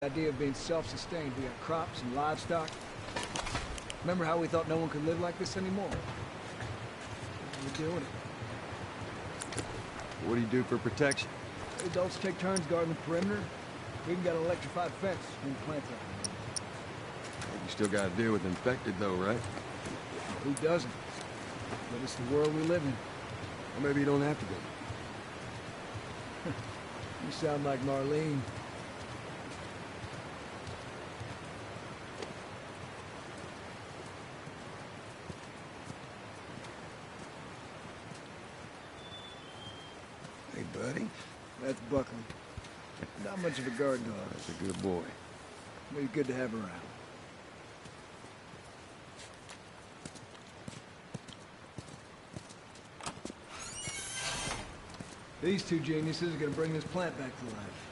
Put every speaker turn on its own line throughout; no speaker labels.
The idea of being self-sustained. We got crops and livestock. Remember how we thought no one could live like this anymore? We're doing it.
What do you do for protection?
Adults take turns guarding the perimeter. We even got an electrified fence in the plant up.
You still gotta deal with infected though, right?
Who doesn't? But it's the world we live in.
Or maybe you don't have to go.
You sound like Marlene.
Hey, buddy.
That's Buckley. Not much of a guard dog.
That's a good boy.
But he's good to have around. These two geniuses are gonna bring this plant back to life.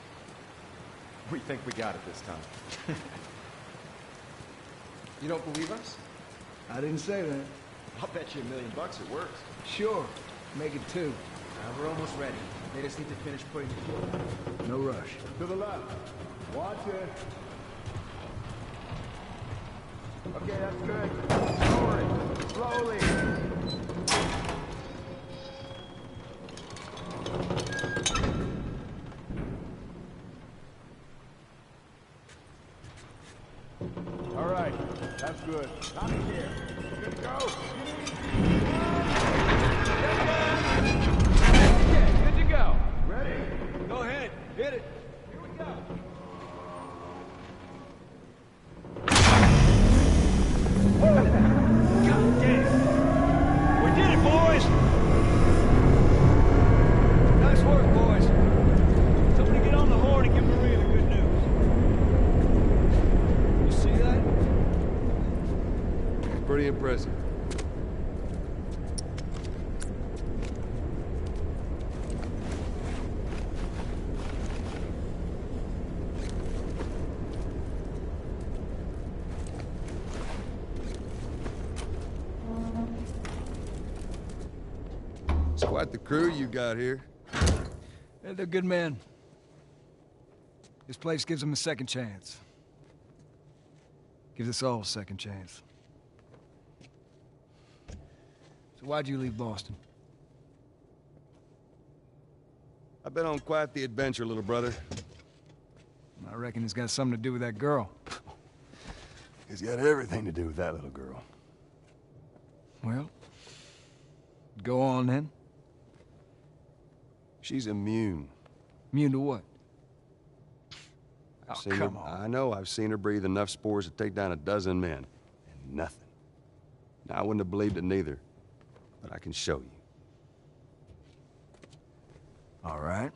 We think we got it this time. You don't believe us?
I didn't say that.
I'll bet you $1 million it works.
Sure. Make it two.
We're almost ready. They just need to finish putting it.
No rush.
To the left. Watch it. Okay, that's good. Slowly. Slowly. All right. That's good. Not here. Good to go. Okay, good to go. Ready?
Go ahead. Hit it.
Here we go.
God damn. We did it, boys. Nice work, boys. Somebody get on the horn and give Maria the good news. You see that?
It's pretty impressive. It's quite the crew you got here.
Yeah, they're good men. This place gives them a second chance. Gives us all a second chance. So why'd you leave Boston?
I've been on quite the adventure, little brother.
I reckon it's got something to do with that girl.
It's got everything to do with that little girl.
Well, go on then.
She's immune.
Immune to what?
I've
Oh,
seen
come
her,
on.
I know I've seen her breathe enough spores to take down 12 men. And nothing. Now, I wouldn't have believed it neither. But I can show you.
All right.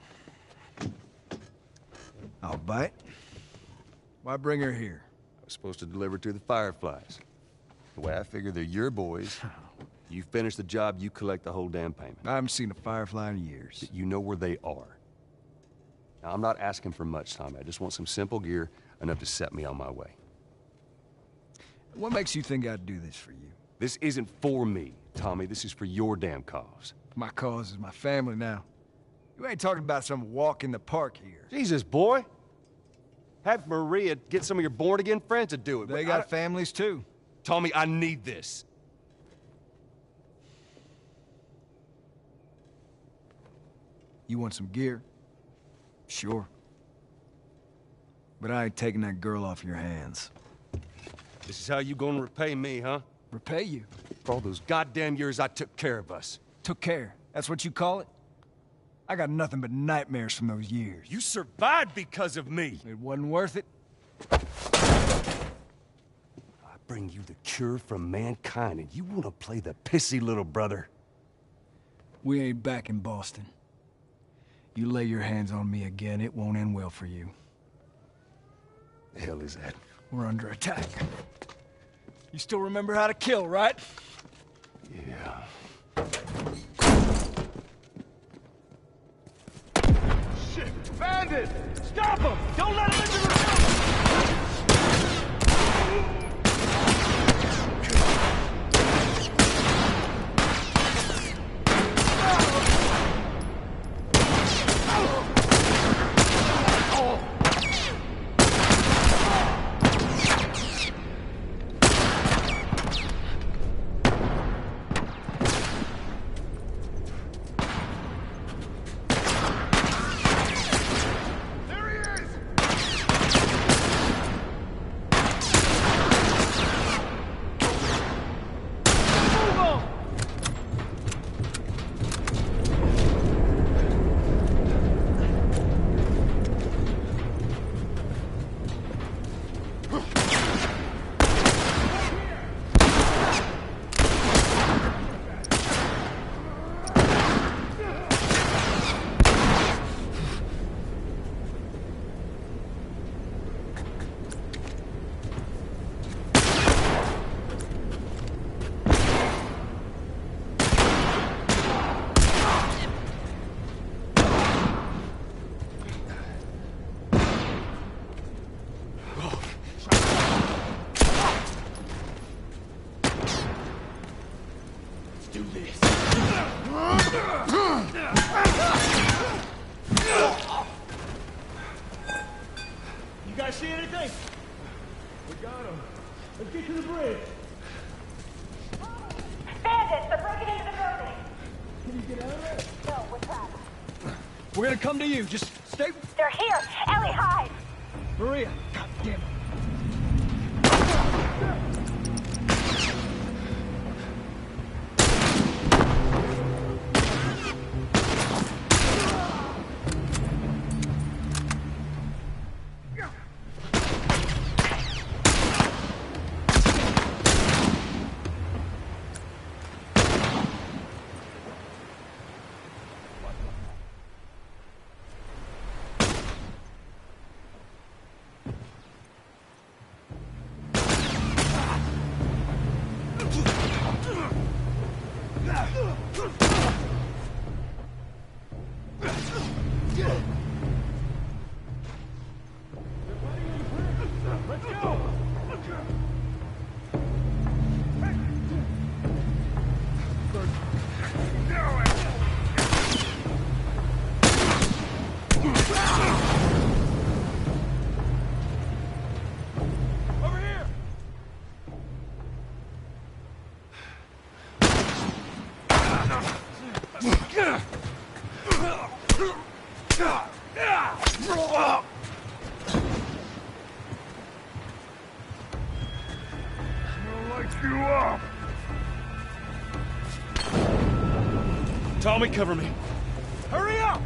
I'll bite. Why bring her here?
I was supposed to deliver to the Fireflies. The way I figure they're your boys. You finish the job, you collect the whole damn payment.
I haven't seen a Firefly in years.
You know where they are. Now, I'm not asking for much, Tommy. I just want some simple gear, enough to set me on my way.
What makes you think I'd do this for you?
This isn't for me, Tommy. This is for your damn cause.
My cause is my family now. You ain't talking about some walk in the park here.
Jesus, boy. Have Maria get some of your born-again friends to do it.
They got families too.
Tommy, I need this.
You want some gear? Sure. But I ain't taking that girl off your hands.
This is how you gonna repay me, huh?
Repay you.
For all those goddamn years I took care of us.
Took care. That's what you call it? I got nothing but nightmares from those years.
You survived because of me.
It wasn't worth it.
I bring you the cure from mankind, and you wanna play the pissy little brother.
We ain't back in Boston. You lay your hands on me again, it won't end well for you.
The hell is that?
We're under attack. You still remember how to kill, right?
Yeah.
Shit! Bandit!
Stop him! Don't let him into the
You guys see anything? We got him. Let's get to the bridge.
Bandits! They're breaking into the building!
Can you get out of there?
No, we're trapped.
We're gonna come to you. Just stay...
They're here! Ellie, hide!
Maria! God damn it.
Let's go! Over here! You up!
Tommy, cover me.
Hurry up!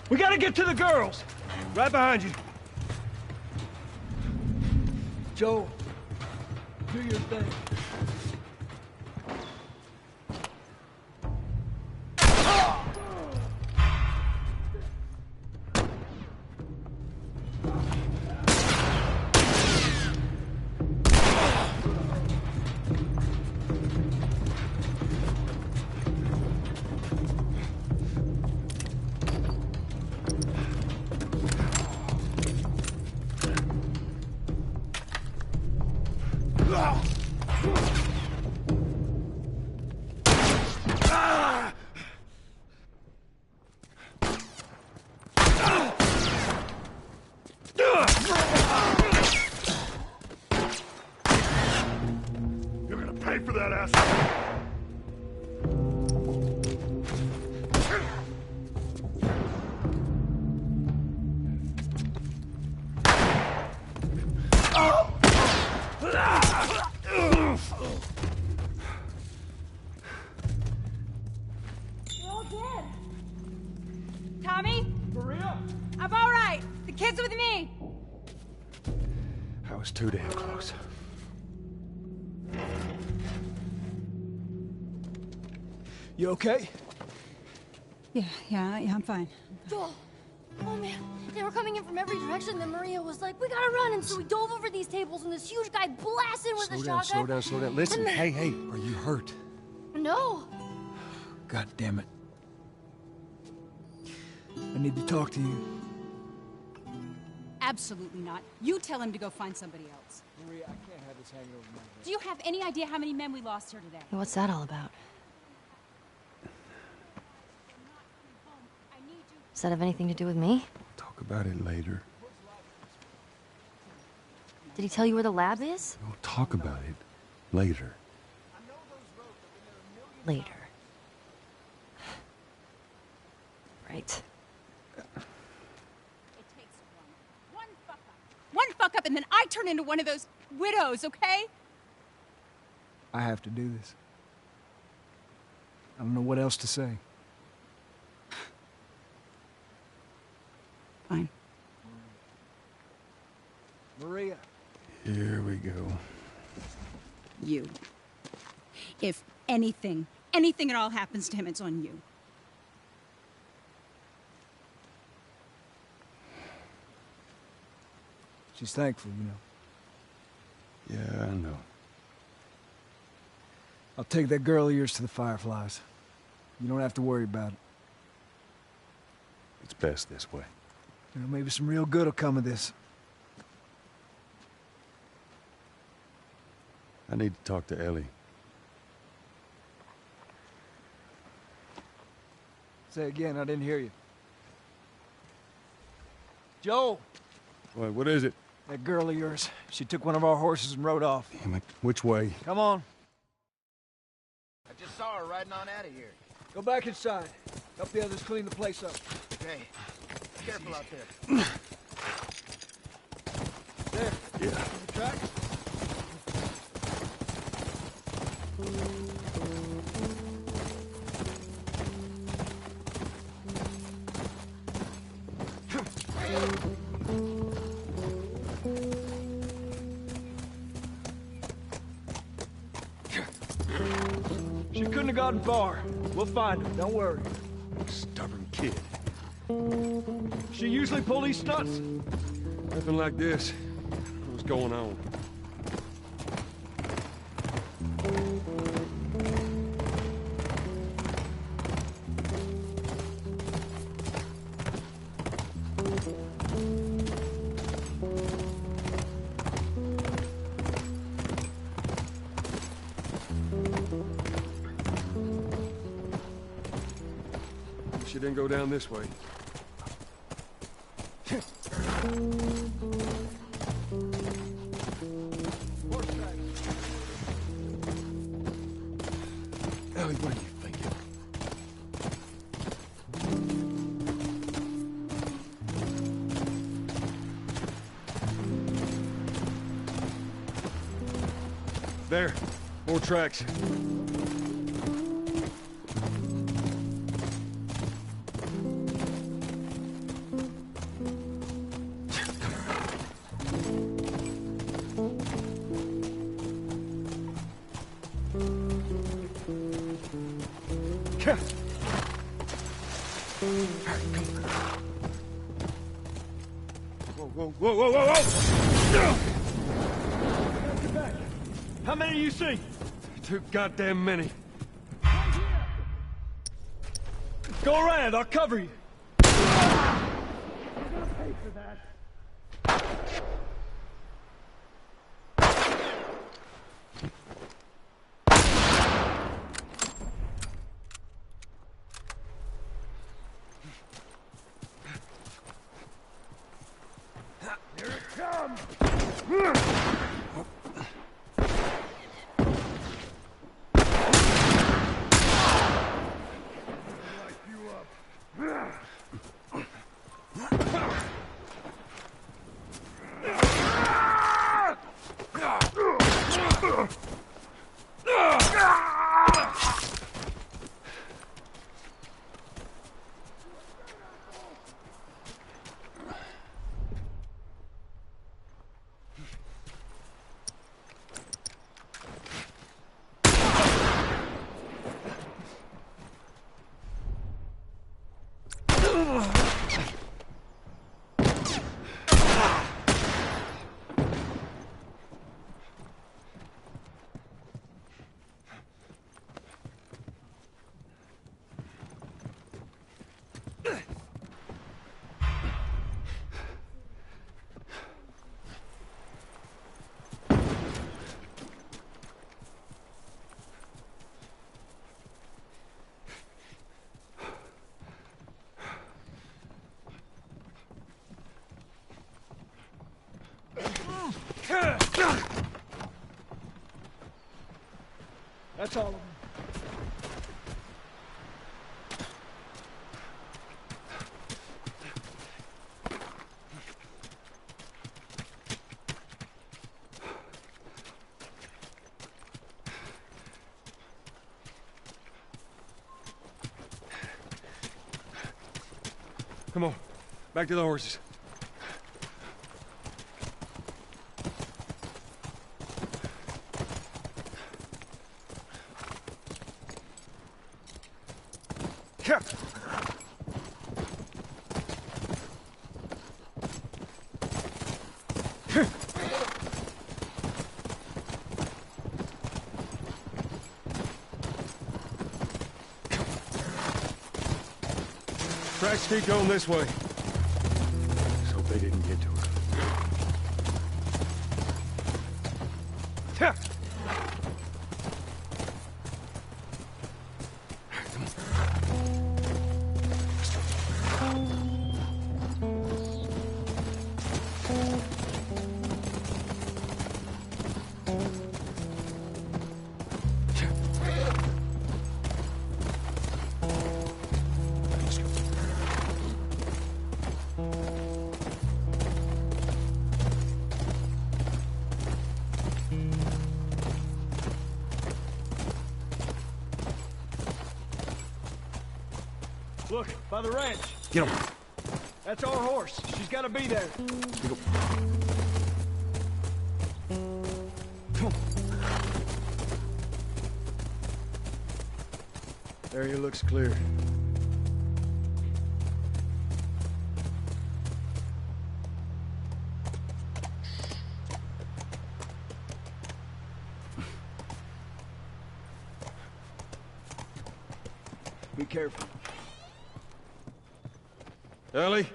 We gotta get to the girls!
Right behind you.
Joe, do your thing.
You're gonna pay for that, asshole!
They're all dead! Tommy?
Maria?
I'm all right! The kid's with me!
I was too damn close.
You okay?
Yeah, I'm fine.
Joel! Oh man, they were coming in from every direction, then Maria was like, we gotta run, and so we dove over these tables, and this huge guy blasted with a shotgun.
Slow down. Listen, hey, are you hurt?
No!
God damn it. I need to talk to you.
Absolutely not. You tell him to go find somebody else.
Maria, I can't have this hanging over my head.
Do you have any idea how many men we lost here today?
What's that all about? Does that have anything to do with me?
Talk about it later.
Did he tell you where the lab is?
We'll talk about it later.
Later. Right.
It takes one fuck up. One fuck up and then I turn into one of those widows, okay?
I have to do this. I don't know what else to say.
Fine.
Maria.
Here we go.
You. If anything at all happens to him, it's on you.
She's thankful, you know.
Yeah, I know.
I'll take that girl of yours to the Fireflies. You don't have to worry about it.
It's best this way.
You know, maybe some real good will come of this.
I need to talk to Ellie.
Say again, I didn't hear you. Joel!
Wait, what is it?
That girl of yours. She took one of our horses and rode off.
Damn it. Which way?
Come on.
I just saw her riding on out of here.
Go back inside. Help the others clean the place up.
Okay. Careful out there.
There.
Yeah.
The track? She couldn't have gotten far. We'll find her, don't worry.
Stubborn kid.
She usually pull these stunts.
Nothing like this. What's going on? She didn't go down this way. Ellie, what are you thinking? There. More tracks. Whoa, whoa, whoa, whoa, whoa!
How many do you see?
Too goddamn many.
Go around, I'll cover you. That's all of them.
Come on, back to the horses. guys keep going this way. Let's hope they didn't get to her.
Look, by the ranch.
Get him.
That's our horse. She's got to be there. Area looks clear. Be careful.
Ellie?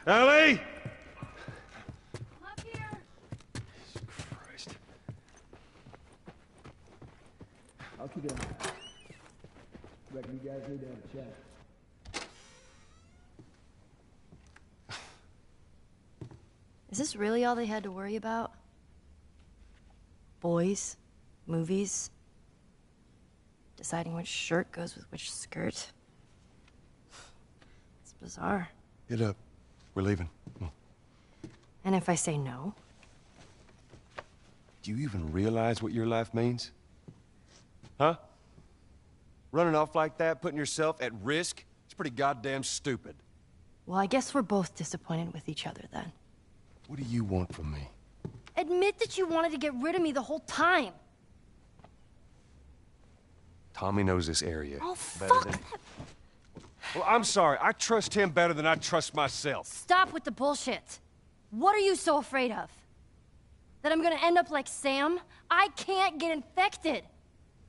Ellie!
Up here.
Christ.
I'll keep it on. Reckon you guys need to have a chat.
Is this really all they had to worry about? Boys, movies, deciding which shirt goes with which skirt. It's bizarre.
Get up. We're leaving. Come on.
And if I say no?
Do you even realize what your life means? Huh? Running off like that, putting yourself at risk? It's pretty goddamn stupid.
Well, I guess we're both disappointed with each other then.
What do you want from me?
Admit that you wanted to get rid of me the whole time.
Tommy knows this area
Oh,
better
fuck
than...
that.
Well, I'm sorry. I trust him better than I trust myself.
Stop with the bullshit. What are you so afraid of? That I'm gonna end up like Sam? I can't get infected.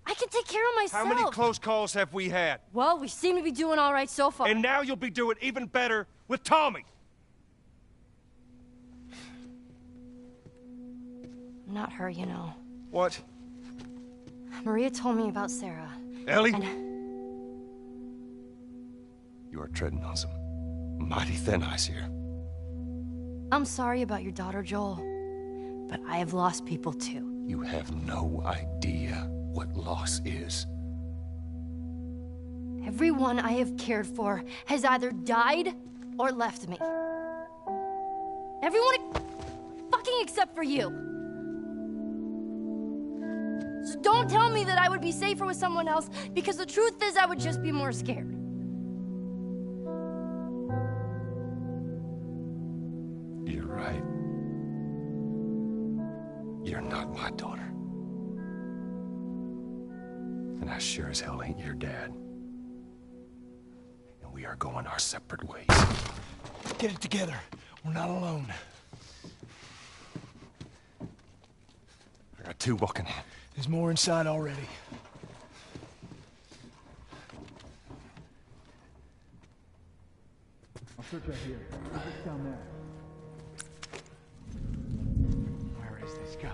I can take care of myself.
How many close calls have we had?
Well, we seem to be doing all right so far.
And now you'll be doing even better with Tommy.
I'm not her, you know.
What?
Maria told me about Sarah.
Ellie?
And
You are treading on some mighty thin ice here.
I'm sorry about your daughter, Joel. But I have lost people too.
You have no idea what loss is.
Everyone I have cared for has either died or left me. Everyone fucking except for you. So don't tell me that I would be safer with someone else, because the truth is I would just be more scared.
You're right. You're not my daughter. And I sure as hell ain't your dad. And we are going our separate ways.
Get it together. We're not alone.
I got two walking in.
There's more inside already. I'll search right here. It's down there. Where is this guy?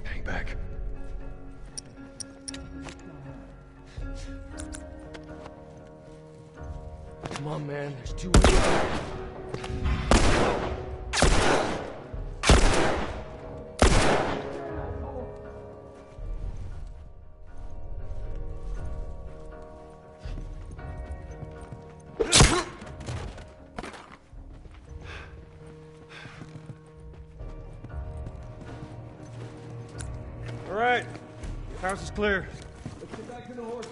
Hang back.
Come on, man. There's two.
All right. House is clear.
Let's get back to the horses.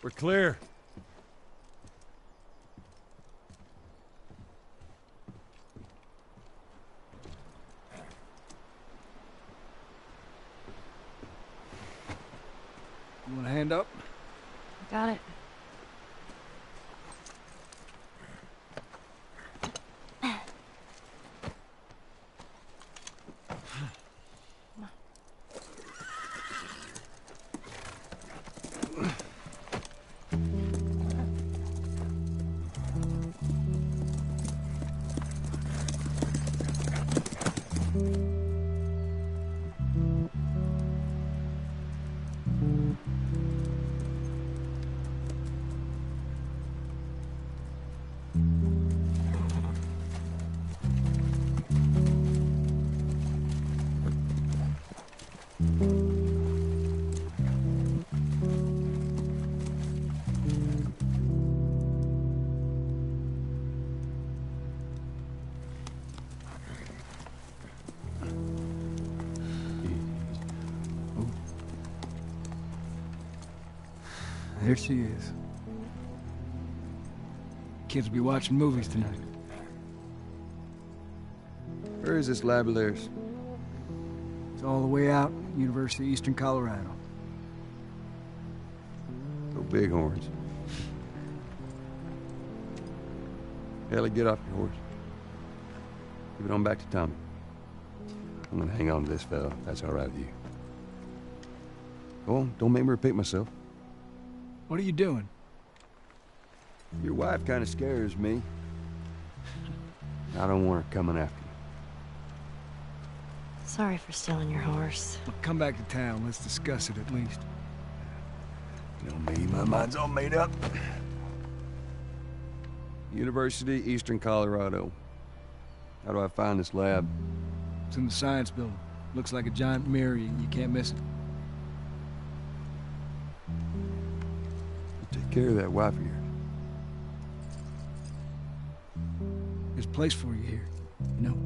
We're clear.
You want a hand up?
Got it.
There she is. Kids will be watching movies tonight.
Where is this lab of theirs?
It's all the way out, University of Eastern Colorado.
Go Bighorns. Ellie, get off your horse. Give it on back to Tommy. I'm gonna hang on to this fella, if that's all right with you. Go on, don't make me repeat myself.
What are you doing?
Your wife kind of scares me. I don't want her coming after you.
Sorry for stealing your horse.
Well, come back to town. Let's discuss it at least.
You know me, my mind's all made up. University, Eastern Colorado. How do I find this lab?
It's in the science building. Looks like a giant mirror. You can't miss it.
Take care of that wife of yours.
There's a place for you here. You know?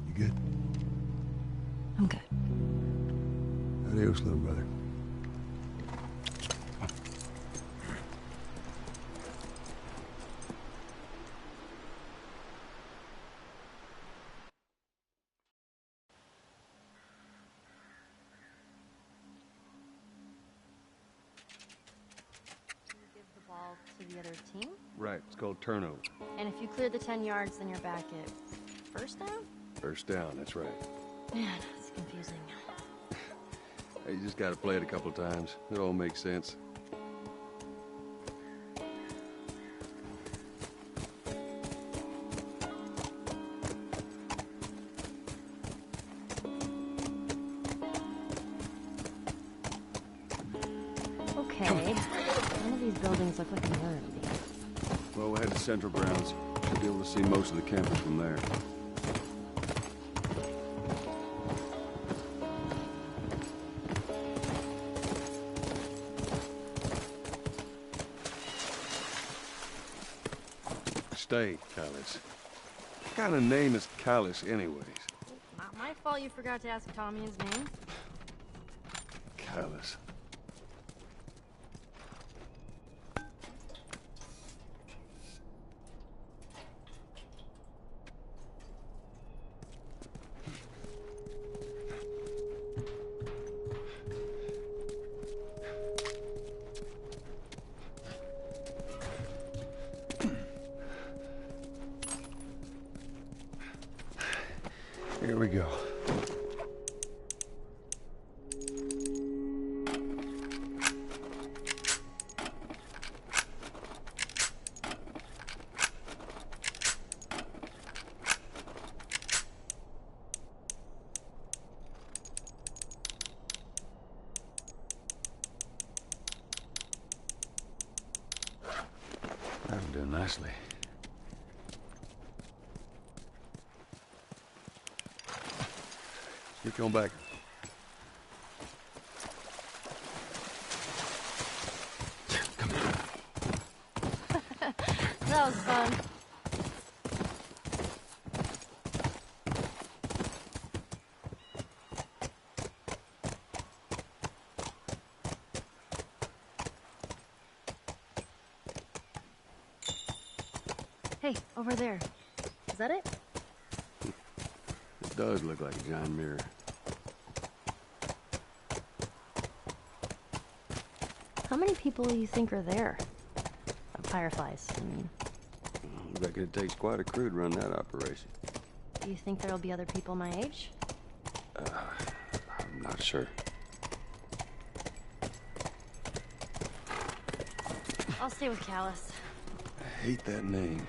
You good?
I'm good.
Adios, little brother.
Give the ball to the other team,
Right, it's called turnover.
and if you clear the 10 yards, then you're back at first down?
First down, that's right.
Man, it's confusing.
Hey, you just gotta play it a couple times. It all makes sense.
Okay. None of these buildings look like a mirror to me.
Well, we'll head to Central Grounds. Should be able to see most of the campus from there. Stay, Callus. What kind of name is Callus, anyways?
Not my my fault you forgot to ask Tommy his name.
Callous. Here we go. That'll do nicely. Get going back. Come on.
That was fun. Hey, over there. Is that it?
It does look like a giant mirror.
How many people do you think are there? Fireflies, I mean.
I reckon it takes quite a crew to run that operation.
Do you think there'll be other people my age?
I'm not sure.
I'll stay with Callus.
I hate that name.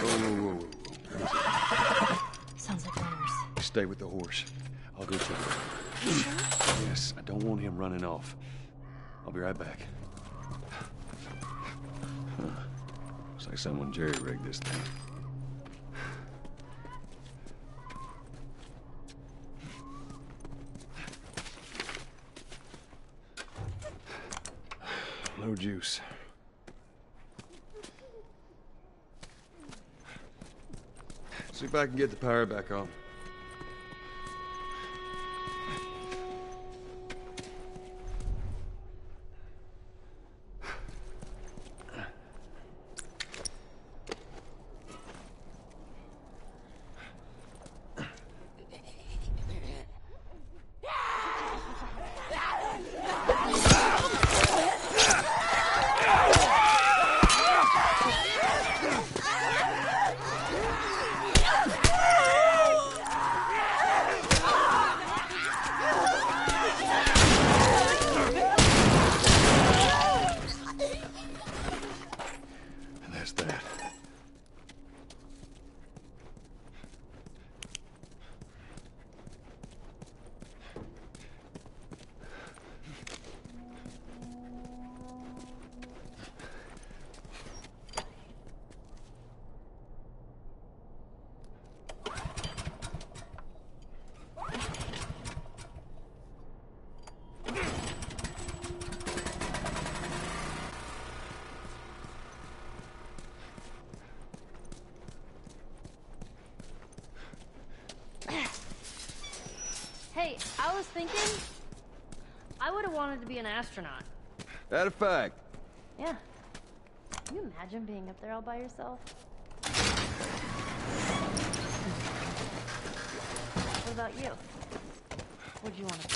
Whoa.
Sounds like runners.
Stay with the horse. I'll go check it.
You sure?
Yes, I don't want him running off. I'll be right back. Looks like someone jerry-rigged this thing. No juice. See if I can get the power back on.
Hey, I was thinking, I would have wanted to be an astronaut.
That a fact.
Yeah. Can you imagine being up there all by yourself? What about you? What'd you want to be?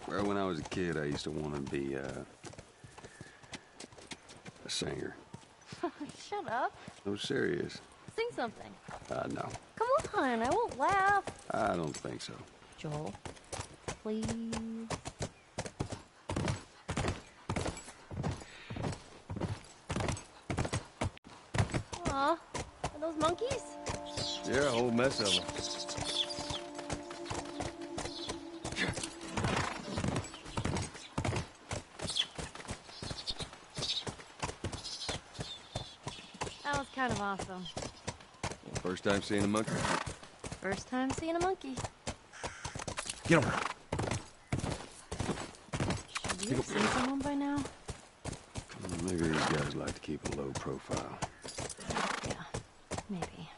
Well, when I was a kid, I used to want to be, a singer.
Shut up.
No, serious.
Sing something.
No.
Come on, I won't laugh.
I don't think so.
Joel, please. Aw, are those monkeys?
Yeah, a whole mess of them.
That was kind of awesome.
First time seeing a monkey.
First time seeing a monkey.
Get over.
Should you have seen someone by now?
Come like to keep a low profile.
Yeah, maybe.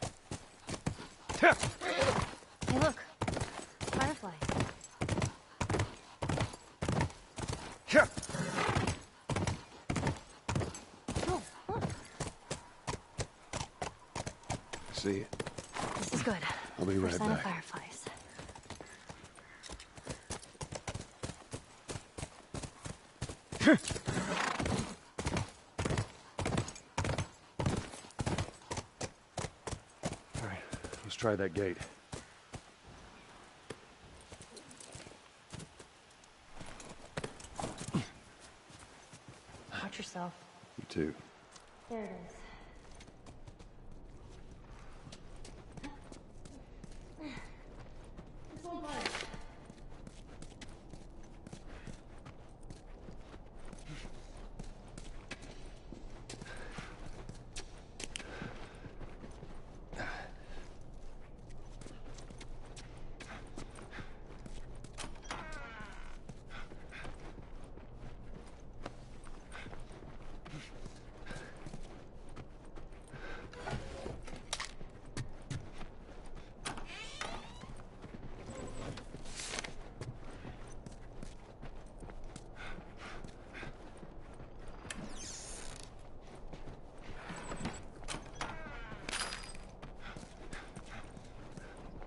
Hey, look. Firefly. Oh, look.
See it.
This is good.
I'll be right
First sign of
back.
fireflies.
All right, let's try that gate.
Watch yourself.
You too.
There it is. This won't budge.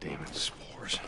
Damn it, spores.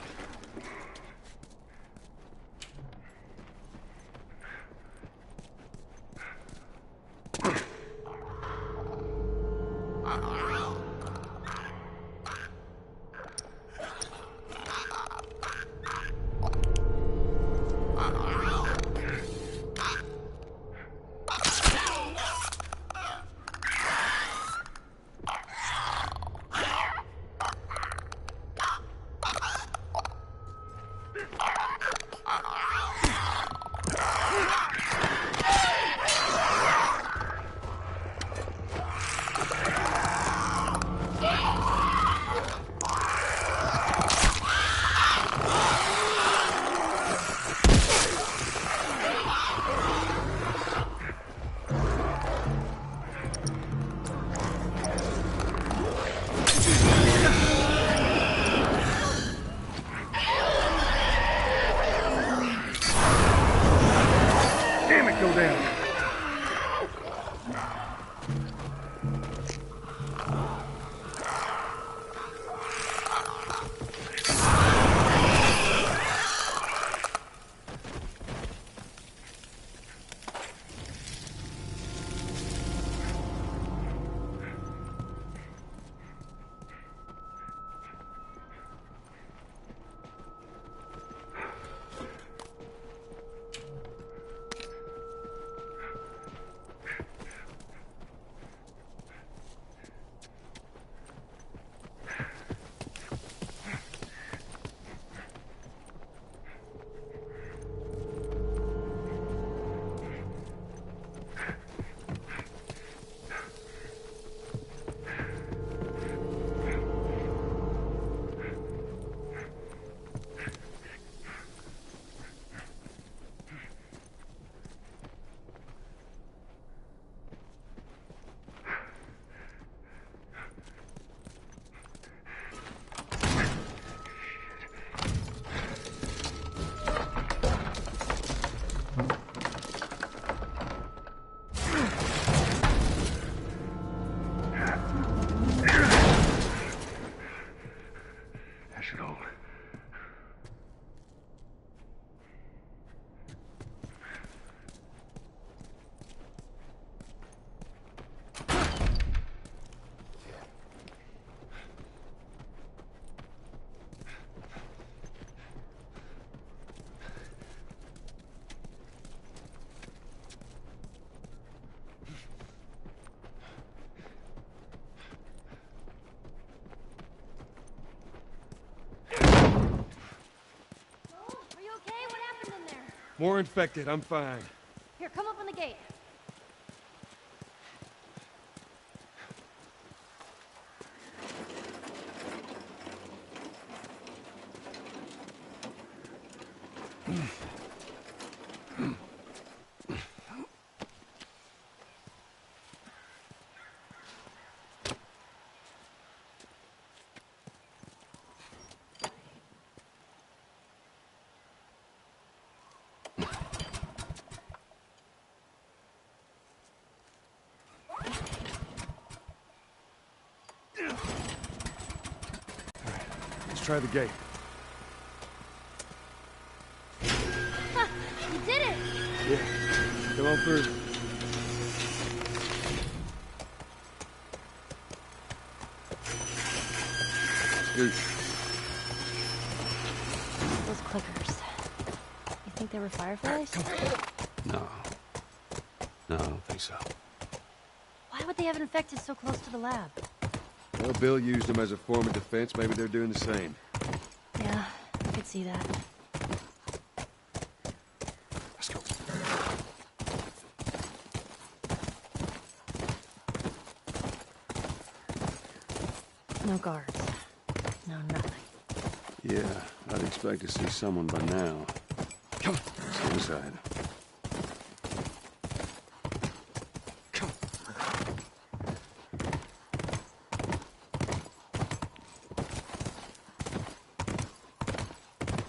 Damn it, go down. That should hold.
Are you okay? What happened in there?
More infected, I'm fine.
Here, come up on the gate.
try the gate.
Ha! You did it!
Yeah. Come on through. Scoot.
Those clickers. You think they were fireflies?
No. No, I don't think so.
Why would they have infected so close to the lab?
Well, Bill used them as a form of defense. Maybe they're doing the same.
Yeah, I could see that.
Let's go.
No guards. No nothing.
Yeah, I'd expect to see someone by now. Come on. Let's go inside. Come on.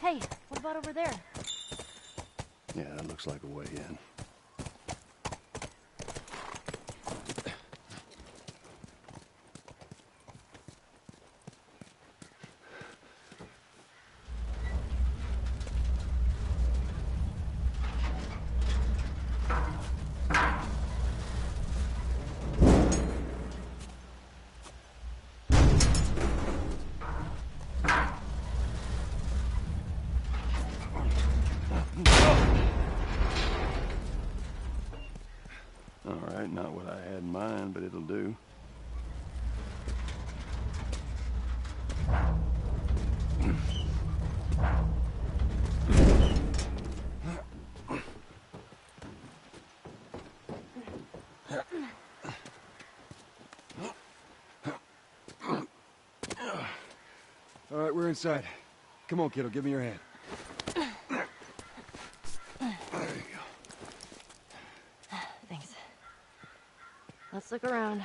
Hey, what about over there?
Yeah, that looks like a way in. All right, not what I had in mind, but it'll do. All right, we're inside. Come on, kiddo, give me your hand. There you go.
Thanks. Let's look around.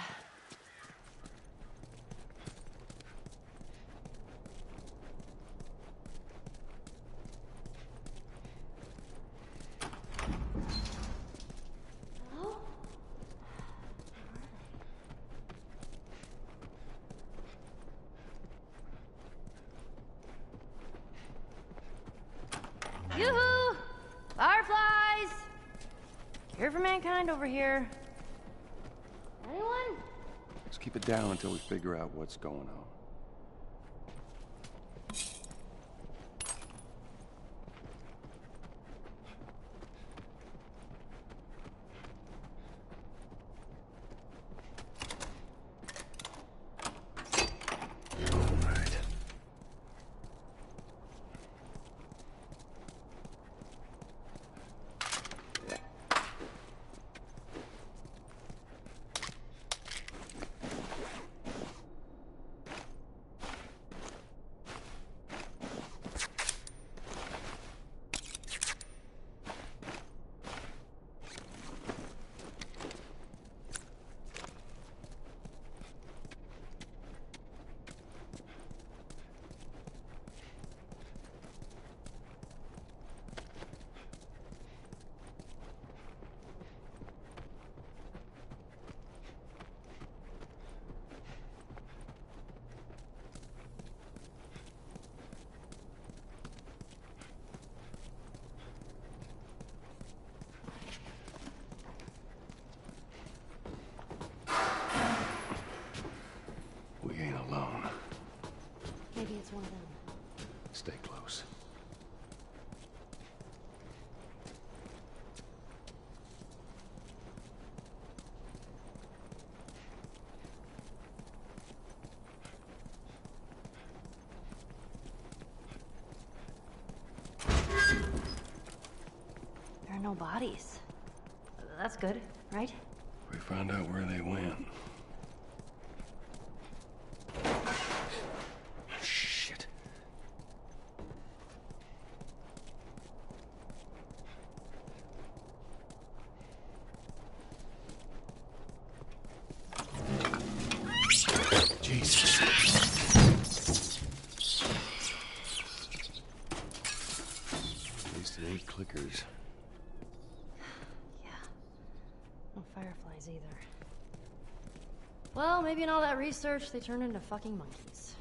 Hello? Yoo-hoo! Fireflies! Care for mankind over here. Anyone?
Let's keep it down until we figure out what's going on. All right. We ain't alone.
Maybe it's one of them.
Stay close.
There are no bodies. That's good, right?
We found out where they went. Shit. Jesus. At least it ain't clickers.
Yeah. No fireflies either. Well, maybe in all that research, they turned into fucking monkeys.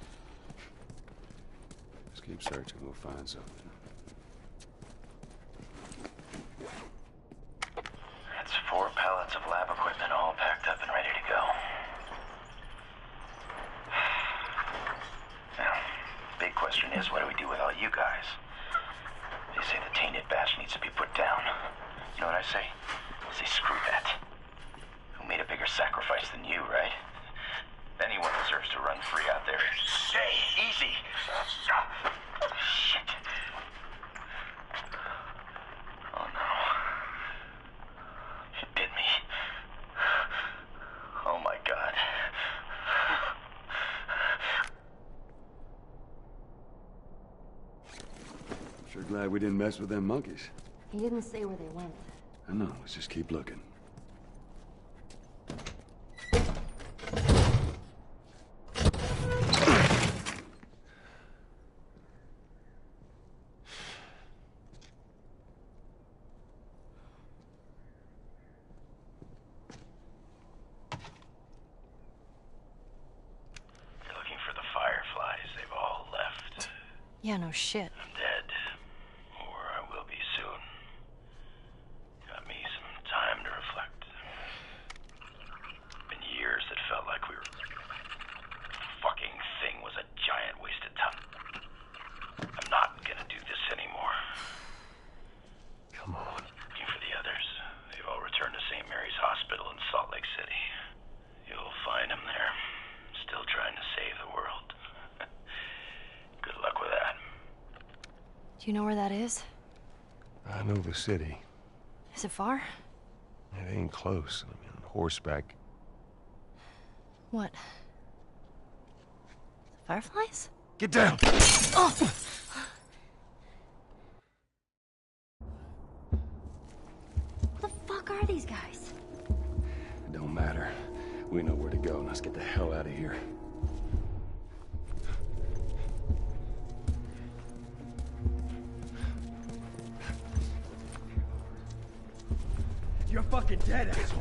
keep searching. We'll find something.
That's 4 pallets of lab equipment all packed up and ready to go. Now, big question is, what do we do with all you guys? They say the tainted batch needs to be put down. You know what I say? Say screw that. Who made a bigger sacrifice than you, right? Anyone deserves to run free out there. Stay easy! Shit. Oh no. It bit me. Oh my God.
Sure glad we didn't mess with them monkeys.
He didn't say where they went.
I know, let's just keep looking.
You're looking for the fireflies. They've all left.
Yeah, no shit.
I'm dead. Or I will be soon. Got me some time to reflect. Been years that felt like we were... fucking thing was a giant wasted time. I'm not gonna do this anymore.
Come on.
Looking for the others. They've all returned to St. Mary's Hospital in Salt Lake City. You'll find them there. Still trying to save the world. Good luck with that.
Do you know where that is?
I know the city.
Is it far?
It ain't close. I mean, on horseback.
What? The fireflies?
Get down!
Oh! Who the fuck are these guys?
It don't matter. We know where to go. Let's get the hell out of here.
You're fucking dead, asshole.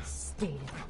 Stay down.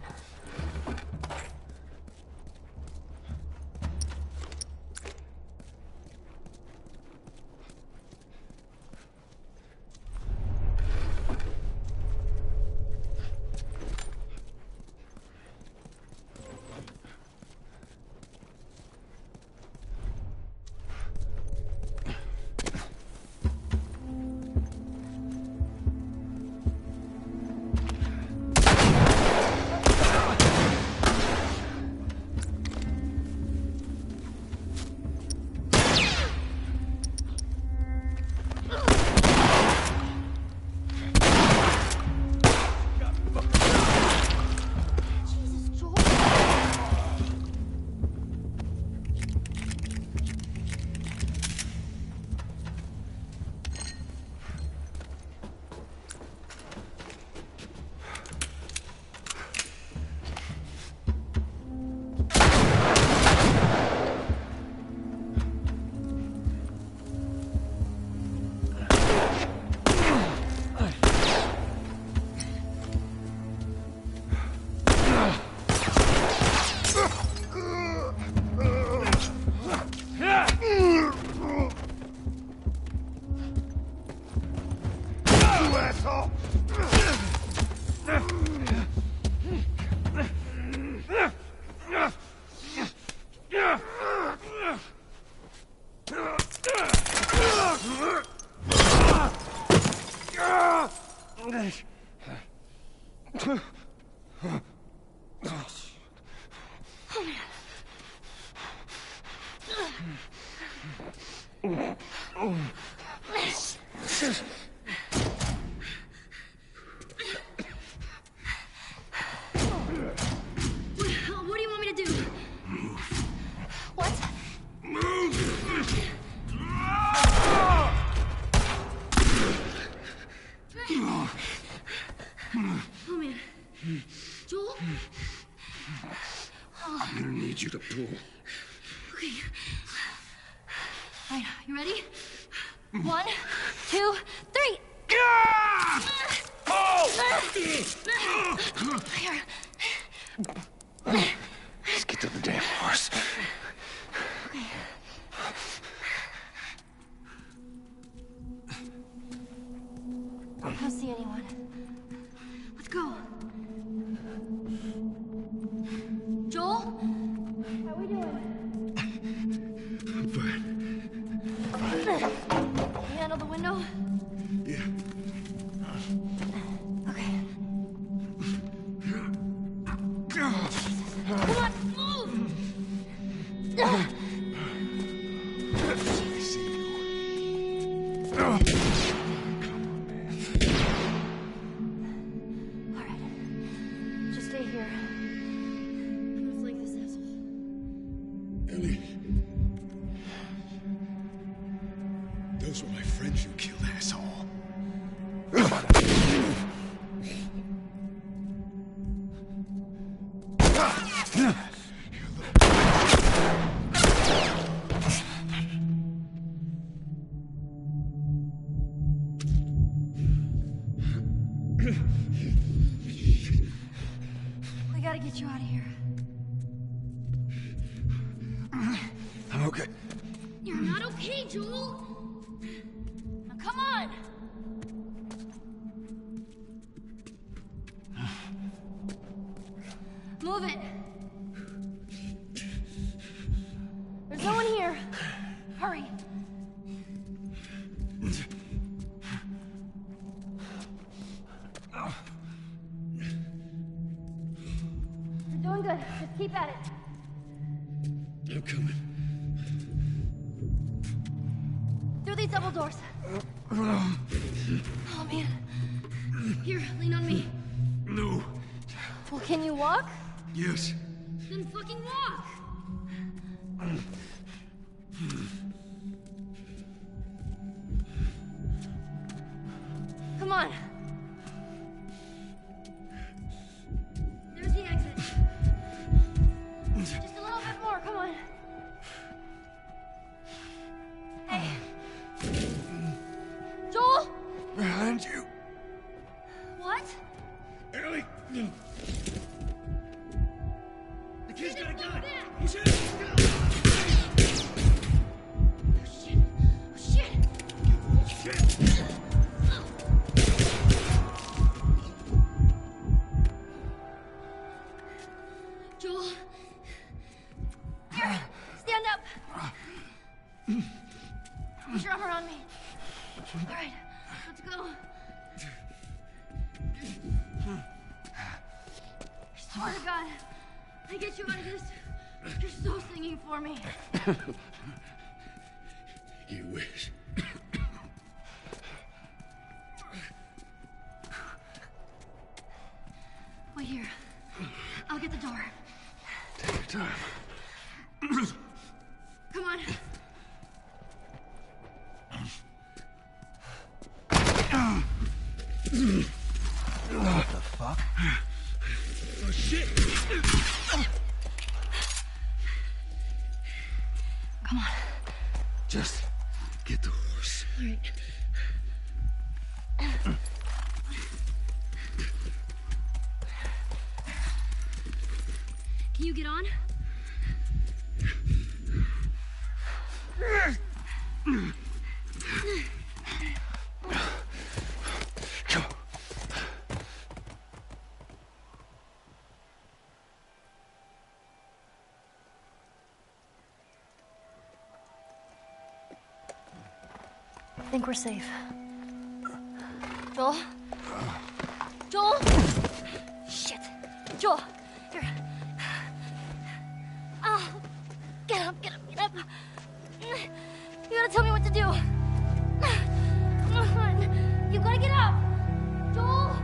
asshole!
What do you want me to do? What? Oh man. Joel?
I'm gonna need you to pull.
Okay. Alright, you ready? 1, 2, 3. Here.
Let's get to the damn horse.
Okay. I don't see anyone. Let's go. Joel? How are we doing?
I'm fine.
You handle the window?
Yeah.
Okay. Come on, move!
I see you.
All right. Just stay here. I'm gonna flank this asshole.
Ellie. Those were my friends you killed, asshole.
We gotta get you out of here.
I'm okay.
You're not okay, Joel! Now come on! Move it! There's no one here. Hurry. You're doing good. Just keep at it.
I'm coming.
Through these double doors. Oh, man. Here, lean on me.
No.
Well, can you walk?
Yes.
Then fucking walk! Come on. There's the exit. Just a little bit more, come on. Hey. Joel?
Behind you.
What?
Ellie.
The kid's got a gun.
He's in.
Oh, shit. Joel. Here, stand up. Put your arm around me. All right, let's go. I swear to God, I get you out of this. You're so singing for me.
You wish.
Wait here. I'll get the door.
Take your time.
Come on.
What the fuck?
Oh, shit.
Come on.
Just get the horse.
All right. Can you get on? think we're safe. Joel? Joel? Shit. Joel, here. Oh, get up, get up, get up. You gotta tell me what to do. Come on. You gotta get up. Joel?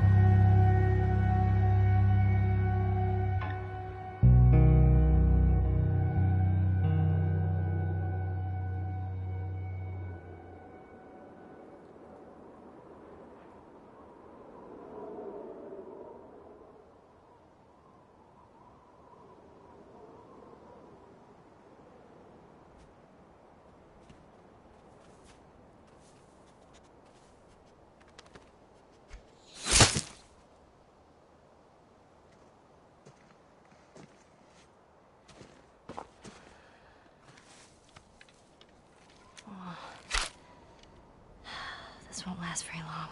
This won't last very long.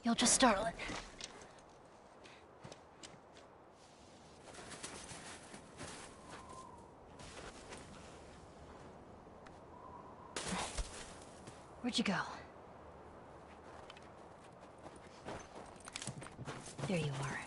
You'll just startle it. Where'd you go? There you are.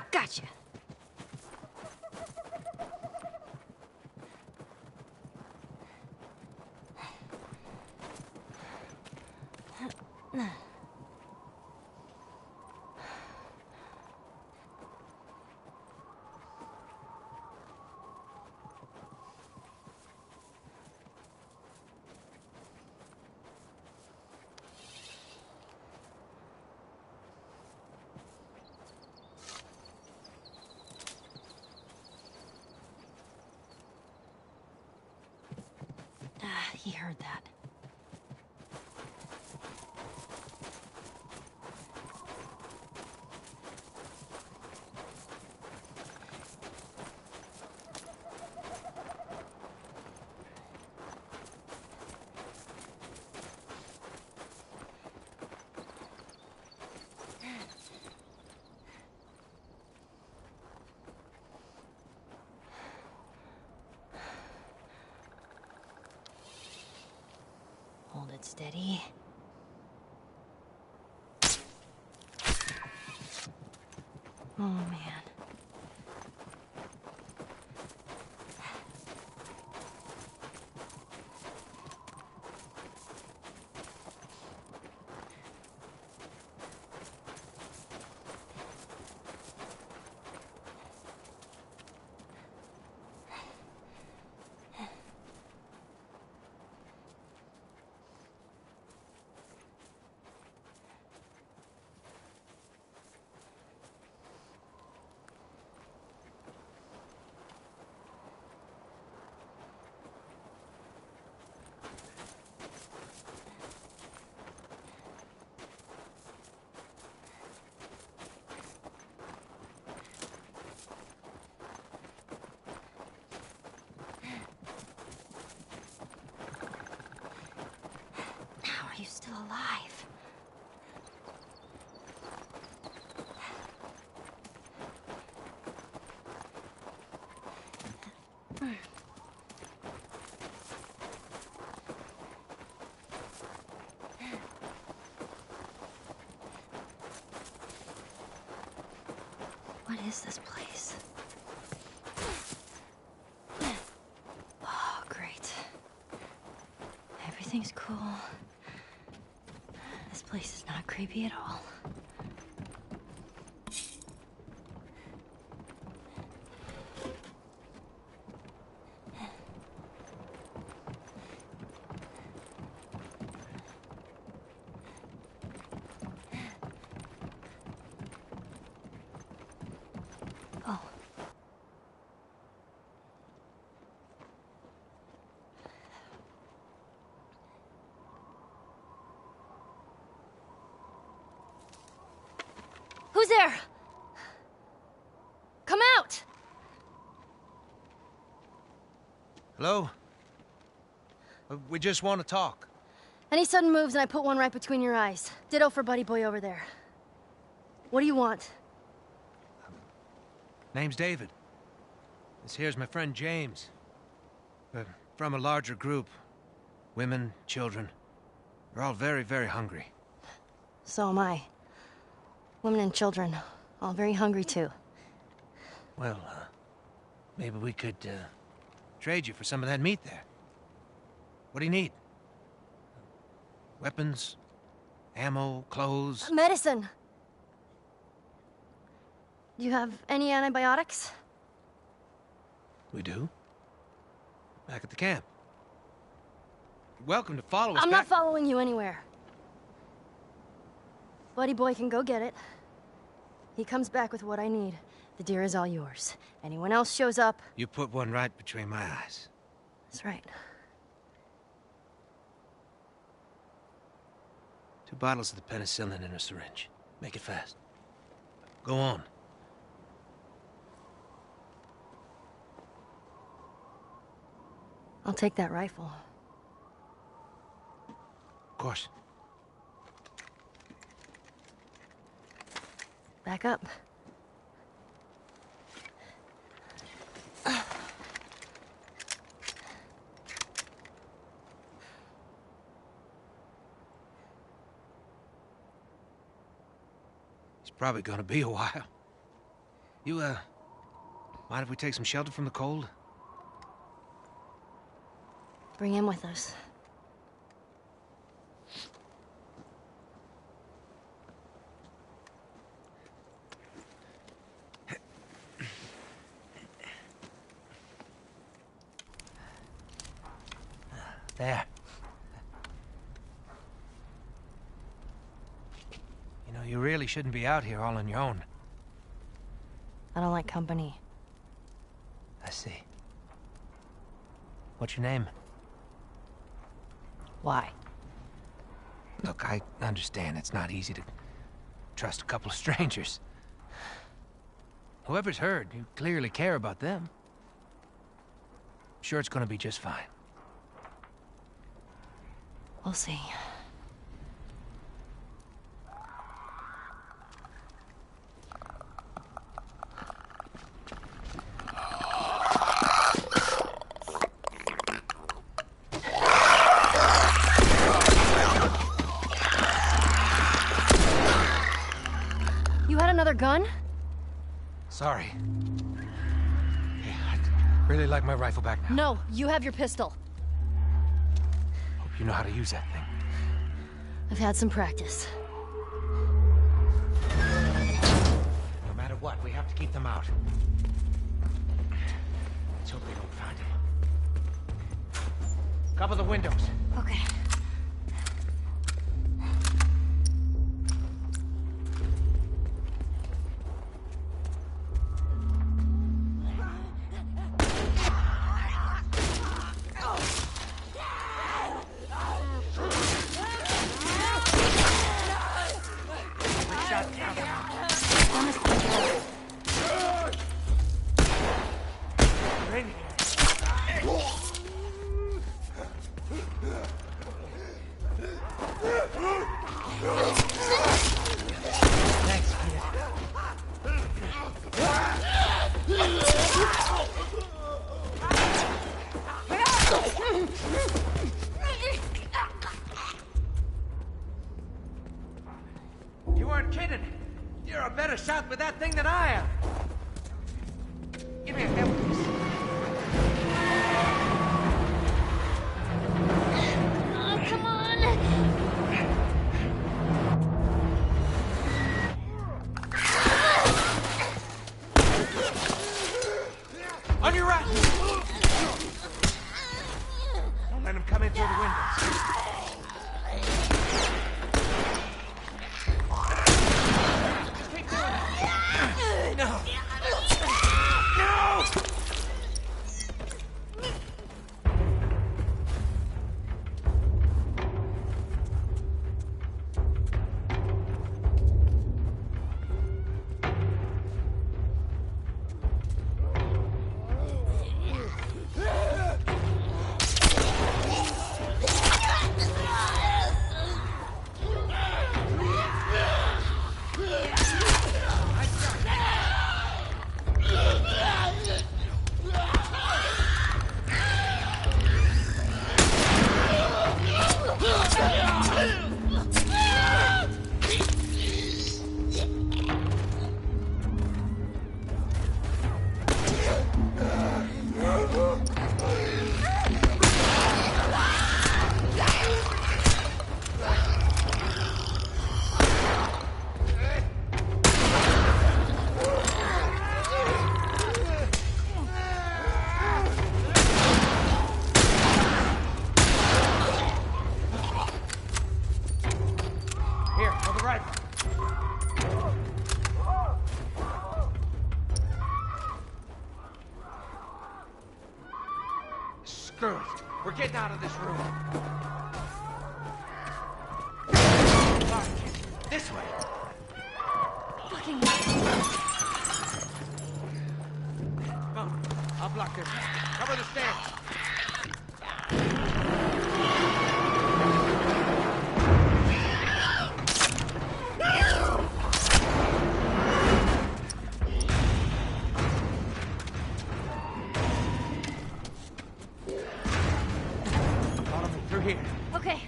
Gotcha. He heard that. Hold it steady. Oh, man. How are you still alive? What is this place? Oh, great. Everything's cool. This place is not creepy at all. Oh. Who's there? Come out!
Hello? We just want to talk.
Any sudden moves and I put one right between your eyes. Ditto for Buddy Boy over there. What do you want?
Name's David. This here's my friend James. We're from a larger group. Women, children. We're all very, very hungry.
So am I. Women and children, all very hungry too.
Well, maybe we could, trade you for some of that meat there. What do you need? Weapons? Ammo? Clothes?
Medicine! Do you have any antibiotics?
We do. Back at the camp. You're welcome to follow us
I'm
back.
not following you anywhere. Buddy Boy can go get it. He comes back with what I need. The deer is all yours. Anyone else shows up...
You put one right between my eyes.
That's right.
2 bottles of the penicillin in a syringe. Make it fast. Go on.
I'll take that rifle.
Of course.
Back up.
It's probably gonna be a while. You, mind if we take some shelter from the cold?
Bring him with us.
There. You know, you really shouldn't be out here all on your own.
I don't like company.
I see. What's your name?
Why?
Look, I understand it's not easy to trust a couple of strangers. Whoever's hurt, you clearly care about them. I'm sure it's gonna be just fine.
We'll see. You had another gun?
Sorry. Hey, I'd really like my rifle back now.
No, you have your pistol.
Hope you know how to use that thing.
I've had some practice.
No matter what, we have to keep them out. Let's hope they don't find him. Cover the windows.
Okay.
You weren't kidding. You're a better shot with that thing than I am. Give me a hand with this.
Oh, come on!
On your right! Don't let him come in through the windows. Keep doing it. No! No! Here, for the rifle. Screw it. We're getting out of this room. Fuck. This way.
Fucking...
Come on. I'll block this. Cover the stairs. Follow me through here.
Okay.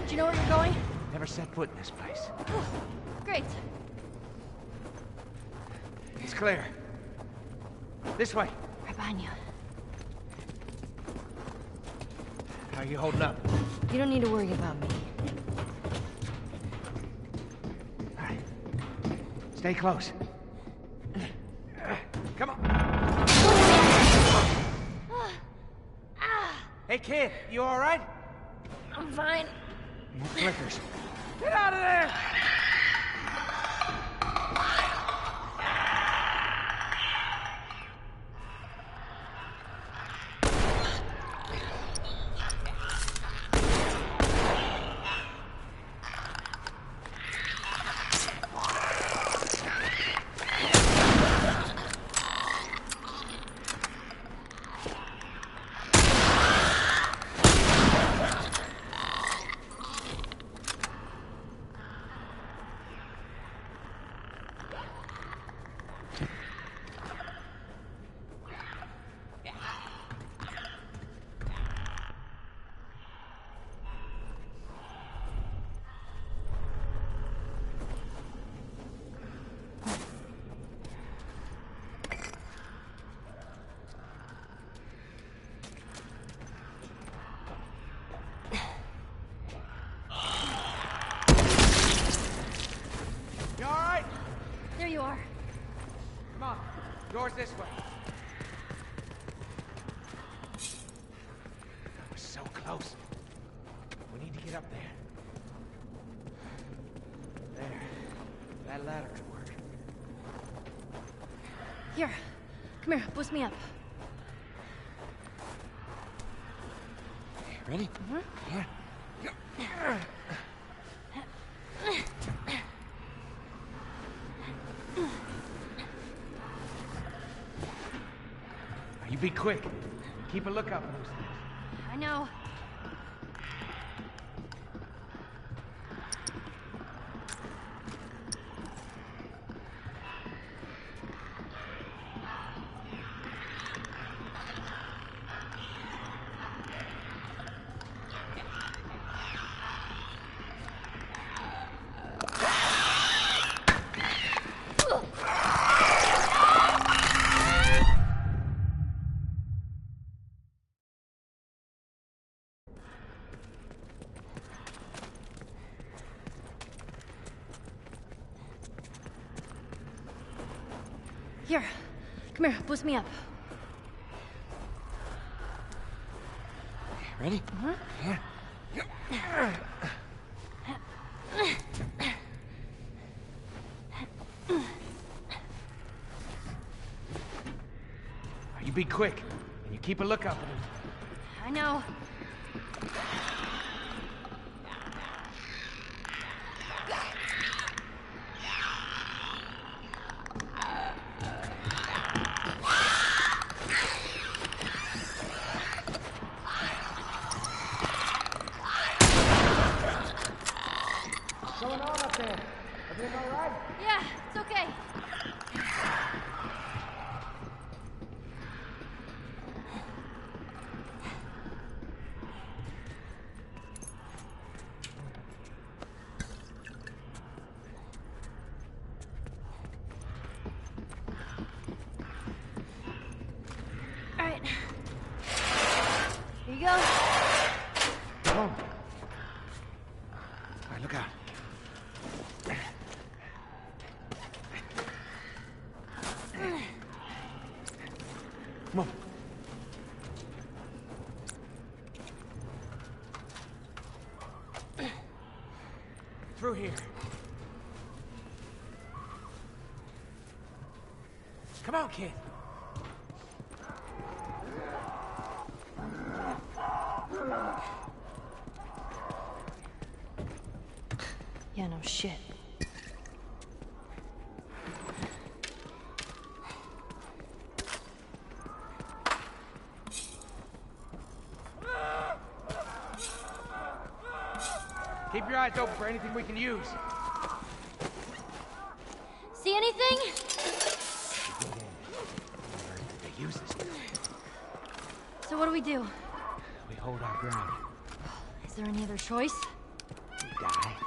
Do you know where you're going?
Never set foot in this place.
Great.
It's clear. This way.
Right behind you.
How are you holding up?
You don't need to worry about me.
All right. Stay close. Come on. Hey, kid, you all right?
I'm fine.
More flickers. Get out of there! You all right?
There you are.
Come on. Doors this way. We're so close. We need to get up there. There. That ladder could work.
Here. Come here. Boost me up.
Ready? Yeah. You be quick. Keep a lookout for those things.
I know. Here. Come here, boost me up.
Ready? Here.
You be quick, and you keep a lookout for them.
I know.
What's going on up there? Everything all right?
Yeah, it's okay. All right. Here you go.
Come on. All right, look out. Come on. Through here. Come on, kid.
Yeah, no shit.
Keep your eyes open for anything we can use.
See anything?
They use this.
So what do we do?
We hold our ground.
Is there any other choice?
We die.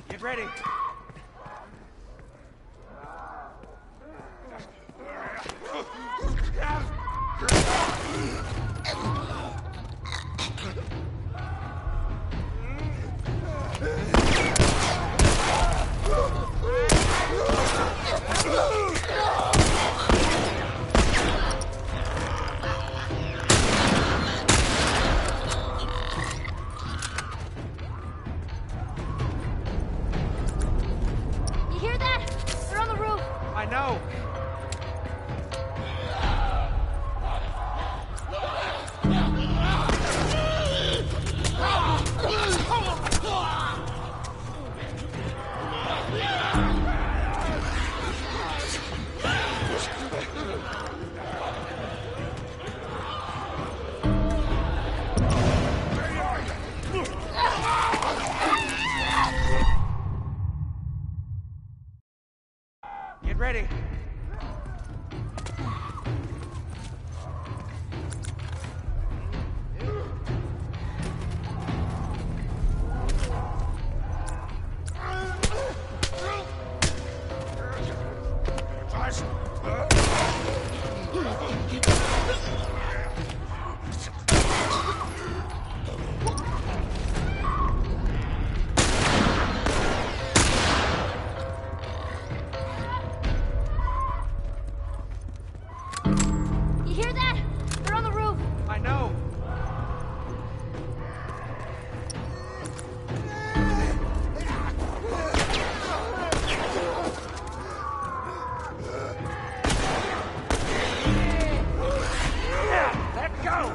Get ready.
You hear that? They're on the roof.
I know. Get ready.
You hear that? They're on the roof.
I know. Let go.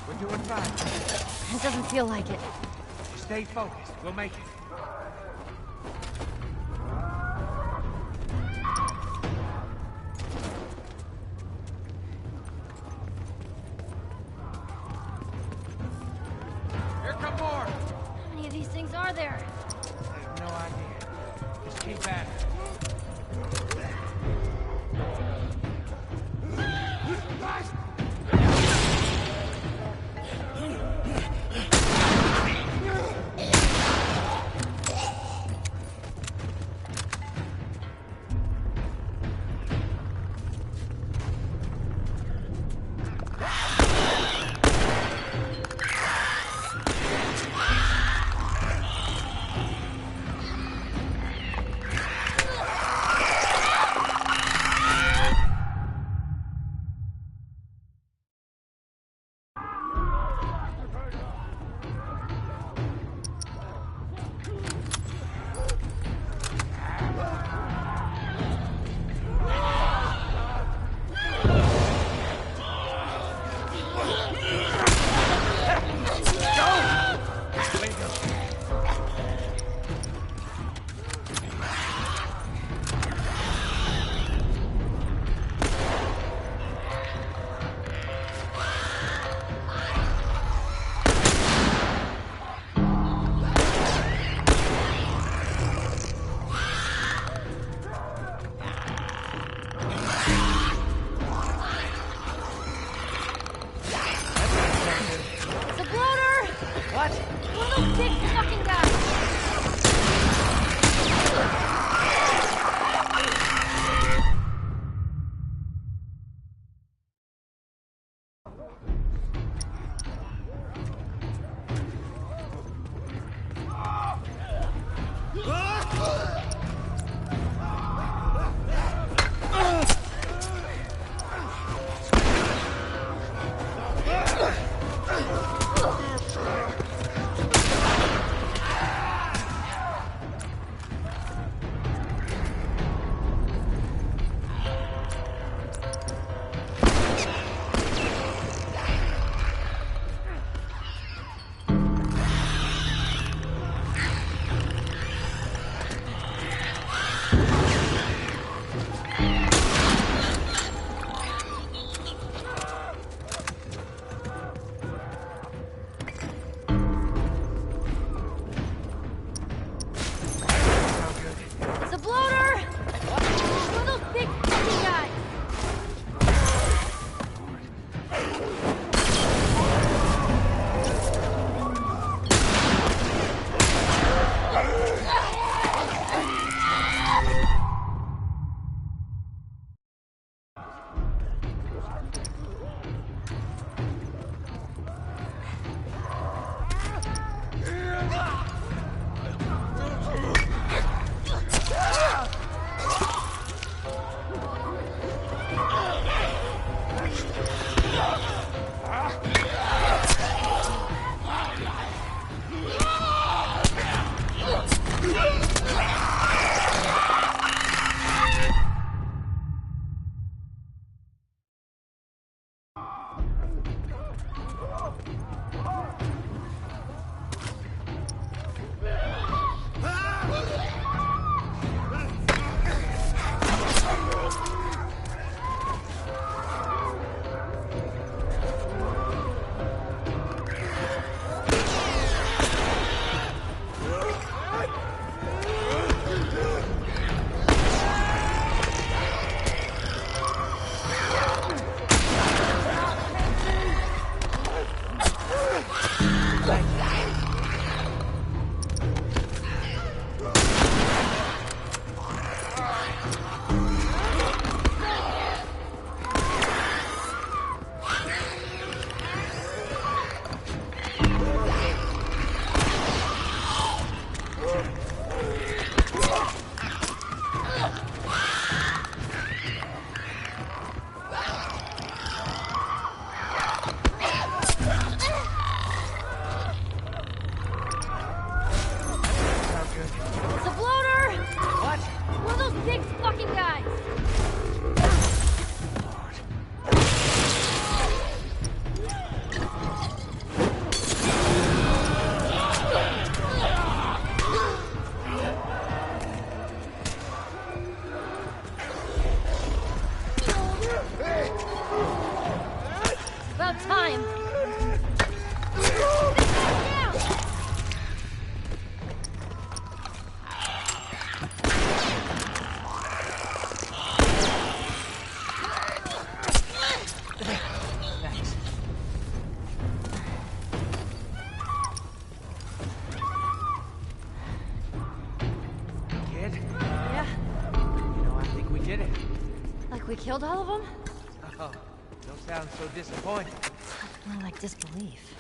We're doing fine.
It doesn't feel like it.
Stay focused. We'll make it. Here come more!
How many of these things are there?
I have no idea. Just keep at it.
About time.
Kid,
Yeah?
you know, I think we did it.
Like we killed all of them?
Oh, don't sound so disappointed.
More like disbelief.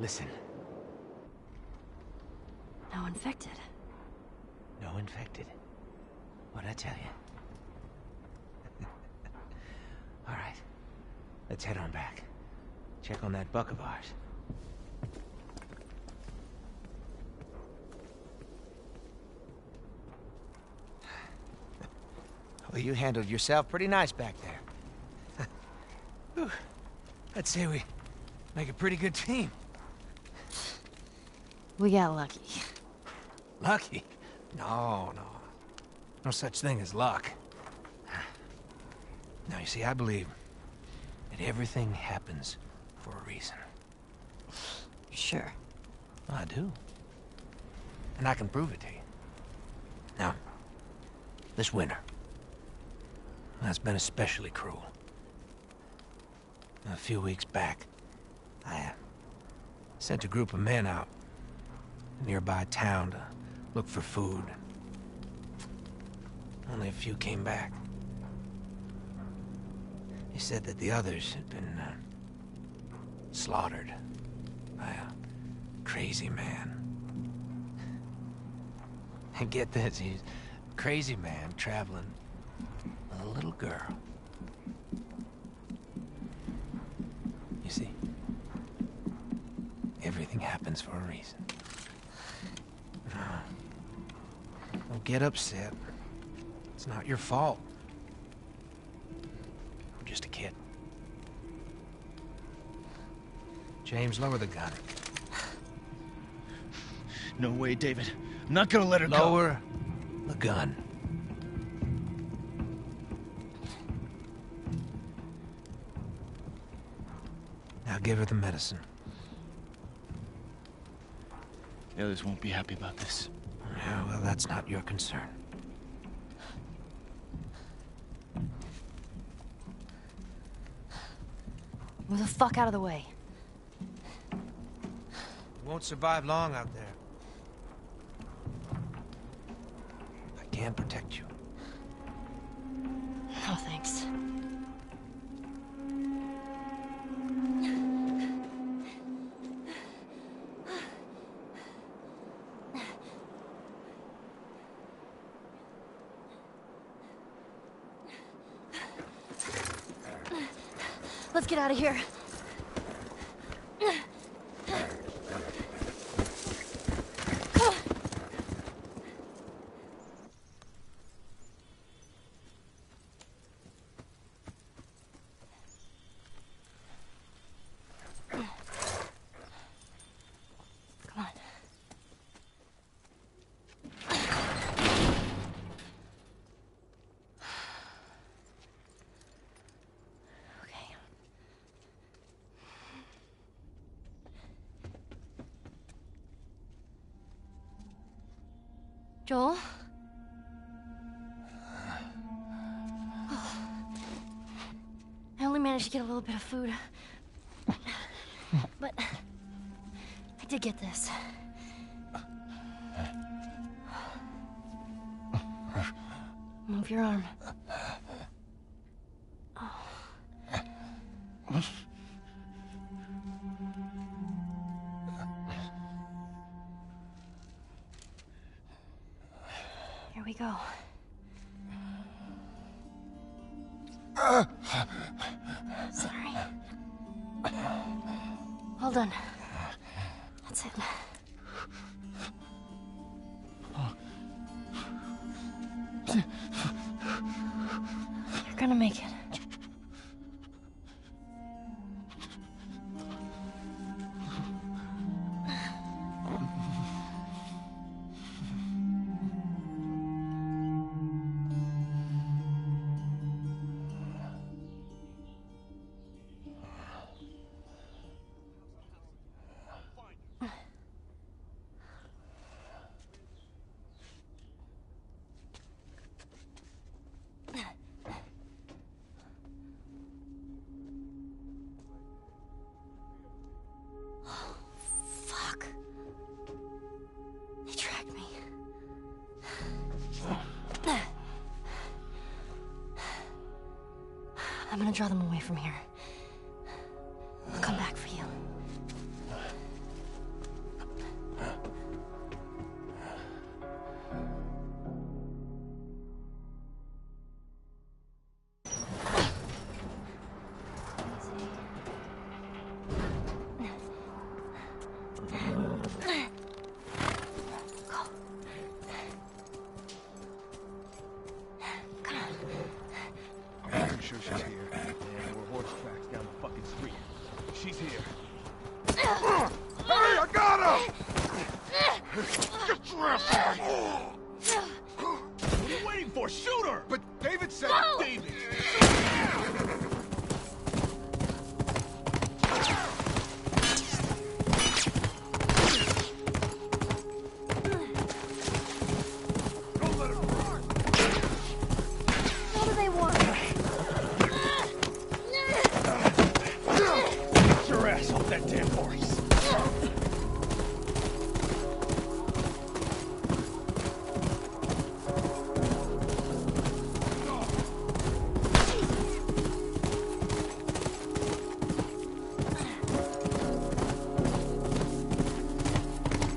Listen,
No infected.
no infected. What'd I tell you? All right, let's head on back. Check on that buck of ours. Well, you handled yourself pretty nice back there. Whew. I'd say we make a pretty good team.
We got lucky.
Lucky? No. No such thing as luck. Now, you see, I believe that everything happens for a reason.
Sure.
I do. And I can prove it to you. Now, this winter, that's been especially cruel. A few weeks back, I sent a group of men out to a nearby town to look for food. Only a few came back. They said that the others had been slaughtered by a crazy man. And get this, he's a crazy man traveling with a little girl. You see, everything happens for a reason. Don't get upset. It's not your fault. I'm just a kid. James, lower the gun.
No way, David. I'm not gonna let her go.
Lower the gun. Now give her the medicine.
The others won't be happy about this.
Yeah, well, that's not your concern.
Move the fuck out of the way.
You won't survive long out there. I can protect you.
No thanks. Let's get out of here. Come on. Okay. Joel? I only managed to get a little bit of food. But I did get this. Move your arm. Here we go. Sorry. Hold on. That's it. You're gonna make it. I'm gonna draw them away from here. I'll come back for you.
I'm sure she's here. Yeah, there were horse tracks down the fucking street. She's here.
Hey, I got him! Get your ass over here!
What are you waiting for? Shoot her!
But David said...
No!
David!
Don't let him run!
What do they want?
Get your ass off that damn horse!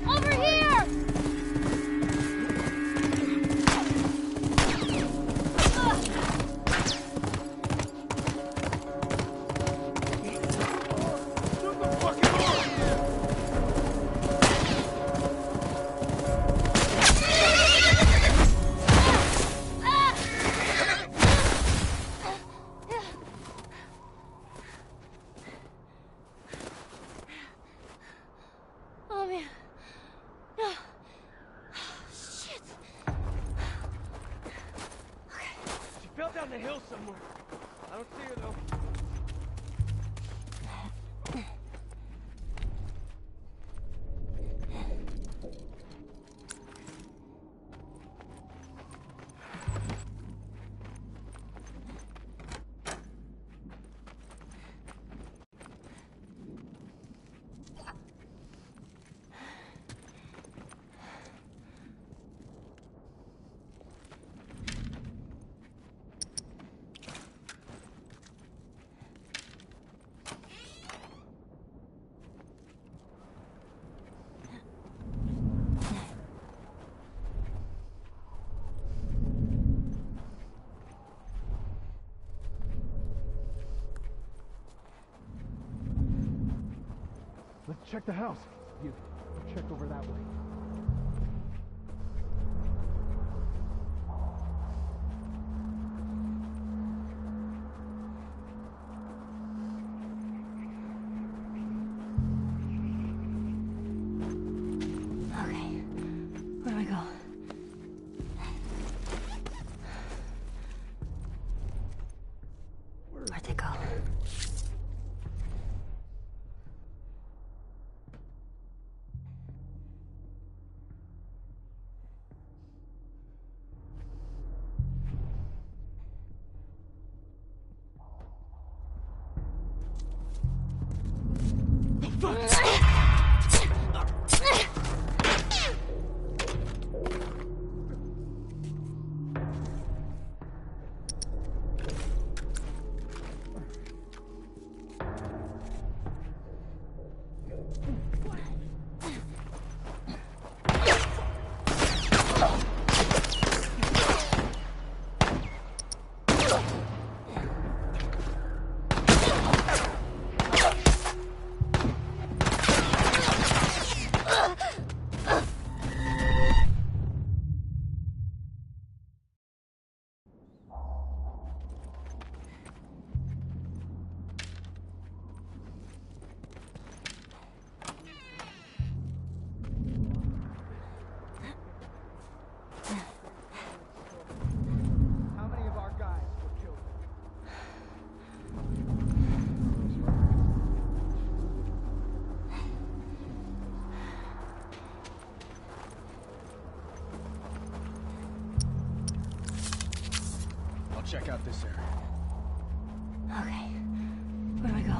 Over here!
Shoot the fucking horse!
Oh man. No. Shit.
She fell down the hill somewhere. I don't see her though.
Let's check the house. You check over that way.
Okay. Where do I go? Where'd they go?
How many of our guys were killed?
I'll check out this area.
Okay. Where do I go?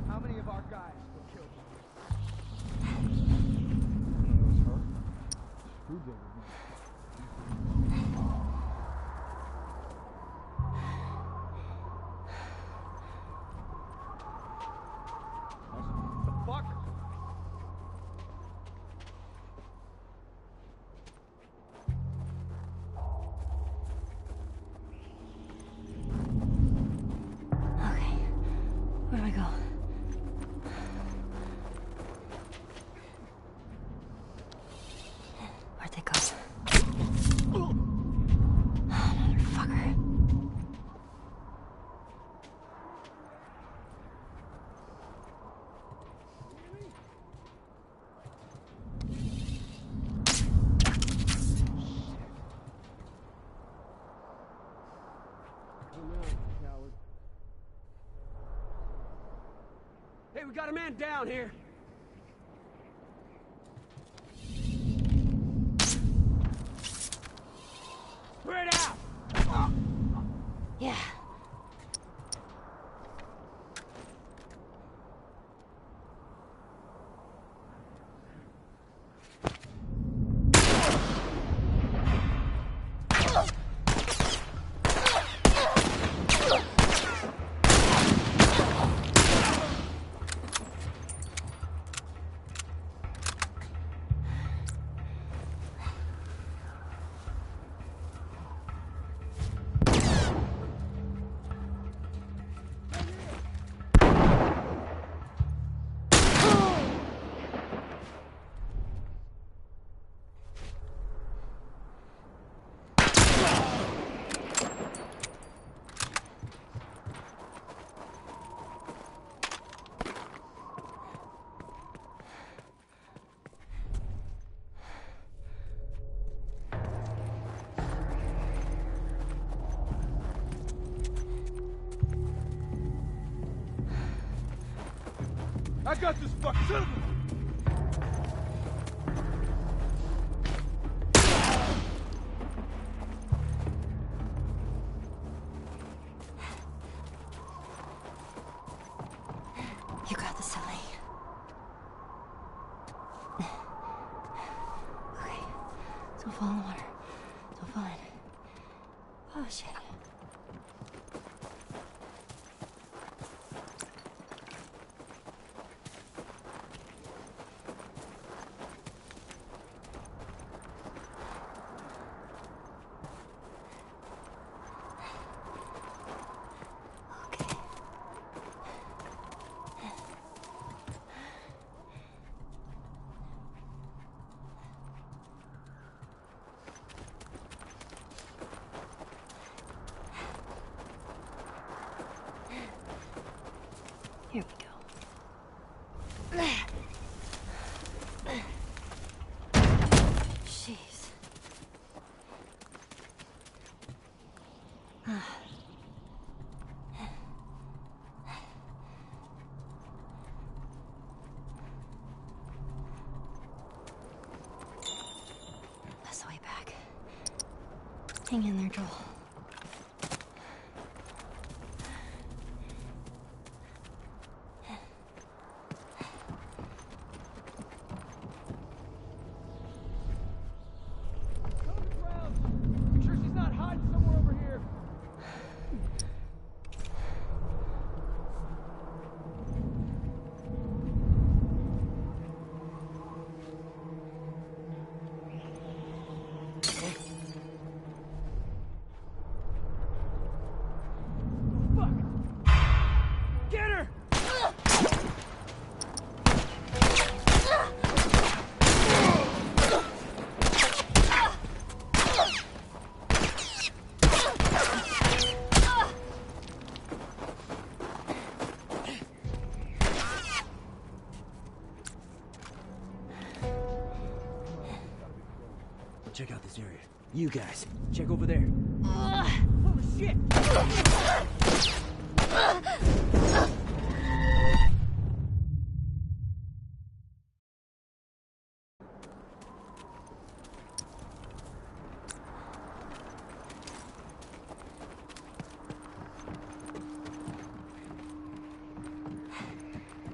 How many of our guys were killed? The fuck?
Okay. Where do I go? Where'd they go? Oh, motherfucker.
Hey, we got a man down here. Spread out!
Yeah.
I got this fucking son of a...
You got this, Ellie. Okay. Don't fall in the water. Don't fall in. Oh, shit. Here we go. Jeez. Hang in there, Joel.
Make sure she's not hiding somewhere over here. Get her!
Check out this area. You guys, check over there.
Holy shit!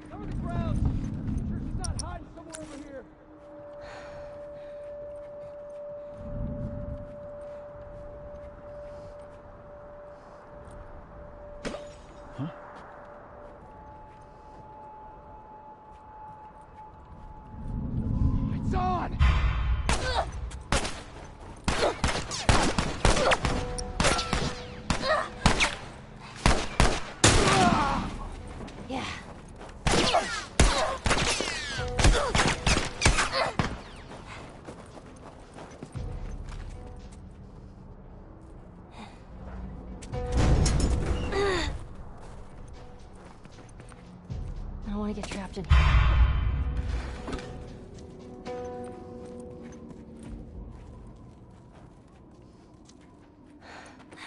Cover the ground! Make sure she's not hiding somewhere over here. It's on!
Yeah. I don't want to get trapped in here.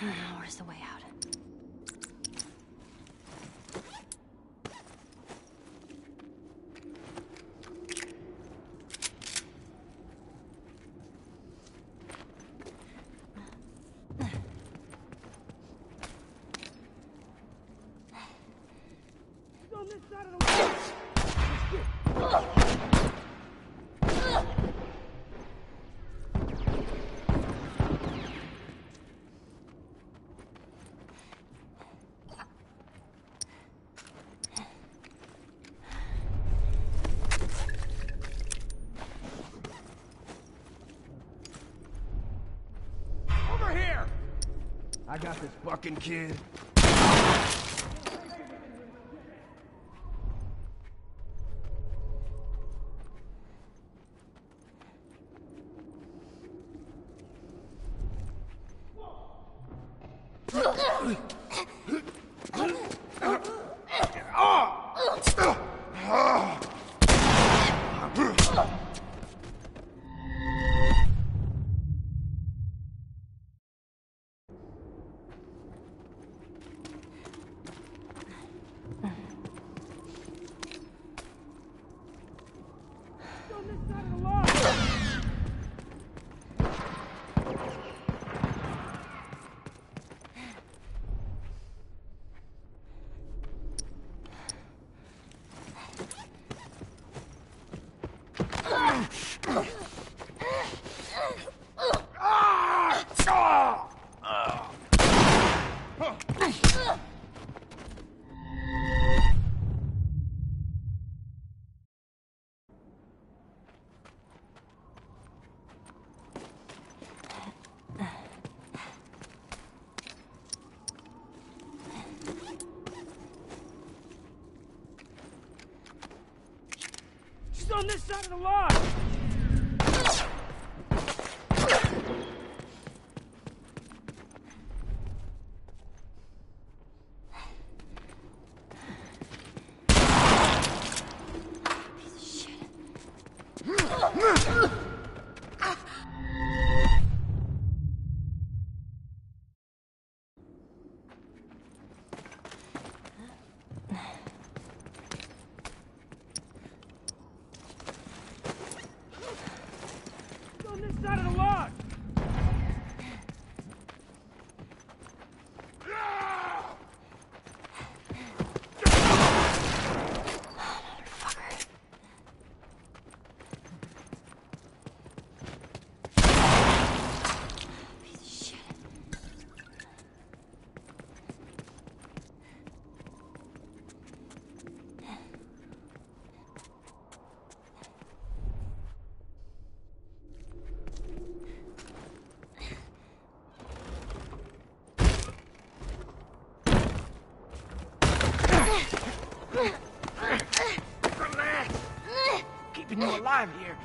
I don't know, where's the way out?
On this side of the wall! Over here! I got this fucking kid. On this side of the lawn! She's on this side of the lawn! On this side of the lawn!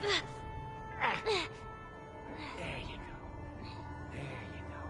There you go. There you go.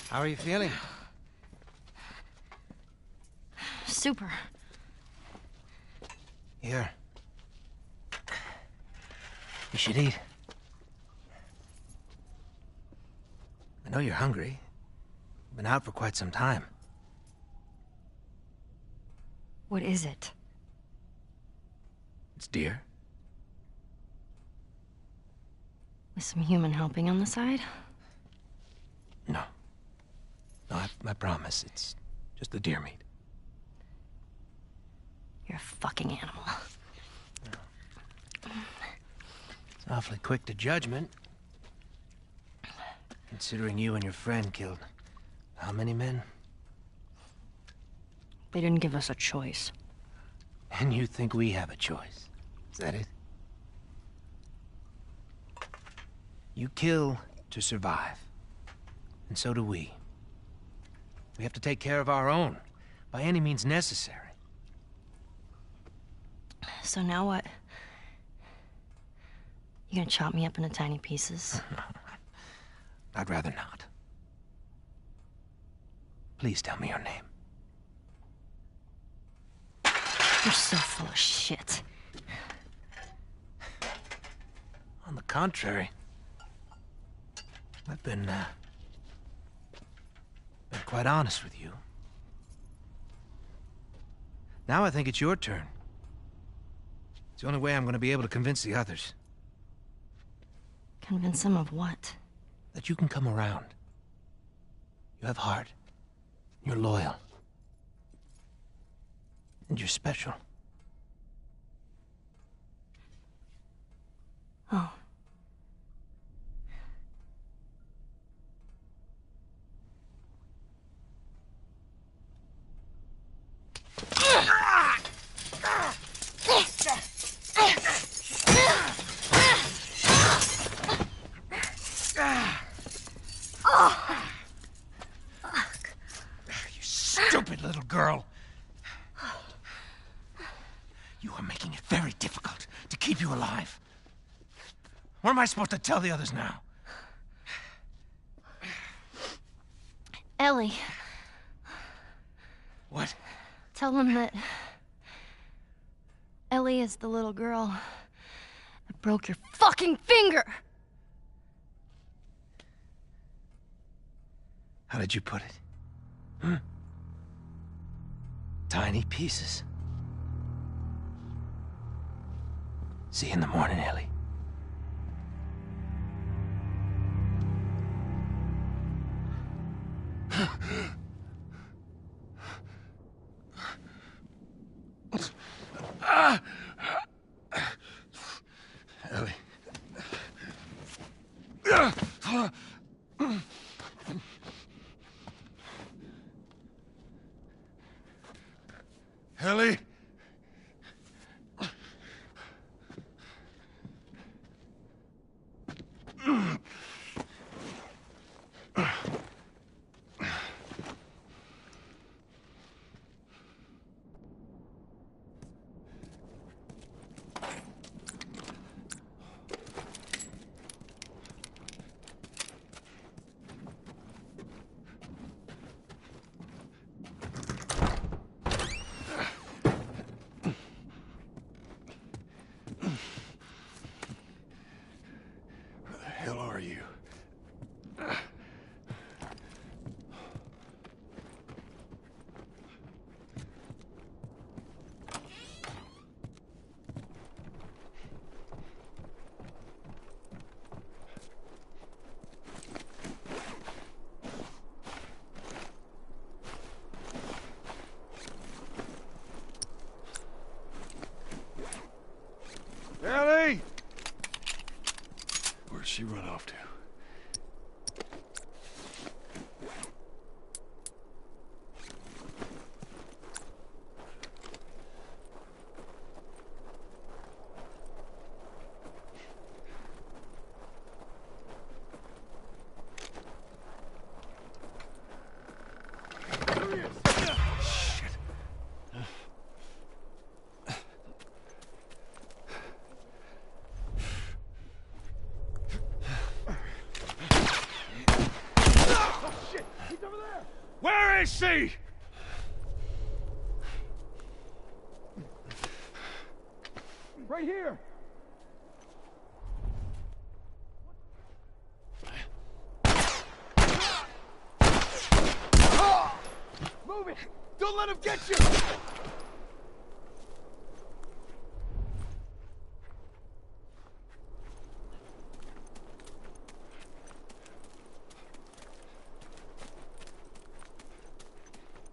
How are you feeling?
Super.
Here. You should eat. I know you're hungry. You've been out for quite some time.
What is it?
It's deer.
With some human helping on the side?
No. No, I promise. It's just the deer meat.
You're a fucking animal.
It's awfully quick to judgment. Considering you and your friend killed how many men?
They didn't give us a choice.
And you think we have a choice? Is that it? You kill to survive. And so do we. We have to take care of our own, by any means necessary.
So now what? You gonna chop me up into tiny pieces?
I'd rather not. Please tell me your name.
You're so full of shit.
On the contrary, I've been quite honest with you. Now I think it's your turn. It's the only way I'm going to be able to convince the others.
Convince them of what?
That you can come around. You have heart. You're loyal. And you're special.
Oh.
You stupid little girl. You are making it very difficult to keep you alive. What am I supposed to tell the others now?
Ellie.
What?
Tell them that Ellie is the little girl that broke your fucking finger!
How did you put it? Hmm? Tiny pieces. See you in the morning, Ellie. Ellie.
Ellie? she run off to? Where is she?
Right here! Move it! Don't let him get you!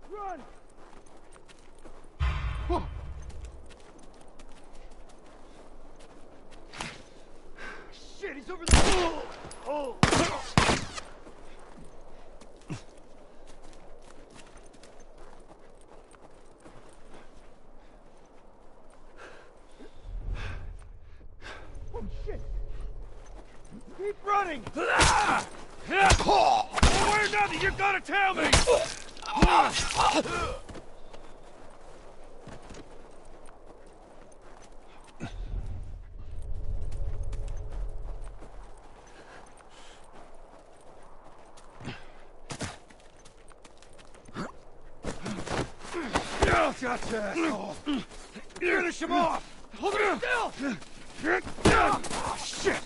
Run! Oh. Shit, he's over there! Oh. Oh, shit! Keep running!
Where nothing, you gotta tell me!
Gotcha, asshole! Finish him off! Hold him still! Oh, shit!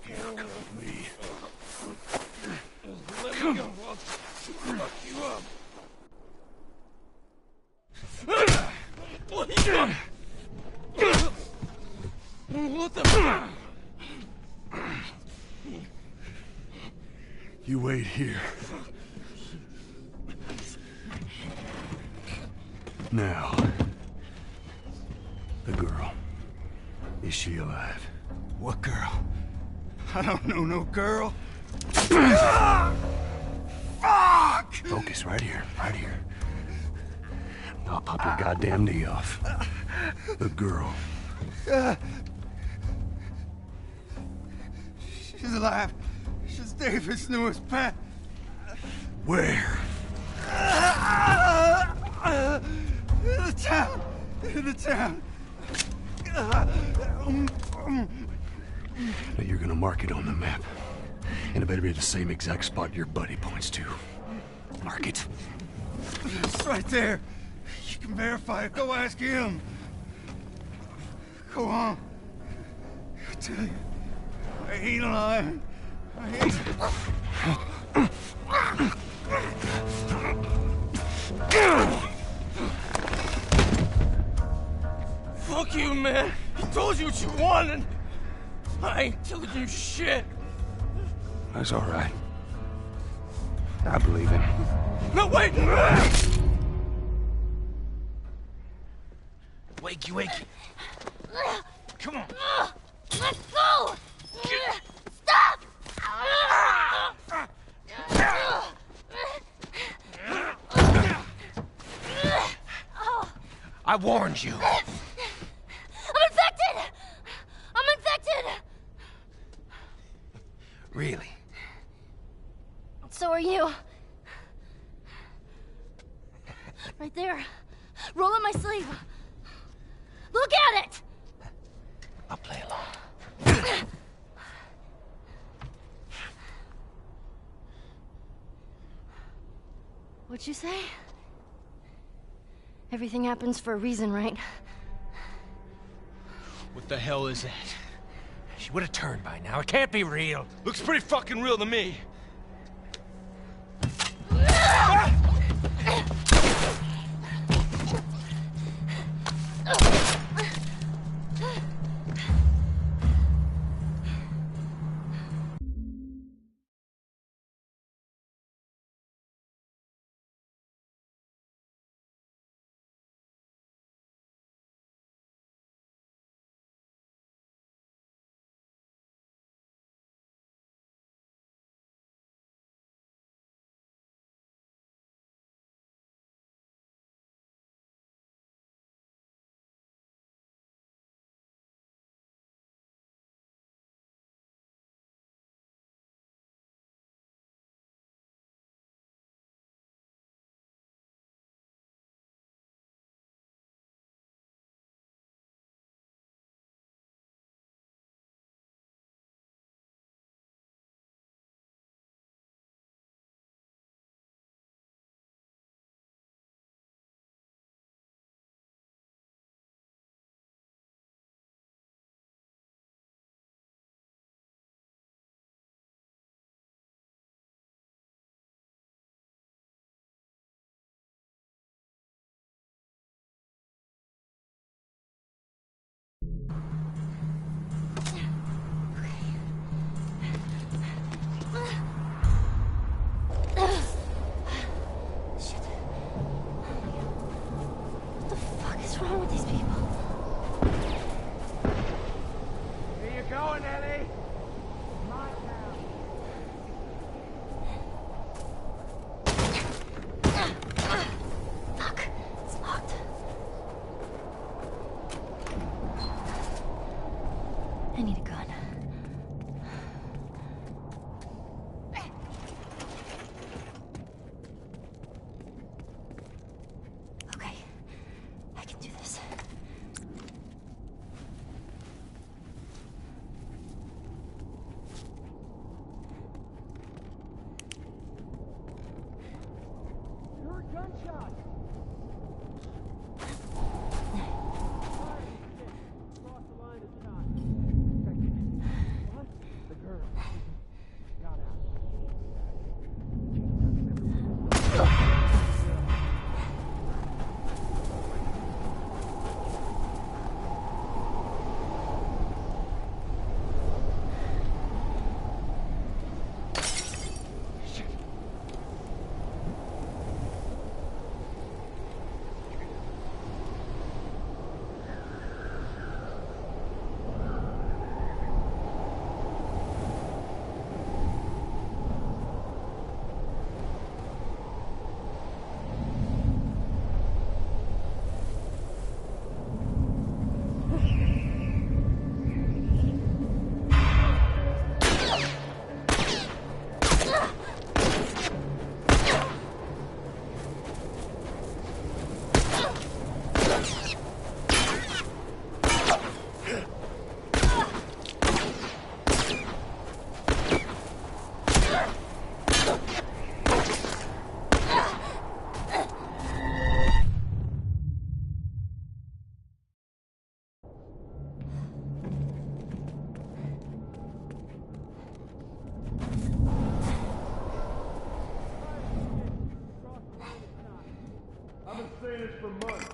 Handcuff me.
Let me go. I'll fuck you up. What the?
You wait here. Now, the girl. Is she alive?
What girl? I don't know no girl. Fuck!
Focus right here, right here. I'll pop your goddamn knee off. The girl.
She's alive. She's David's newest pet.
Where?
In the town. In the town.
Now you're gonna mark it on the map. And it better be the same exact spot your buddy points to. Mark it.
It's right there. You can verify it. Go ask him. Go on. I tell you, I ain't lying. I ain't.
Fuck you, man. He told you what you wanted. I ain't telling you shit.
That's all right. I believe him.
No, wait!
Wakey, wakey. Come on.
Let's go! Stop!
I warned you.
I'm infected! I'm infected!
Really?
So are you. Right there. Roll up my sleeve. Look at it!
I'll play along.
What'd you say? Everything happens for a reason, right?
What the hell is that? She would have turned by now. It can't be real.
Looks pretty fucking real to me.
Gunshot! Cross the line is shot. What? The girl. Got out.
I've been saying this for months.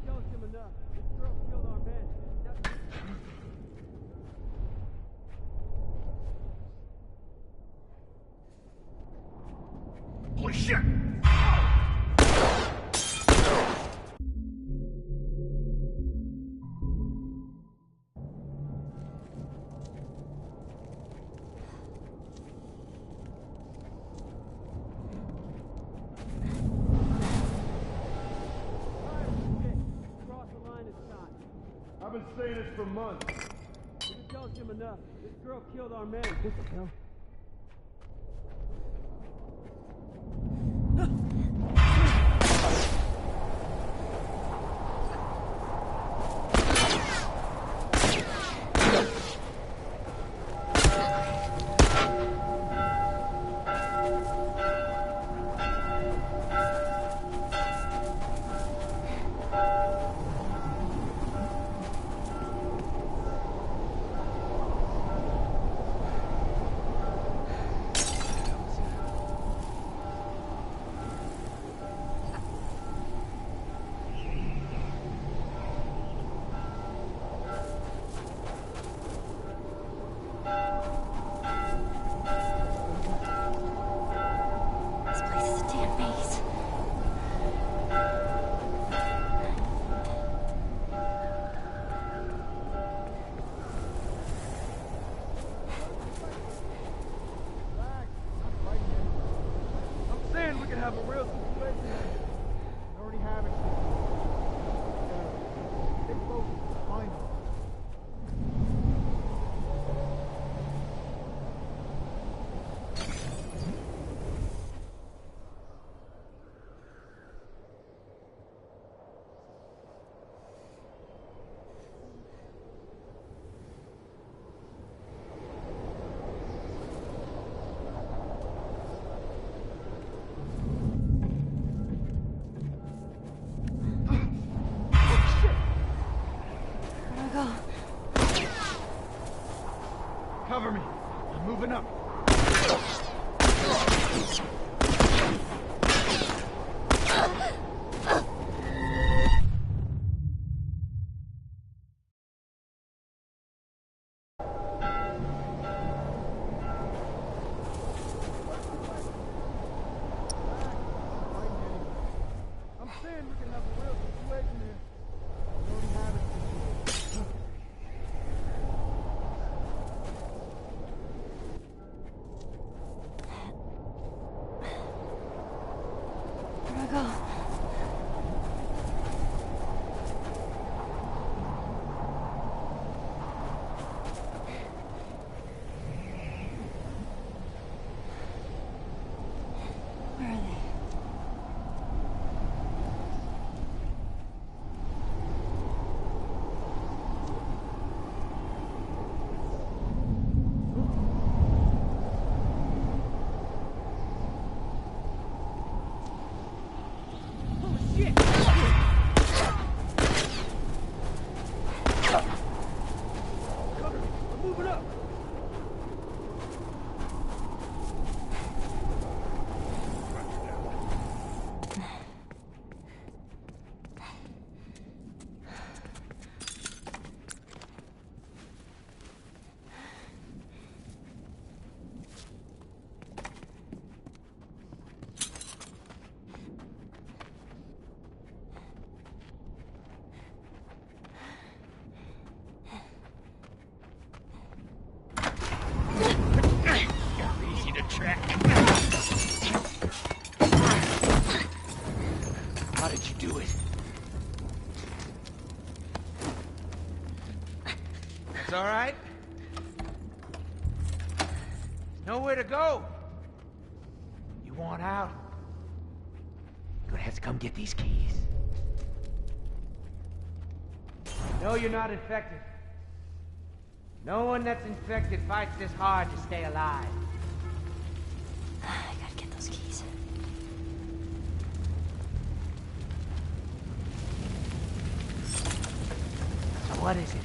Don't give him enough. This girl killed our men.
Holy shit! I've been saying this for months.
Didn't tell Jim enough. This girl killed our men. What the hell? We could have a real situation.
We already have it. Stay focused. Find them.
all right? There's nowhere to go. You want out? You're gonna have to come get these keys. No, you're not infected. No one that's infected fights this hard to stay alive.
I gotta get those keys.
So what is it?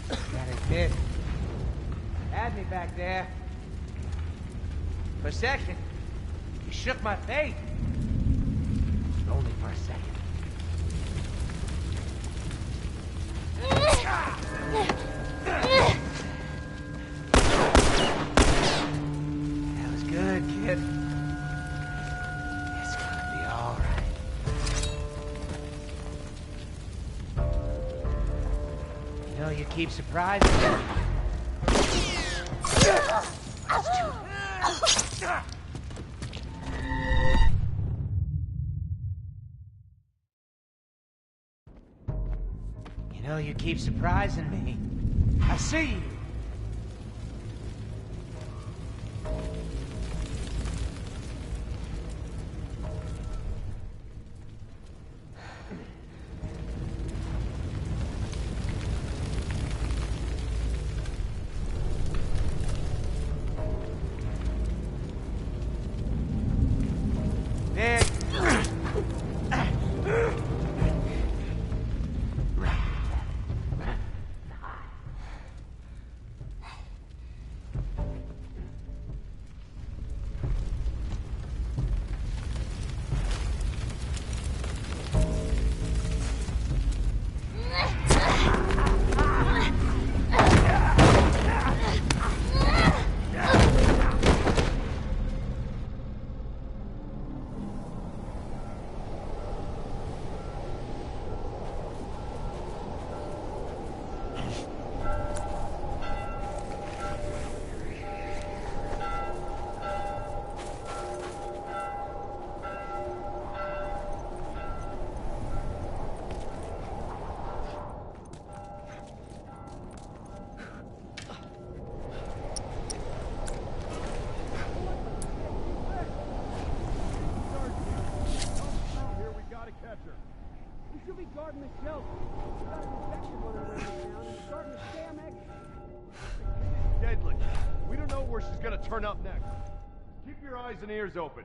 Gotta admit, had me back there. For a second, you shook my faith. But only for a second. That was good, kid. It's gonna be all right. You know, you keep surprising me. You know, you keep surprising me. I see you. Nick.
guarding the shelf. We got an infection running around the town, and it's starting to damn egg.
Deadly. We don't know where she's gonna turn up next. Keep your eyes and ears open.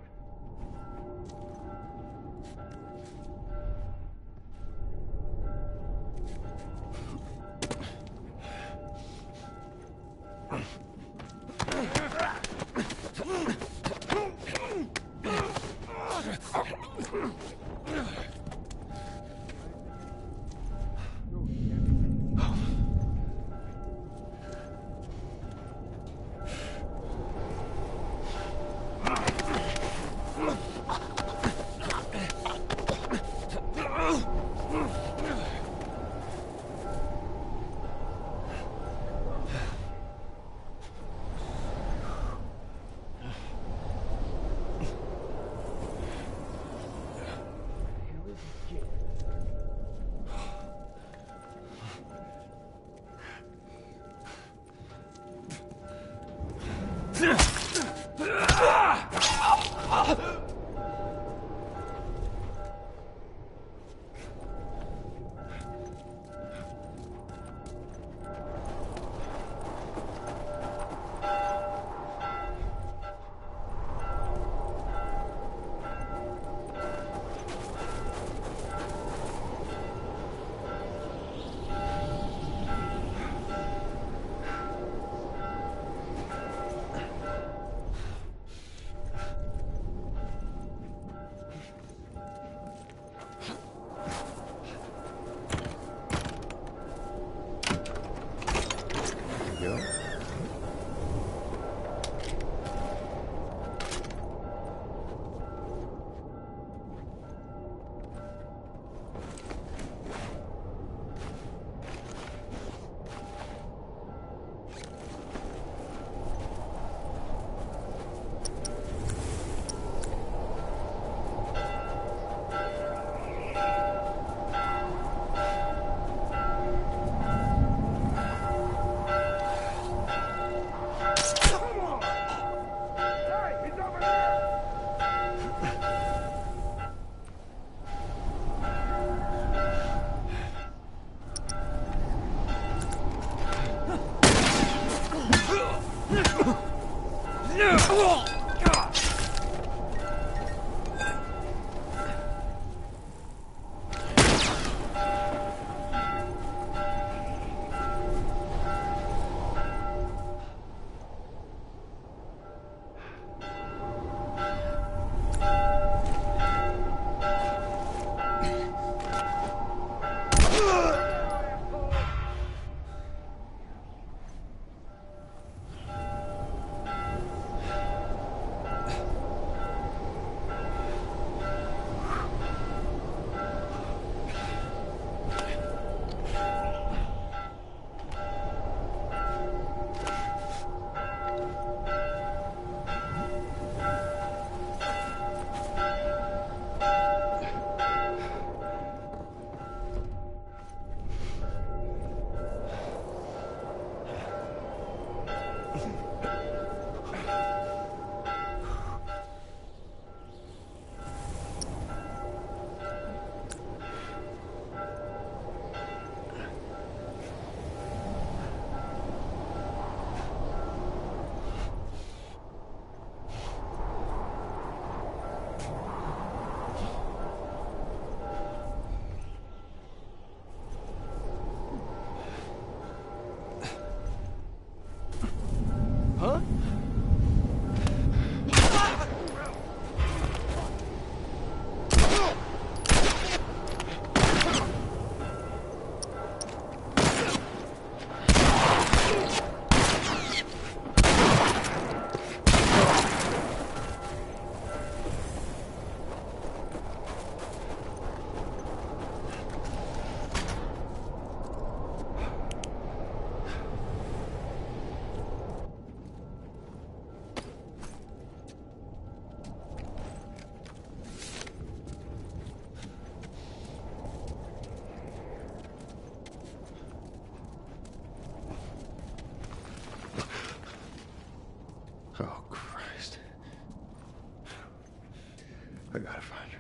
I gotta find her.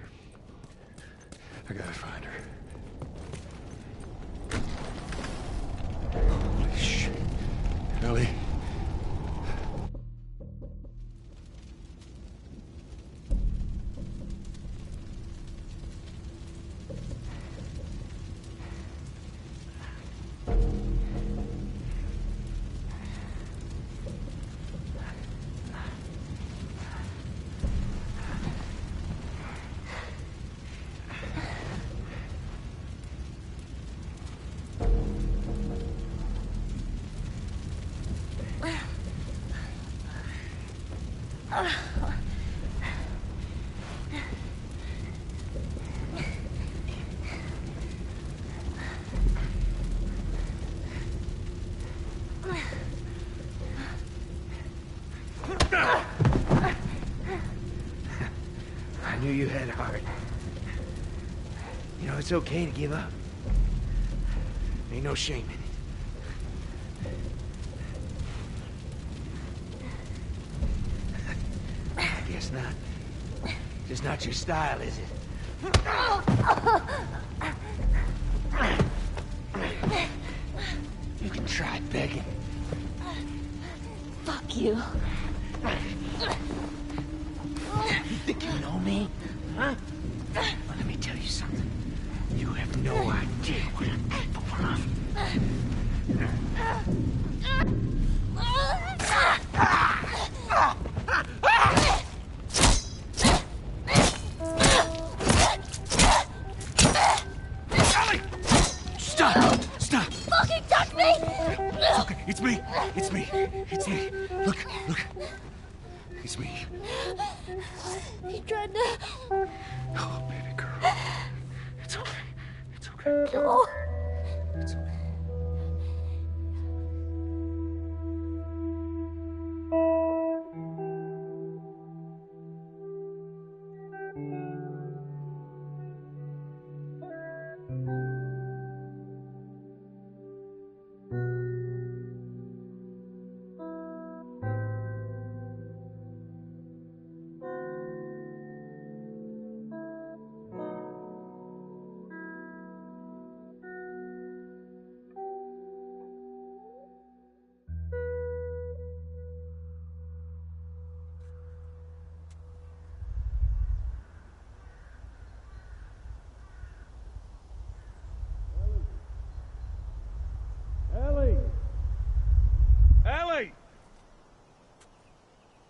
I gotta find her. Holy shit. Ellie.
I knew you had heart. You know, it's okay to give up. Ain't no shame in it. I guess not. Just not your style, is it? You can try begging.
Fuck you.
You think you know me? Huh? Well, let me tell you something. You have no idea what I'm capable of. Ellie! Stop! Stop!
Fucking touch me!
It's okay. It's me. It's me. It's me. Look. It's me.
He tried to...
Oh, baby girl. It's okay. It's okay.
No.
It's okay.
Ellie! Ellie!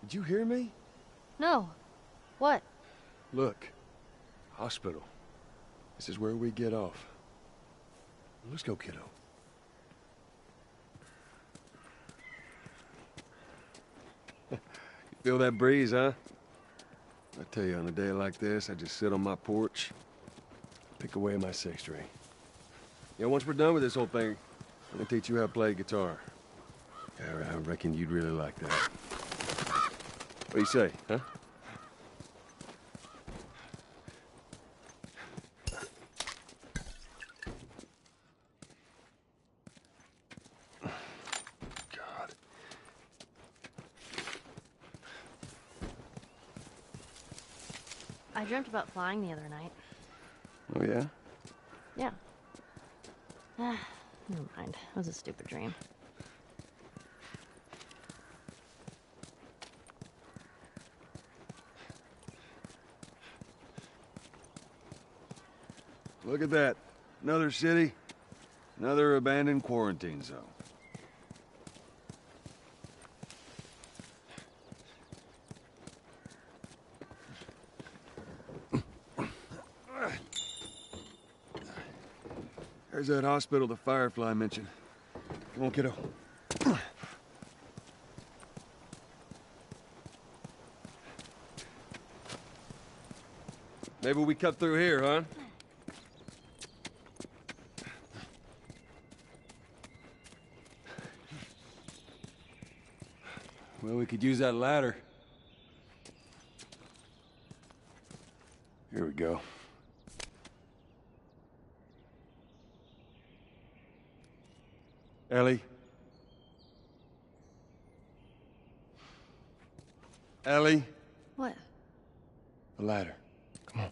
Did you hear me?
No. What?
Look. Hospital. This is where we get off. Let's go, kiddo. You feel that breeze, huh? I tell you, on a day like this, I just sit on my porch, pick away my six string. Yeah, once we're done with this whole thing, I'm gonna teach you how to play guitar. Yeah, I reckon you'd really like that. What do you say, huh? God.
I dreamt about flying the other night.
Oh, yeah?
Yeah. Never mind. It was a stupid dream.
Look at that. Another city, another abandoned quarantine zone. There's that hospital the Firefly mentioned. Come on, kiddo. Maybe we cut through here, huh? Well, we could use that ladder. Here we go. Ellie? Ellie?
What?
The ladder. Come on.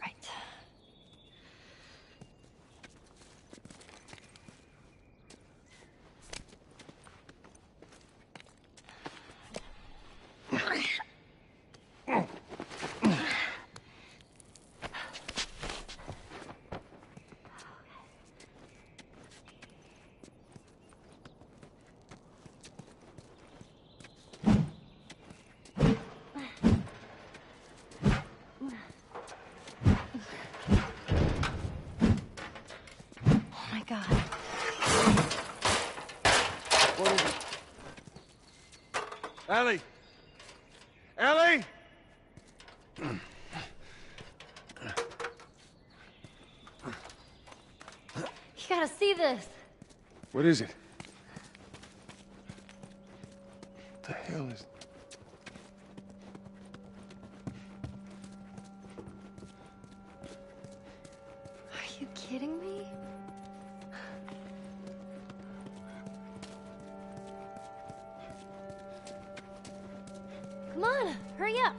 Right. Oh my God.
What is it? Ellie! Ellie!
You gotta see this.
What is it? What the hell is...
Are you kidding me? Come on, hurry up.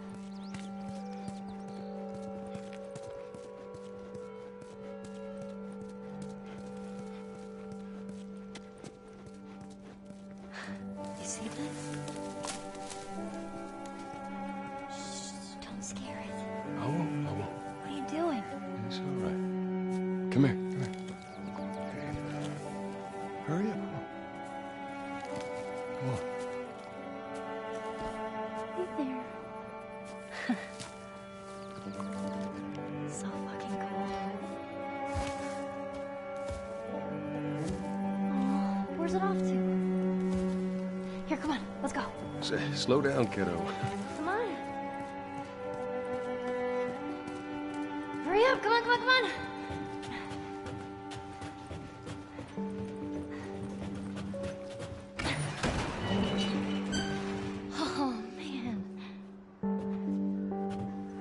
You see this? Shh, don't scare it.
I won't.
What are you doing?
It's all right. Come here. Hurry up. Come on.
Hey there. So fucking cool. Oh, where's it off to? Here, come on, let's go.
Slow down, kiddo.
Come on. Hurry up, come on, come on, come on. Oh, man.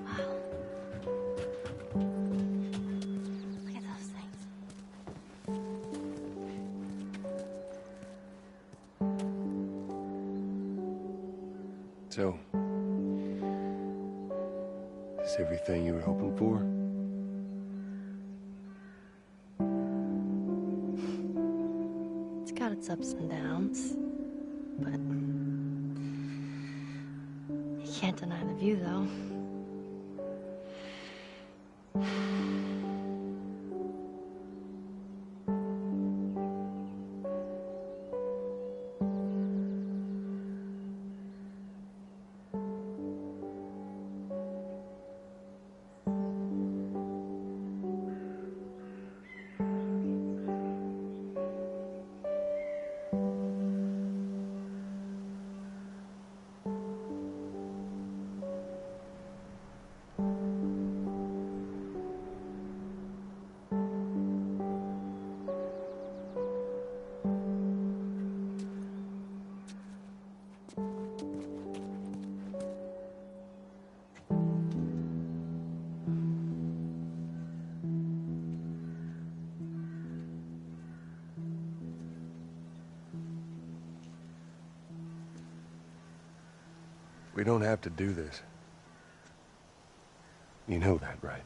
Wow. Look at those things.
So, is everything you were hoping for?
It's got its ups and downs, but you can't deny the view, though.
We don't have to do this. You know that, right?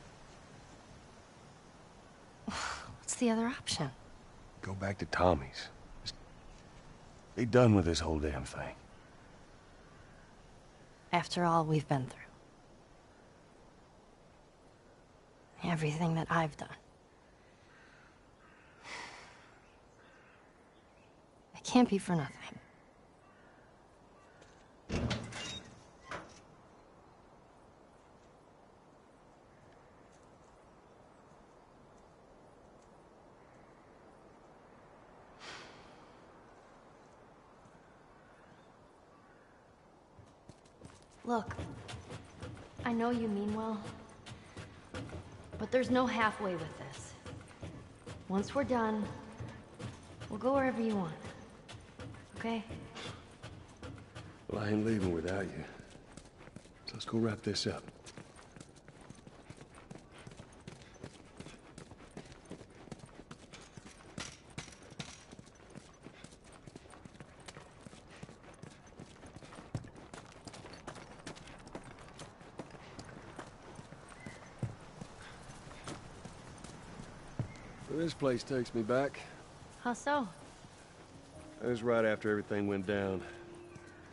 What's the other option?
Go back to Tommy's. Just be done with this whole damn thing.
After all we've been through. Everything that I've done. It can't be for nothing. Look, I know you mean well, but there's no halfway with this. Once we're done, we'll go wherever you want. Okay?
Well, I ain't leaving without you. So let's go wrap this up. Well, this place takes me back.
How so?
It was right after everything went down.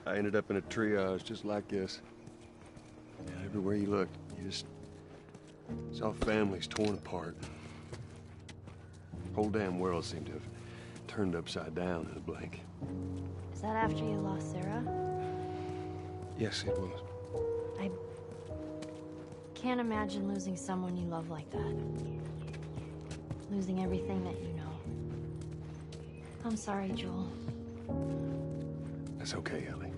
I ended up in a triage just like this. And everywhere you looked, you just saw families torn apart. The whole damn world seemed to have turned upside down in a blink.
Is that after you lost Sarah?
Yes, it was.
I can't imagine losing someone you love like that. Losing everything that you know. I'm sorry, Joel.
That's okay, Ellie.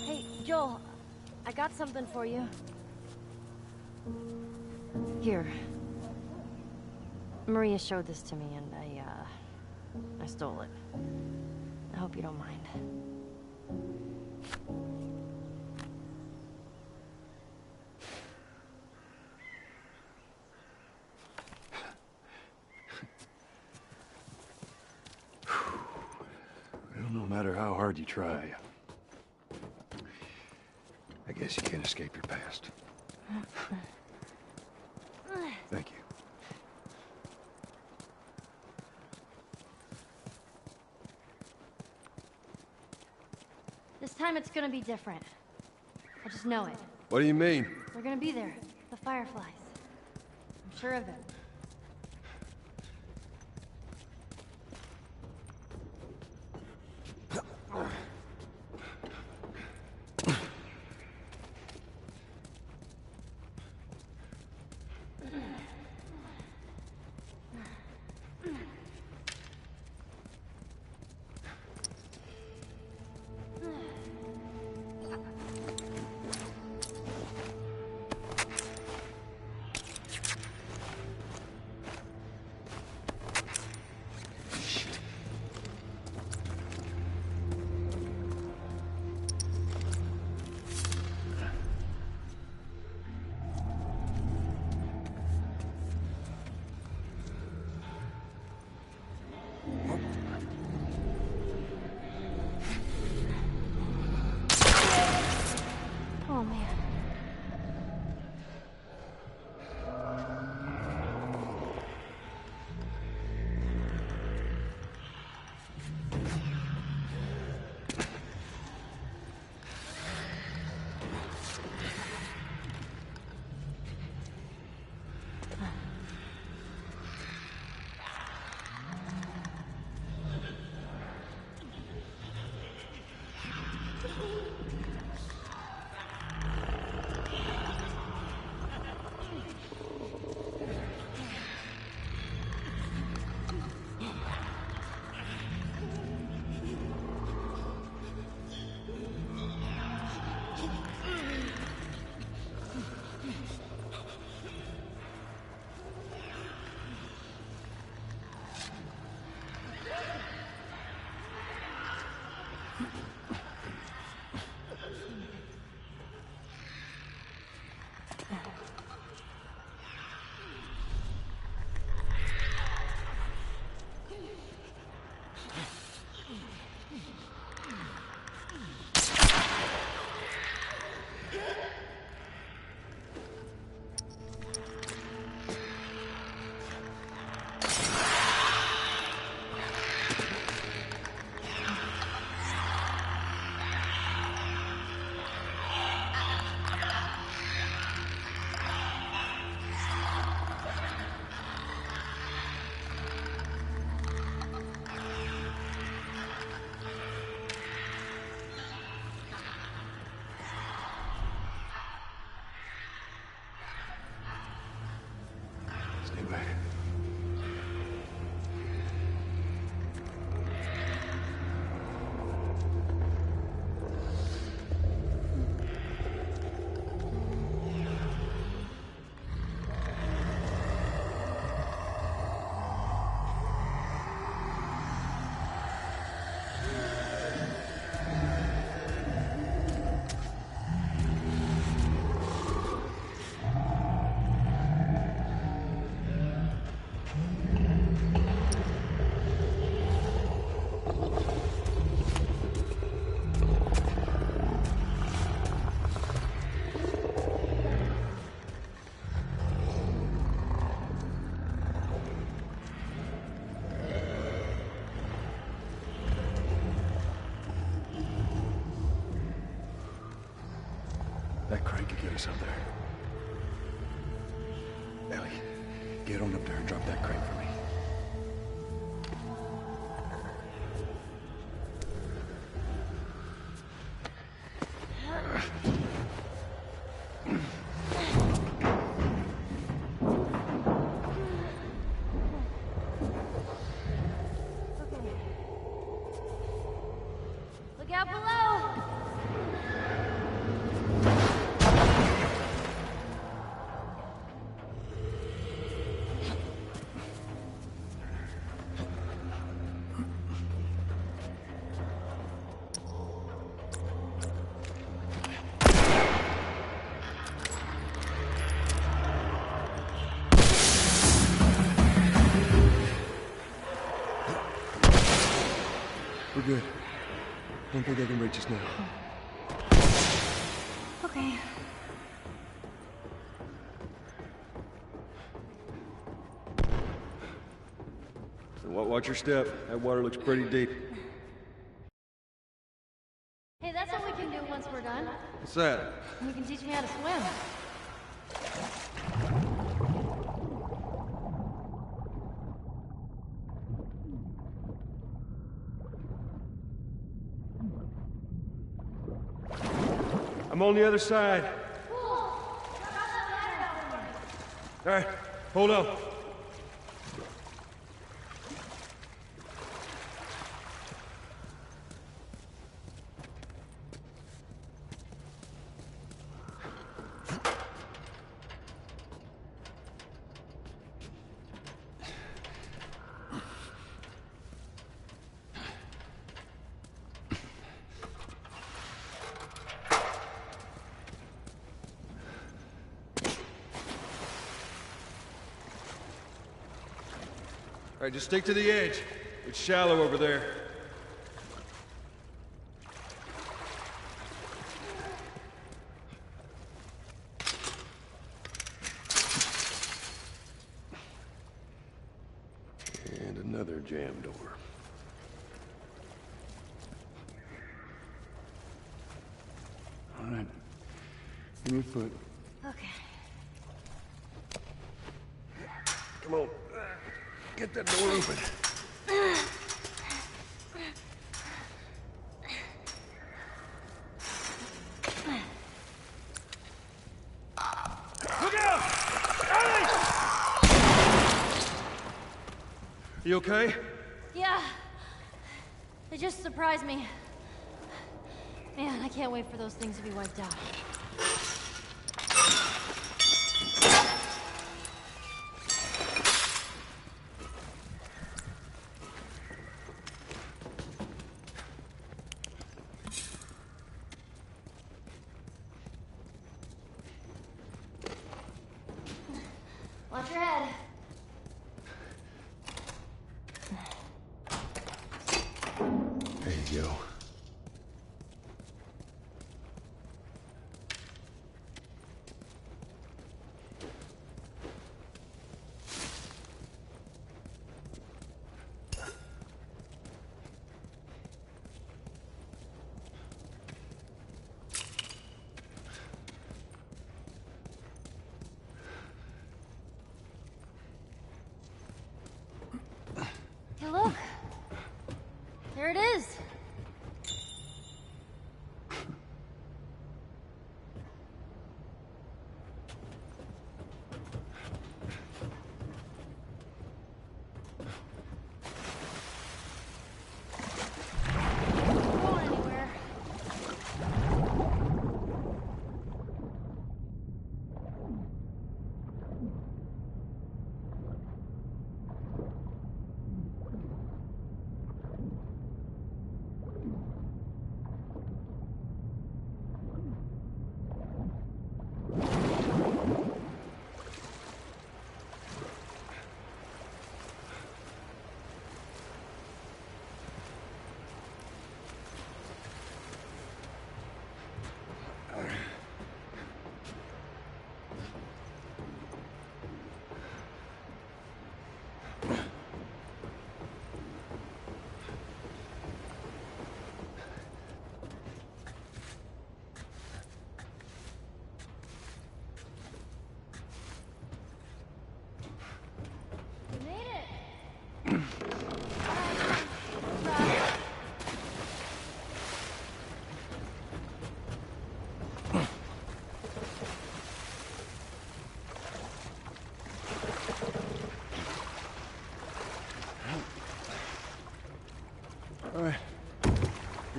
Hey, Joel, I got something for you. Here. Maria showed this to me, and I stole it. I hope you don't mind.
Well, no matter how hard you try, I guess you can't escape your past. Thank you.
This time it's gonna be different. I just know it.
What do you mean?
They're gonna be there. The Fireflies. I'm sure of it. Oh, man.
That crane could get us up there. Ellie, get on up there and drop that crane for me.
Look out below!
We're good. Don't think they can reach us now.
Okay.
Watch your step. That water looks pretty deep.
Hey, that's what we can do once we're done.
What's that?
You can teach me how to swim.
I'm on the other side.
Cool.
All right, hold on. All right, just stick to the edge. It's shallow over there. And another jam door. All right. Give me a foot.
Okay.
Come on. Get that door open.
Look out! Ellie!
You okay?
Yeah. They just surprised me. Man, I can't wait for those things to be wiped out. Watch your head.
There you go.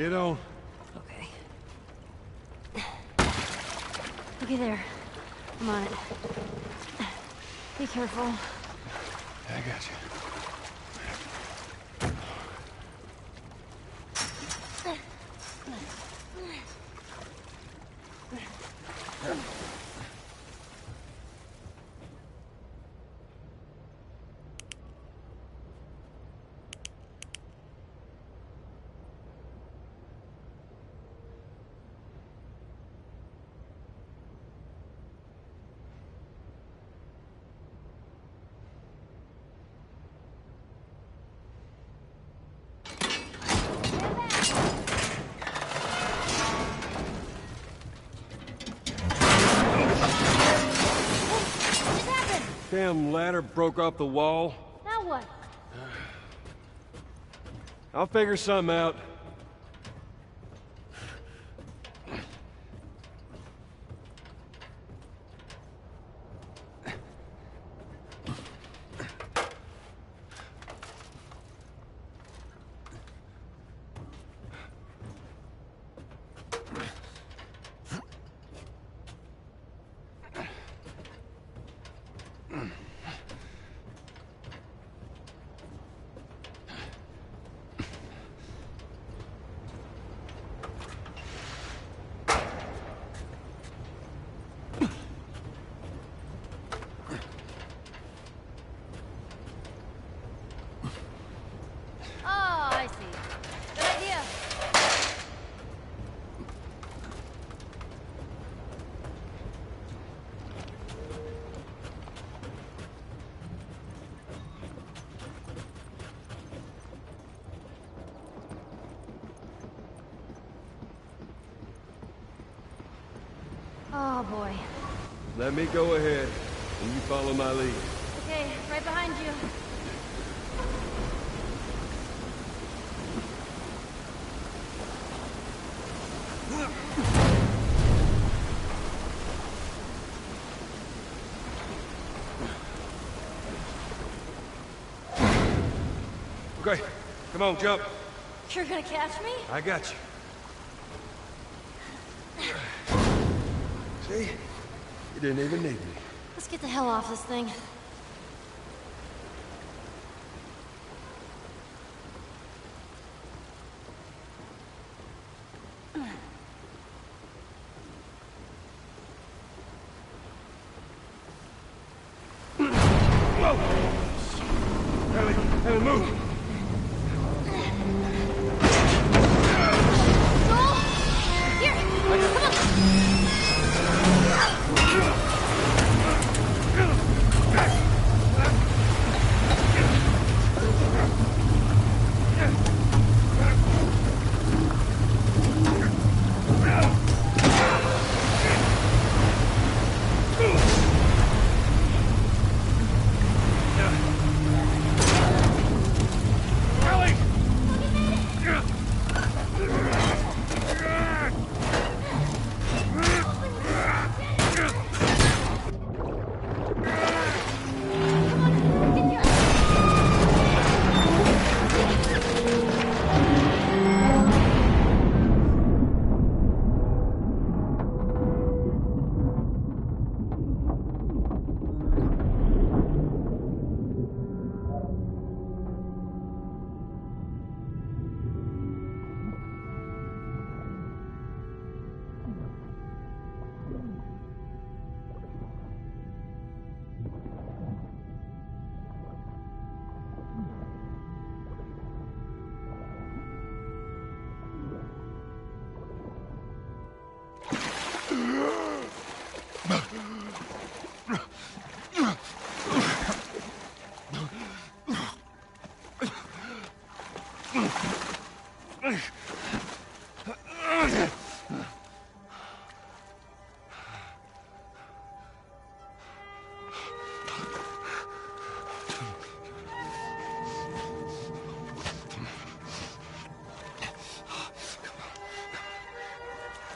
Get on.
Okay. Okay, there. I'm on it. Be careful.
I got you.
Damn ladder broke off the wall.
Now what?
I'll figure something out.
Oh, boy.
Let me go ahead, and you follow my lead.
Okay, right behind you.
Okay, come on, jump.
You're gonna catch me?
I got you.
See? You didn't even need me.
Let's get the hell off this thing.
Ellie, move!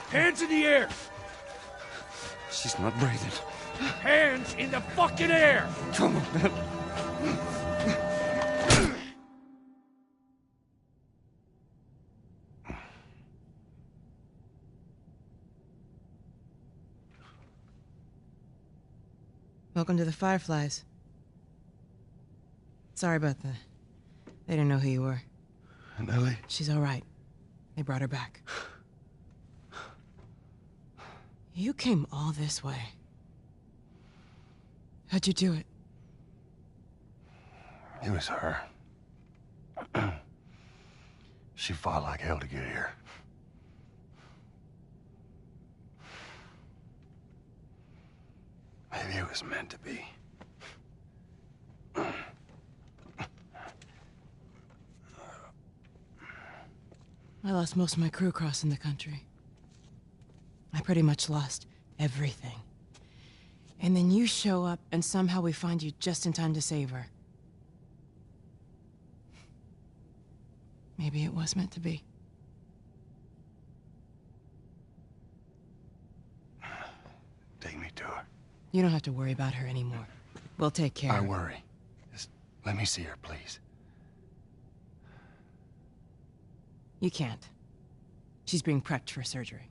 Hands in the air!
She's not breathing.
Hands in the fucking air!
Come on, man.
Welcome to the Fireflies. Sorry about that. They didn't know who you were.
And Ellie?
She's all right. They brought her back. You came all this way. How'd you do it?
It was her. She fought like hell to get here. Maybe it was meant to be.
I lost most of my crew crossing the country. I pretty much lost everything. And then you show up, and somehow we find you just in time to save her. Maybe it was meant to be.
Take me to her.
You don't have to worry about her anymore. We'll take care of her.
I worry. Just let me see her, please.
You can't. She's being prepped for surgery.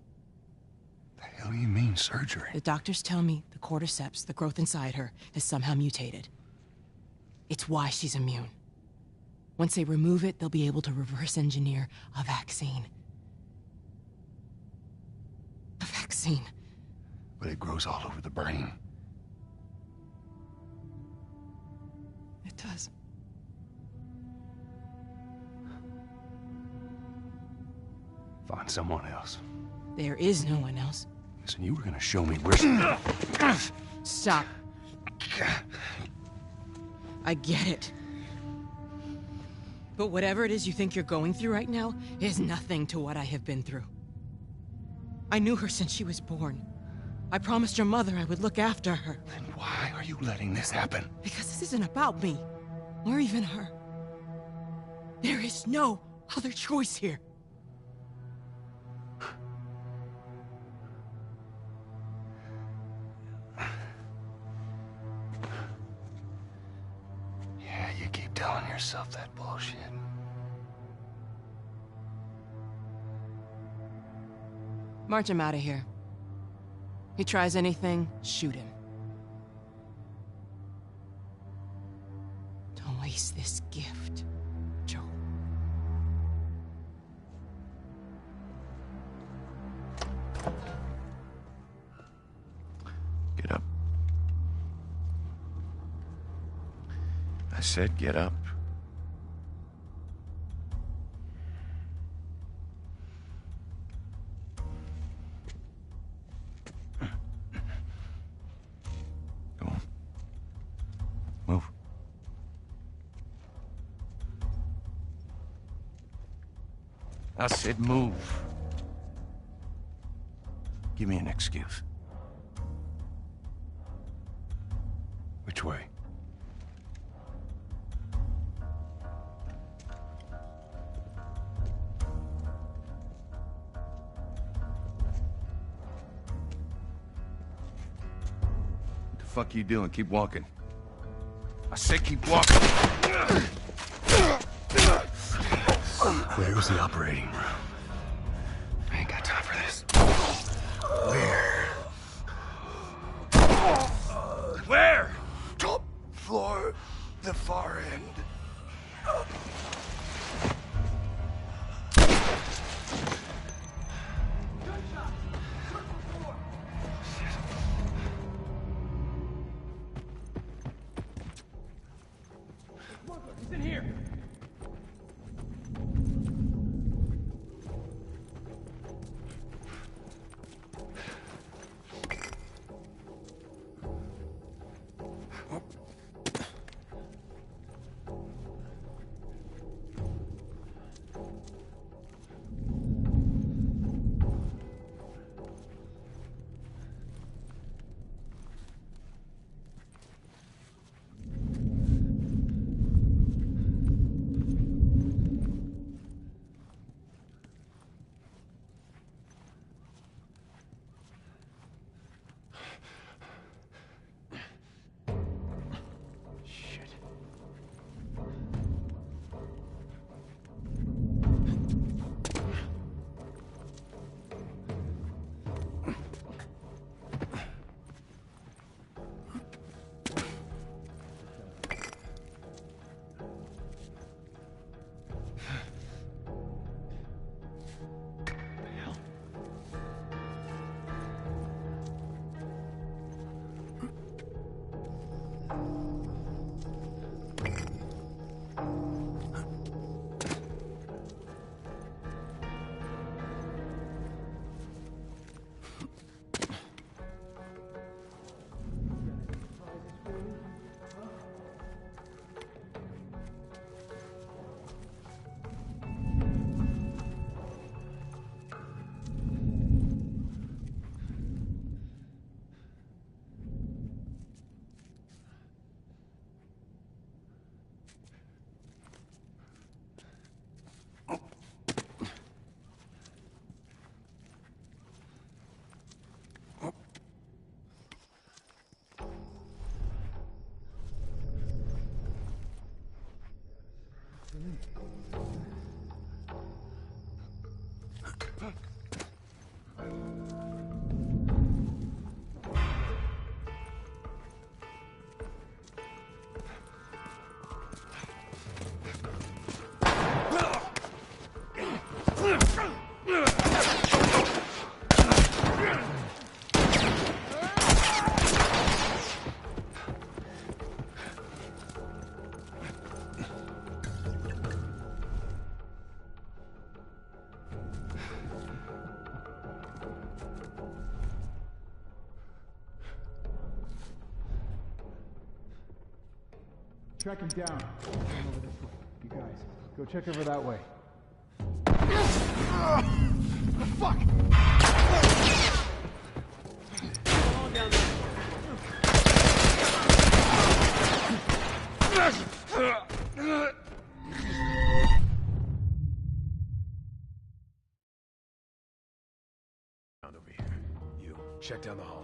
The hell do you mean, surgery?
The doctors tell me the cordyceps, the growth inside her, has somehow mutated. It's why she's immune. Once they remove it, they'll be able to reverse engineer a vaccine. A vaccine.
But it grows all over the brain.
It does.
Find someone else.
There is no one else.
Listen, you were gonna show me where she...
Stop. I get it. But whatever it is you think you're going through right now is nothing to what I have been through. I knew her since she was born. I promised your mother I would look after her.
Then why are you letting this happen?
Because this isn't about me, or even her. There is no other choice here.
Yeah, you keep telling yourself that bullshit.
March him out of here. He tries anything, shoot him. Don't waste this gift, Joel.
Get up. I said get up. Go on. Move. I said move.
Give me an excuse. Which way?
What the fuck you doing? Keep walking. I said keep walking.
Where was the operating room? I ain't got time for this. Where?
Where?
Top floor, the far end.
He's in here.
Track him down. Come over this way. You guys, go check over that way.
Fuck!
Over here. You, check down the hall.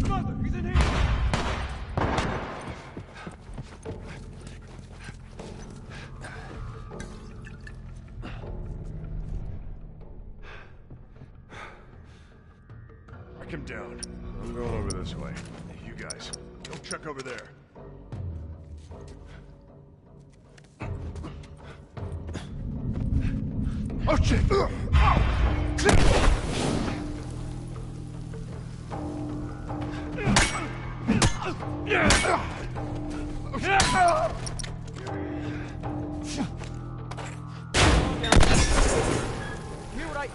Mother, he's in here!
Knock him down. I'm going over this way. Hey, you guys, go check over there.
Oh shit!
Hear what I...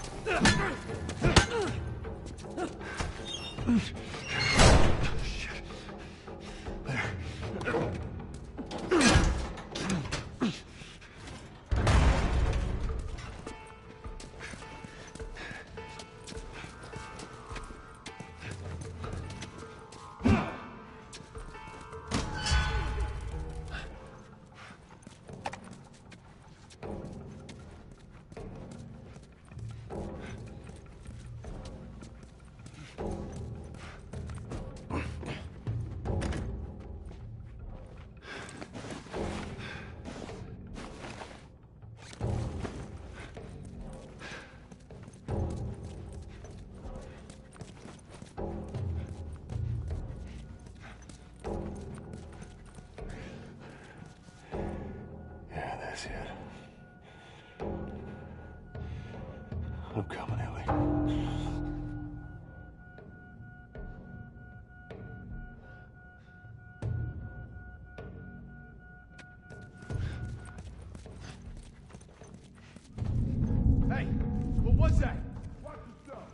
Yeah, that's it. I'm coming, Ellie.
Hey, what was that? Watch yourself.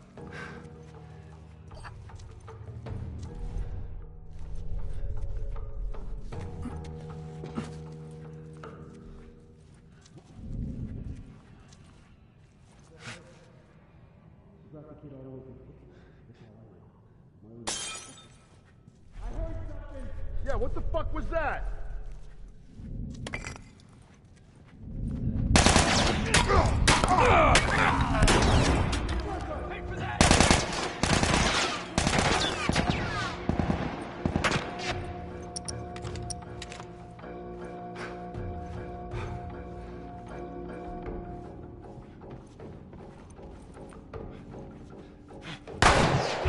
Yeah, what the fuck was that?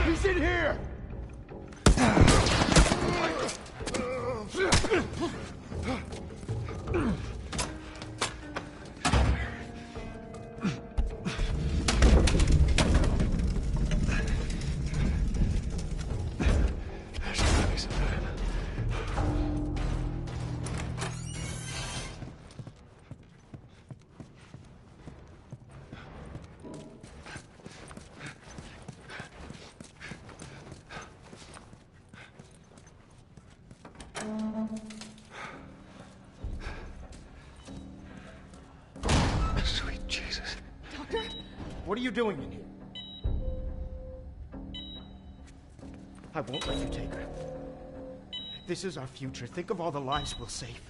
He's in here!
Sweet Jesus.
Doctor? What are you doing in here? I won't let you take her.
This is our future. Think of all the lives we'll save.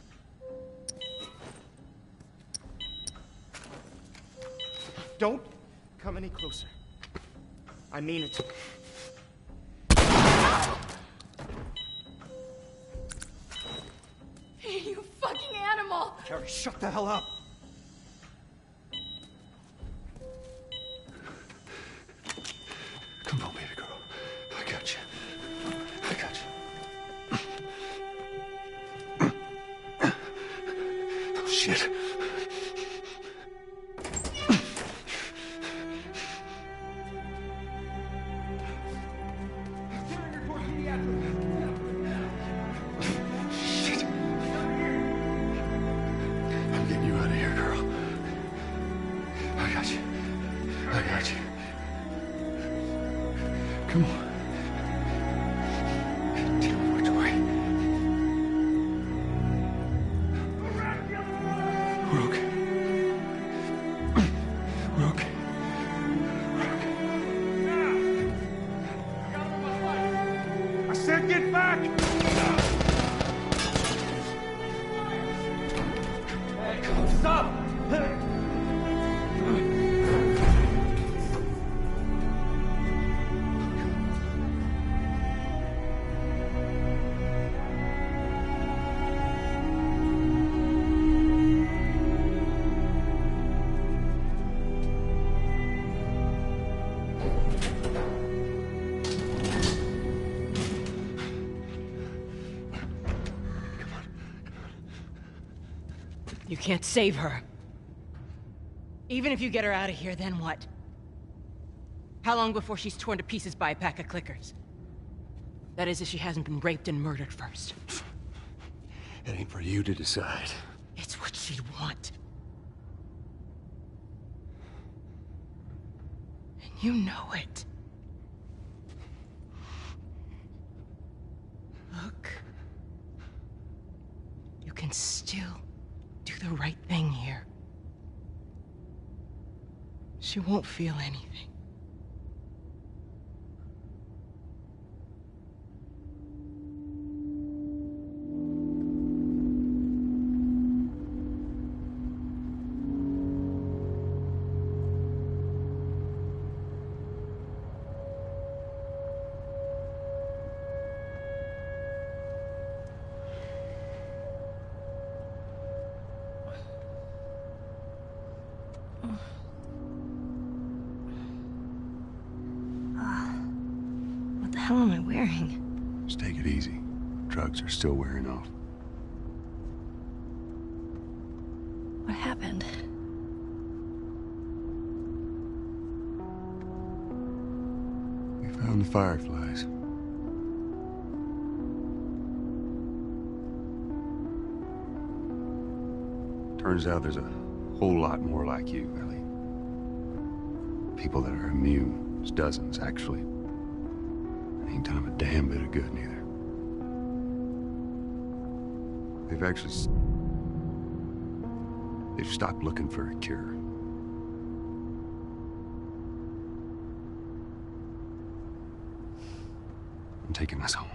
Don't come any closer. I mean it.
You fucking animal!
Carrie, shut the hell up!
Come on, baby girl. I got you. I got you. Oh, shit. Shit. I'm getting you out of here, girl. I got you. I got you. Come on. Tell me which way. We're okay. We're okay.
I said get back! Hey, stop!
You can't save her. Even if you get her out of here, then what? How long before she's torn to pieces by a pack of clickers? That is, if she hasn't been raped and murdered first.
It ain't for you to decide.
It's what she'd want. And you know it. Look. You can still do the right thing here. She won't feel anything.
What the hell am I wearing?
Just take it easy. Drugs are still wearing off.
What happened?
We found the fireflies. Turns out there's a whole lot more like you, Ellie. People that are immune. There's dozens, actually. Ain't done them a damn bit of good, neither. They've stopped looking for a cure. I'm taking us home.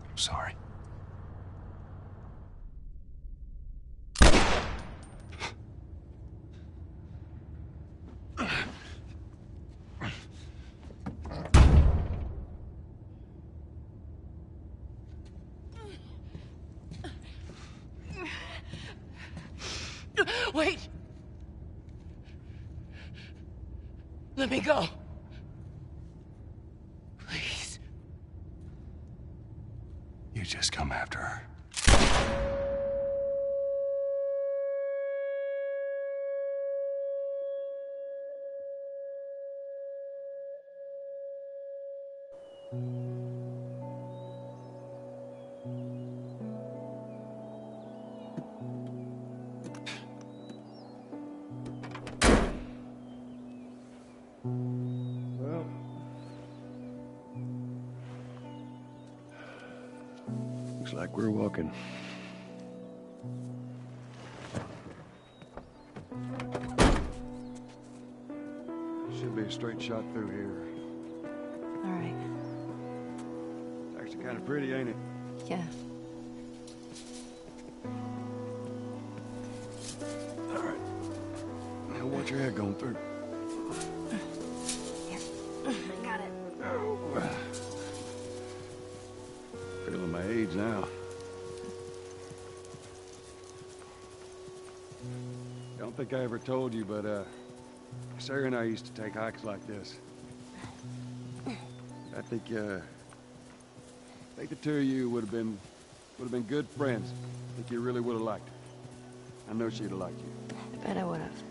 I'm sorry.
Wait! Let me go. Please.
You just come after her.
Well,
looks like we're walking. Should be a straight shot through here.
All right.
It's actually kind of pretty, ain't it?
Yeah.
All right. Now watch your head going through.
I got it.
Oh. Feeling my age now. I don't think I ever told you, but Sarah and I used to take hikes like this. I think the two of you would have been good friends. I think you really would have liked her. I know she'd have liked you.
I bet I would have.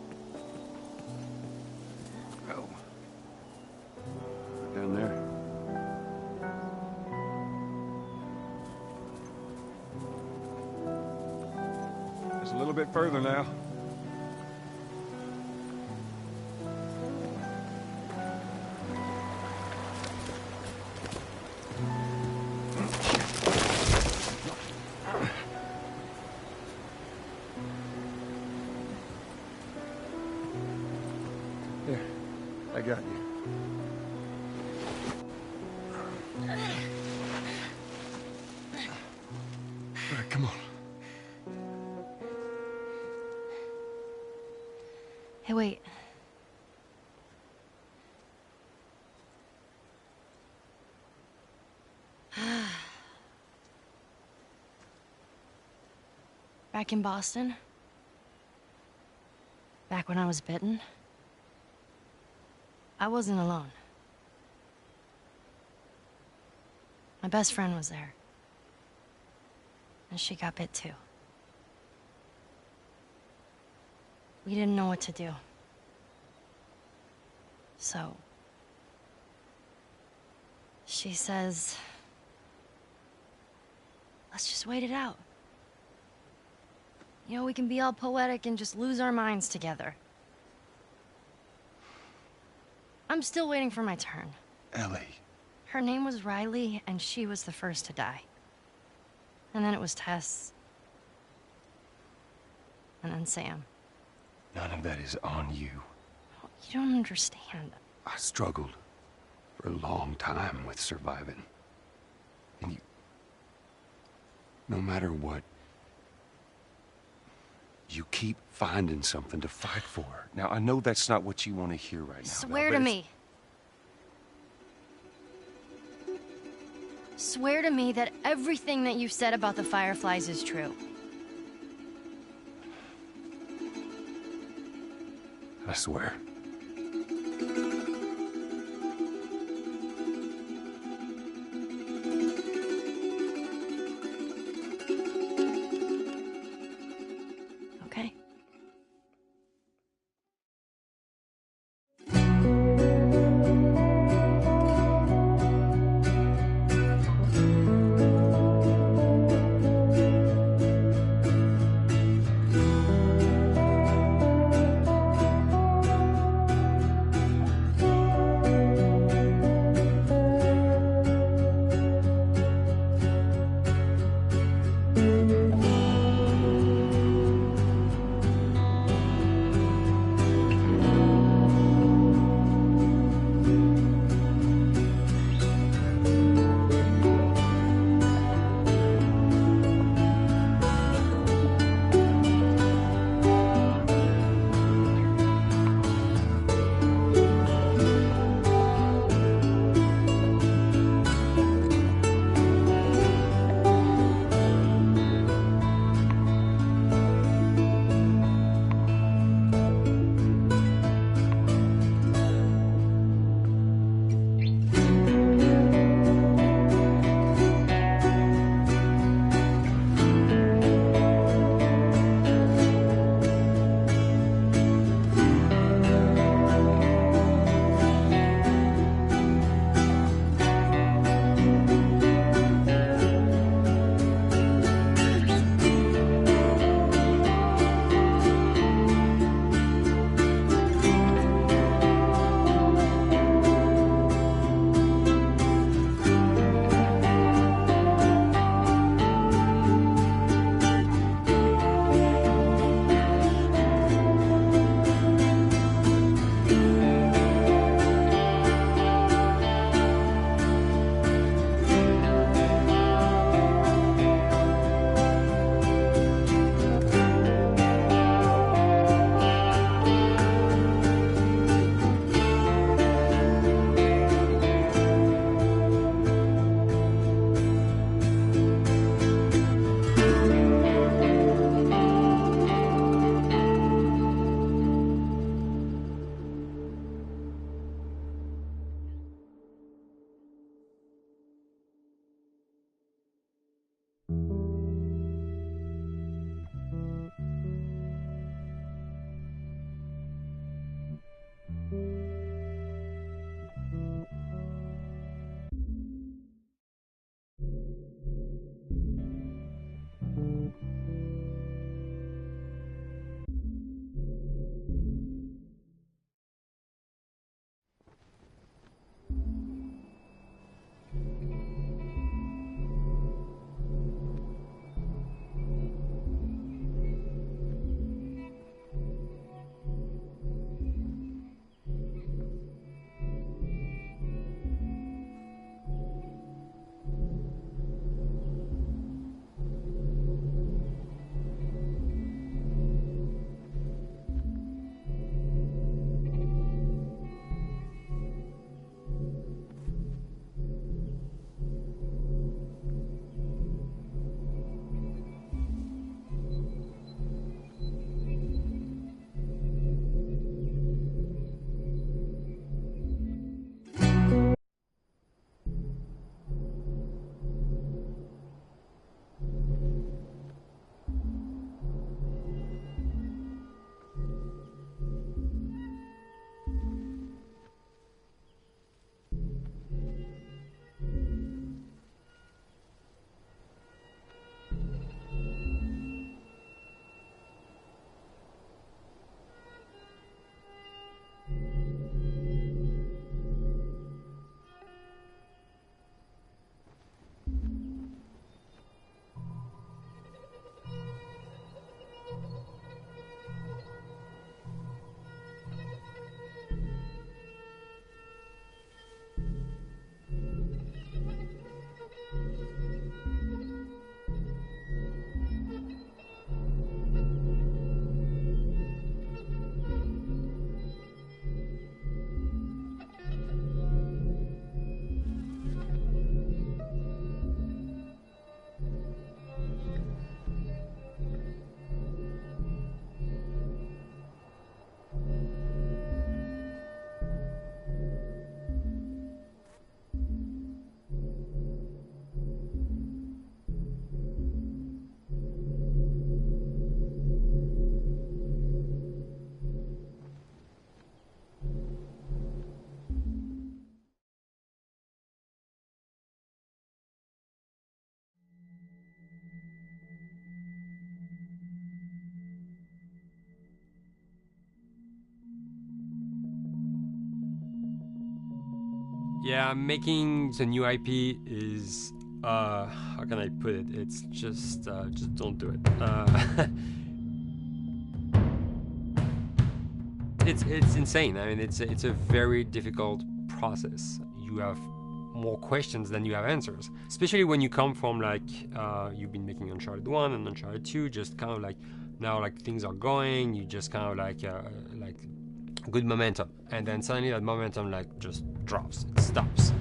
Oh. Down there. Just a little bit further now. Here, I got you. All right, come on.
Hey, wait. Back in Boston? Back when I was bitten? I wasn't alone. My best friend was there. And she got bit too. We didn't know what to do. So... she says... let's just wait it out. You know, we can be all poetic and just lose our minds together. I'm still waiting for my turn.
Ellie.
Her name was Riley, and she was the first to die. And then it was Tess. And then Sam.
None of that is on you.
You don't understand.
I struggled for a long time with surviving. And you... no matter what, you keep finding something to fight for.
Now, I know that's not what you want to hear right now.
Swear to me. Swear to me that everything that you said about the Fireflies is true.
I swear.
Okay.
Yeah, making the new IP is how can I put it? It's just don't do it. It's insane. I mean, it's a very difficult process. You have more questions than you have answers, especially when you come from like you've been making Uncharted 1 and Uncharted 2, just kind of like now like things are going, you just kind of like good momentum, and then suddenly that momentum like just drops, it stops.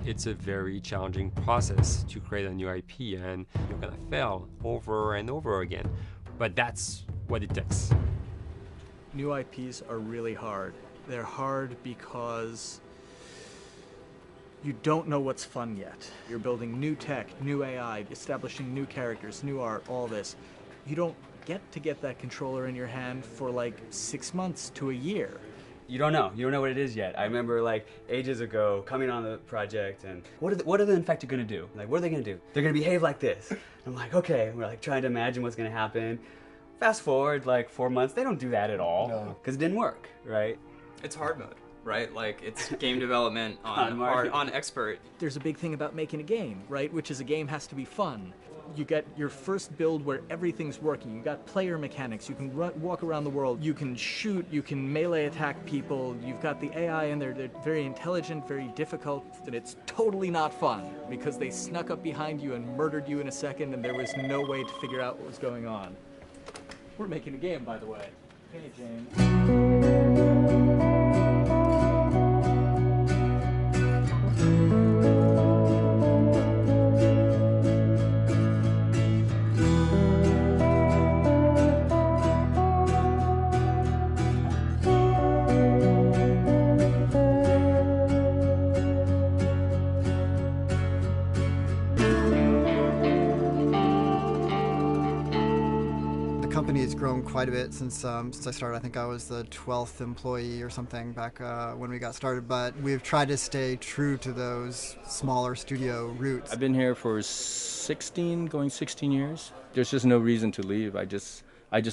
It's a very challenging process to create a new IP, and you're gonna fail over and over again, but that's what it takes.
New IPs are really hard. They're hard because you don't know what's fun yet. You're building new tech, new AI, establishing new characters, new art, all this. You don't get that controller in your hand for like 6 months to a year.
You don't know what it is yet. I remember like ages ago coming on the project and what are the Infected gonna do? Like, what are they gonna do? They're gonna behave like this. I'm like, okay, we're like trying to imagine what's gonna happen. Fast forward like 4 months, they don't do that at all because it didn't work, right?
It's hard mode, right? Like it's game development on expert.
There's a big thing about making a game, right? Which is a game has to be fun. You get your first build where everything's working. You got player mechanics. You can walk around the world. You can shoot. You can melee attack people. You've got the AI in there. They're very intelligent, very difficult, and it's totally not fun because they snuck up behind you and murdered you in a second, and there was no way to figure out what was going on. We're making a game, by the way. Hey, James.
Grown quite a bit since I started. I think I was the 12th employee or something back when we got started, but we've tried to stay true to those smaller studio roots.
I've been here for 16 years. There's just no reason to leave. I just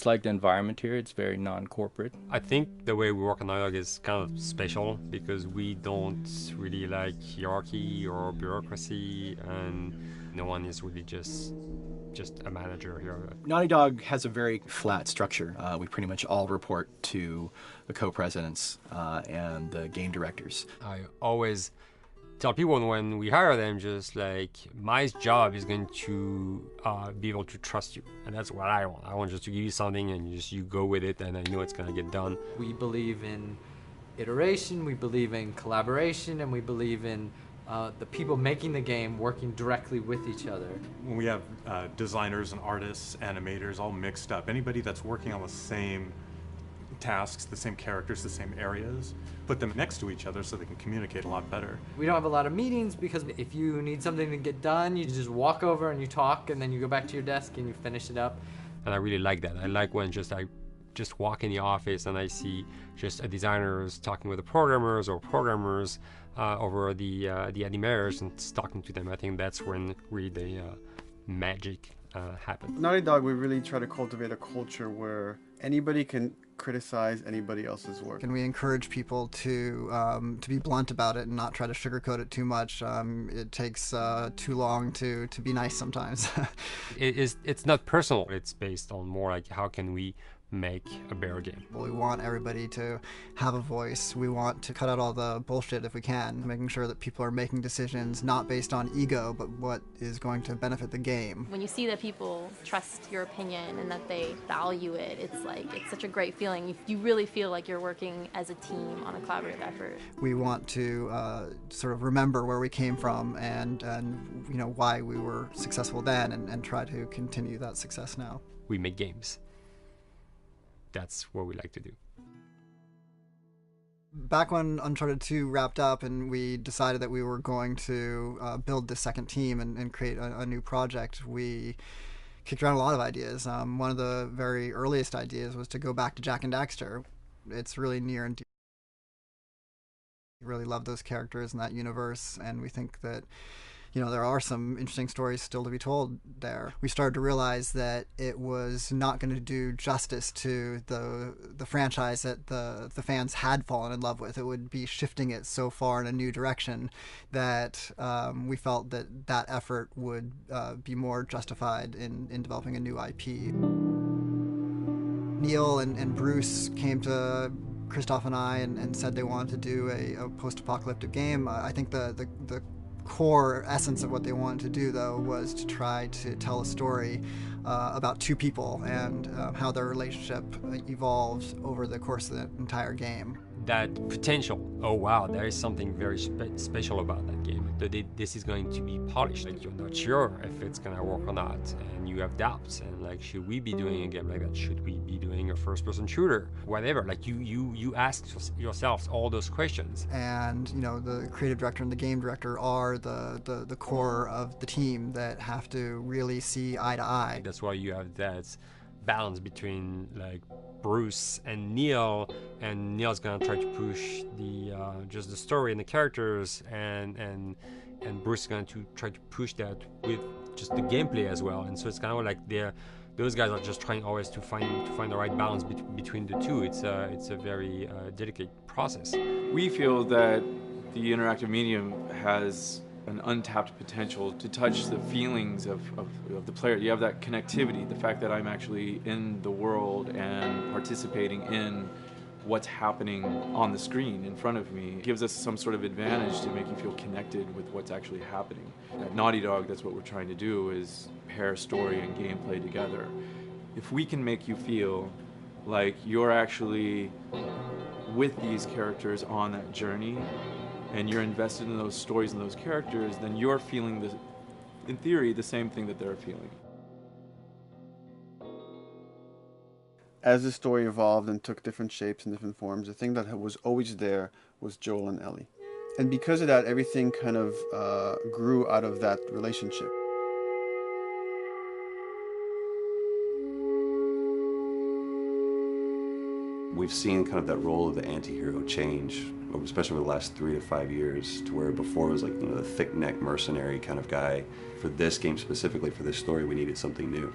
like the environment here. It's very non-corporate.
I think the way we work on Naughty Dog is kind of special because we don't really like hierarchy or bureaucracy, and no one is really just a manager here.
Naughty Dog has a very flat structure. We pretty much all report to the co-presidents and the game directors.
I always tell people when we hire them, just like, my job is going to be able to trust you, and that's what I want. I want just to give you something and you go with it, and I know it's going to get done.
We believe in iteration, we believe in collaboration, and we believe in the people making the game working directly with each other.
When we have designers and artists, animators all mixed up, anybody that's working on the same tasks, the same characters, the same areas, put them next to each other so they can communicate a lot better.
We don't have a lot of meetings because if you need something to get done, you just walk over and you talk, and then you go back to your desk and you finish it up.
And I really like that. I like when I just walk in the office and I see just designers talking with the programmers or programmers over the animators and talking to them. I think that's when really the magic happens.
Naughty Dog, we really try to cultivate a culture where anybody can criticize anybody else's work.
And we encourage people to be blunt about it and not try to sugarcoat it too much. It takes too long to be nice sometimes.
It's not personal. It's based on more like how can we make a better game.
We want everybody to have a voice. We want to cut out all the bullshit if we can, making sure that people are making decisions not based on ego, but what is going to benefit the game.
When you see that people trust your opinion and that they value it, it's such a great feeling. You really feel like you're working as a team on a collaborative effort.
We want to sort of remember where we came from and you know why we were successful then, and try to continue that success now.
We make games. That's what we like to do.
Back when Uncharted 2 wrapped up and we decided that we were going to build the second team and create a new project, we kicked around a lot of ideas. One of the very earliest ideas was to go back to Jak and Daxter. It's really near and dear. We really love those characters in that universe, and we think that there are some interesting stories still to be told there. We started to realize that it was not going to do justice to the franchise that the fans had fallen in love with. It would be shifting it so far in a new direction that we felt that effort would be more justified in developing a new IP. Neil and Bruce came to Christoph and I and said they wanted to do a post-apocalyptic game. I think the core essence of what they wanted to do, though, was to try to tell a story about two people and how their relationship evolves over the course of the entire game.
That potential, oh wow, there is something very special about that game. This is going to be polished. Like, you're not sure if it's gonna work or not, and you have doubts. And like, should we be doing a game like that? Should we be doing a first-person shooter? Whatever. Like, you ask yourselves all those questions.
And the creative director and the game director are the core of the team that have to really see eye to eye.
That's why you have that balance between like Bruce and Neil's gonna try to push the just the story and the characters, and Bruce is going to try to push that with just the gameplay as well. And so it's kind of like those guys are just trying always to find the right balance between the two. It's a very delicate process.
We feel that the interactive medium has an untapped potential to touch the feelings of the player. You have that connectivity, the fact that I'm actually in the world and participating in what's happening on the screen in front of me. It gives us some sort of advantage to make you feel connected with what's actually happening. At Naughty Dog, that's what we're trying to do, is pair story and gameplay together. If we can make you feel like you're actually with these characters on that journey, and you're invested in those stories and those characters, then you're feeling, in theory, the same thing that they're feeling.
As the story evolved and took different shapes and different forms, the thing that was always there was Joel and Ellie. And because of that, everything kind of grew out of that relationship.
We've seen kind of that role of the anti-hero change, especially over the last 3 to 5 years, to where before it was like the thick-neck mercenary kind of guy. For this game specifically, for this story, we needed something new.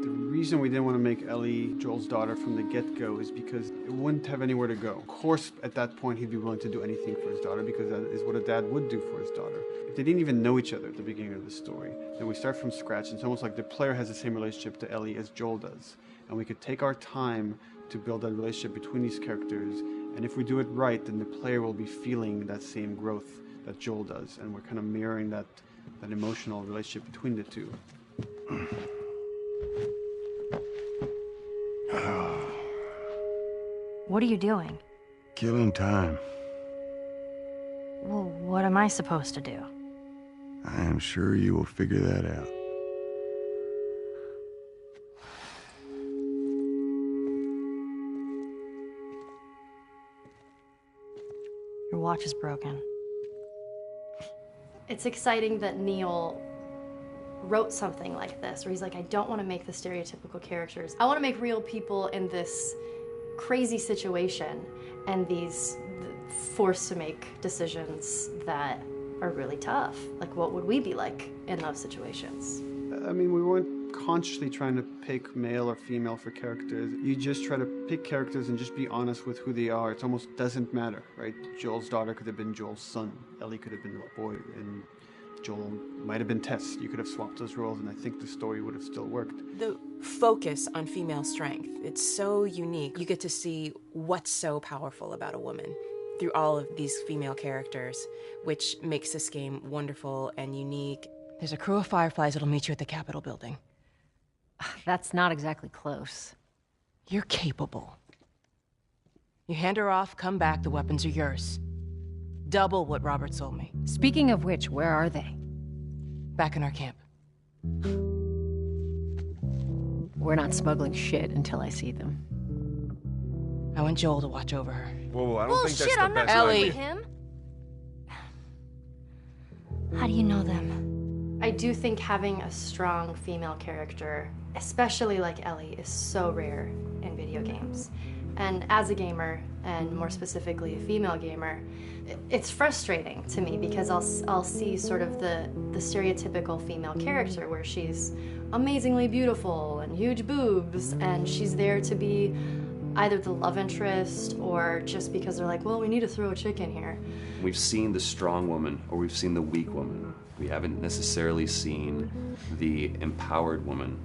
The reason we didn't want to make Ellie Joel's daughter from the get-go is because it wouldn't have anywhere to go. Of course, at that point, he'd be willing to do anything for his daughter because that is what a dad would do for his daughter. They didn't even know each other at the beginning of the story. Then we start from scratch. It's almost like the player has the same relationship to Ellie as Joel does. And we could take our time to build that relationship between these characters. And if we do it right, then the player will be feeling that same growth that Joel does. And we're kind of mirroring that emotional relationship between the two.
What are you doing?
Killing time.
Well, what am I supposed to do?
I am sure you will figure that out.
Your watch is broken.
It's exciting that Neil wrote something like this, where he's like, I don't want to make the stereotypical characters. I want to make real people in this crazy situation and these forced to make decisions that are really tough. Like, what would we be like in those situations?
I mean, we weren't consciously trying to pick male or female for characters. You just try to pick characters and just be honest with who they are. It almost doesn't matter, right? Joel's daughter could have been Joel's son. Ellie could have been a boy, and Joel might have been Tess. You could have swapped those roles, and I think the story would have still worked.
The focus on female strength, it's so unique. You get to see what's so powerful about a woman through all of these female characters, which makes this game wonderful and unique. There's a crew of Fireflies that'll meet you at the Capitol building.
That's not exactly close.
You're capable. You hand her off, come back, the weapons are yours. Double what Robert sold me.
Speaking of which, where are they?
Back in our camp.
We're not smuggling shit until I see them.
I want Joel to watch over her.
Whoa, I don't think that's the
I'm
best
not
Ellie.
with him. How do you know them?
I do think having a strong female character, especially like Ellie, is so rare in video games. And as a gamer, and more specifically a female gamer, it's frustrating to me because I'll see sort of the stereotypical female character where she's amazingly beautiful and huge boobs, and she's there to be either the love interest or just because they're like, well, we need to throw a chick in here.
We've seen the strong woman or we've seen the weak woman. We haven't necessarily seen the empowered woman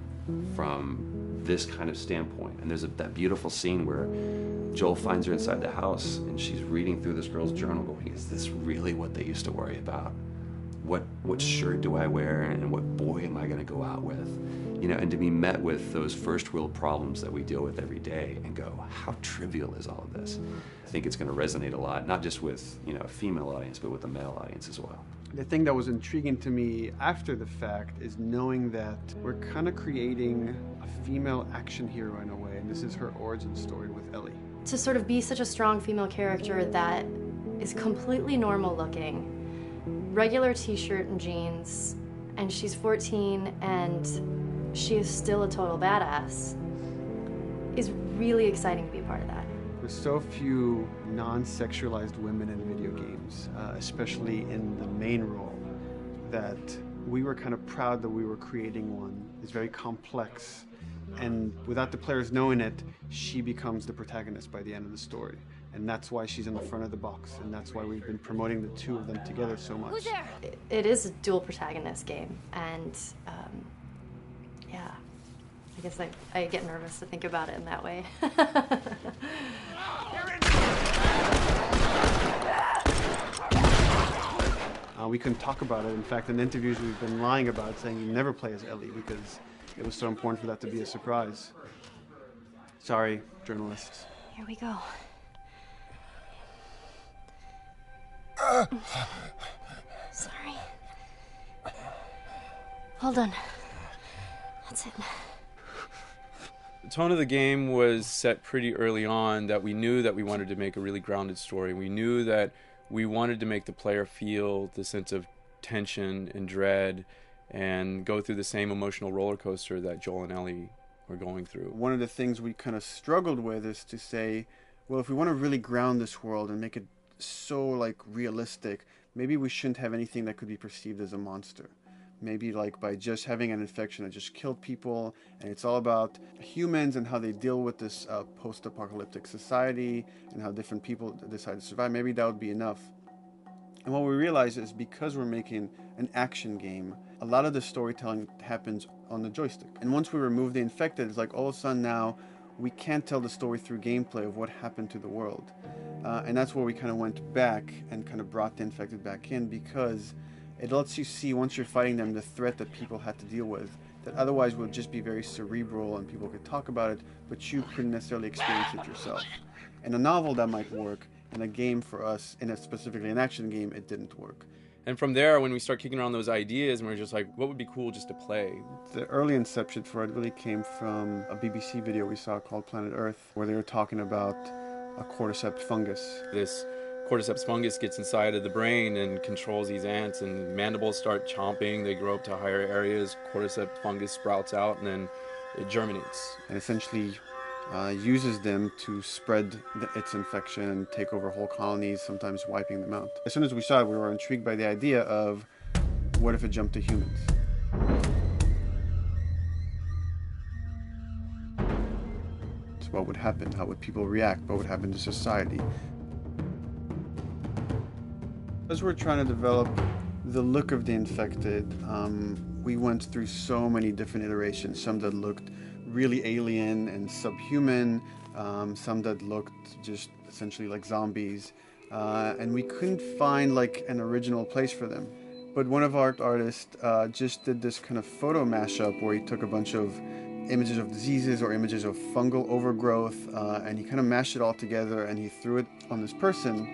from this kind of standpoint. And there's that beautiful scene where Joel finds her inside the house and she's reading through this girl's journal going, is this really what they used to worry about? What shirt do I wear and what boy am I gonna go out with? You know, and to be met with those first world problems that we deal with every day and go, how trivial is all of this? I think it's gonna resonate a lot, not just with, you know, a female audience, but with a male audience as well.
The thing that was intriguing to me after the fact is knowing that we're kind of creating a female action hero in a way, and this is her origin story with Ellie.
To sort of be such a strong female character that is completely normal looking, regular t-shirt and jeans, and she's 14 and she is still a total badass, is really exciting to be a part of that.
There's so few non-sexualized women in video games, especially in the main role, that we were kind of proud that we were creating one. It's very complex, and without the players knowing it, she becomes the protagonist by the end of the story. And that's why she's in the front of the box, and that's why we've been promoting the two of them together so much.
Who's there? It is a dual protagonist game, and yeah, I guess I get nervous to think about it in that way.
We couldn't talk about it. In fact, in interviews we've been lying about it, saying you never play as Ellie because it was so important for that to be a surprise. Sorry, journalists.
Here we go. Sorry. Hold on. That's it.
The tone of the game was set pretty early on that we knew that we wanted to make a really grounded story. We knew that we wanted to make the player feel the sense of tension and dread and go through the same emotional roller coaster that Joel and Ellie were going through.
One of the things we kind of struggled with is to say, well, if we want to really ground this world and make it so like realistic, maybe we shouldn't have anything that could be perceived as a monster. Maybe like by just having an infection that just killed people, and it's all about humans and how they deal with this post-apocalyptic society and how different people decide to survive. Maybe that would be enough. And what we realized is because we're making an action game, a lot of the storytelling happens on the joystick. And once we remove the infected, it's like all of a sudden now we can't tell the story through gameplay of what happened to the world. And that's where we kind of went back and kind of brought the infected back in, because it lets you see, once you're fighting them, the threat that people had to deal with, that otherwise would just be very cerebral and people could talk about it, but you couldn't necessarily experience it yourself. In a novel, that might work. In a game for us, specifically an action game, it didn't work.
And from there, when we start kicking around those ideas, and we're just like, what would be cool just to play?
The early inception for it really came from a BBC video we saw called Planet Earth, where they were talking about a cordyceps fungus.
This cordyceps fungus gets inside of the brain and controls these ants, and mandibles start chomping, they grow up to higher areas, cordyceps fungus sprouts out, and then it germinates.
And essentially uses them to spread its infection and take over whole colonies, sometimes wiping them out. As soon as we saw it, we were intrigued by the idea of, what if it jumped to humans? So what would happen? How would people react? What would happen to society? As we're trying to develop the look of the infected, we went through so many different iterations, some that looked really alien and subhuman, some that looked just essentially like zombies, and we couldn't find like an original place for them. But one of our artists just did this kind of photo mashup where he took a bunch of images of diseases or images of fungal overgrowth, and he kind of mashed it all together and he threw it on this person.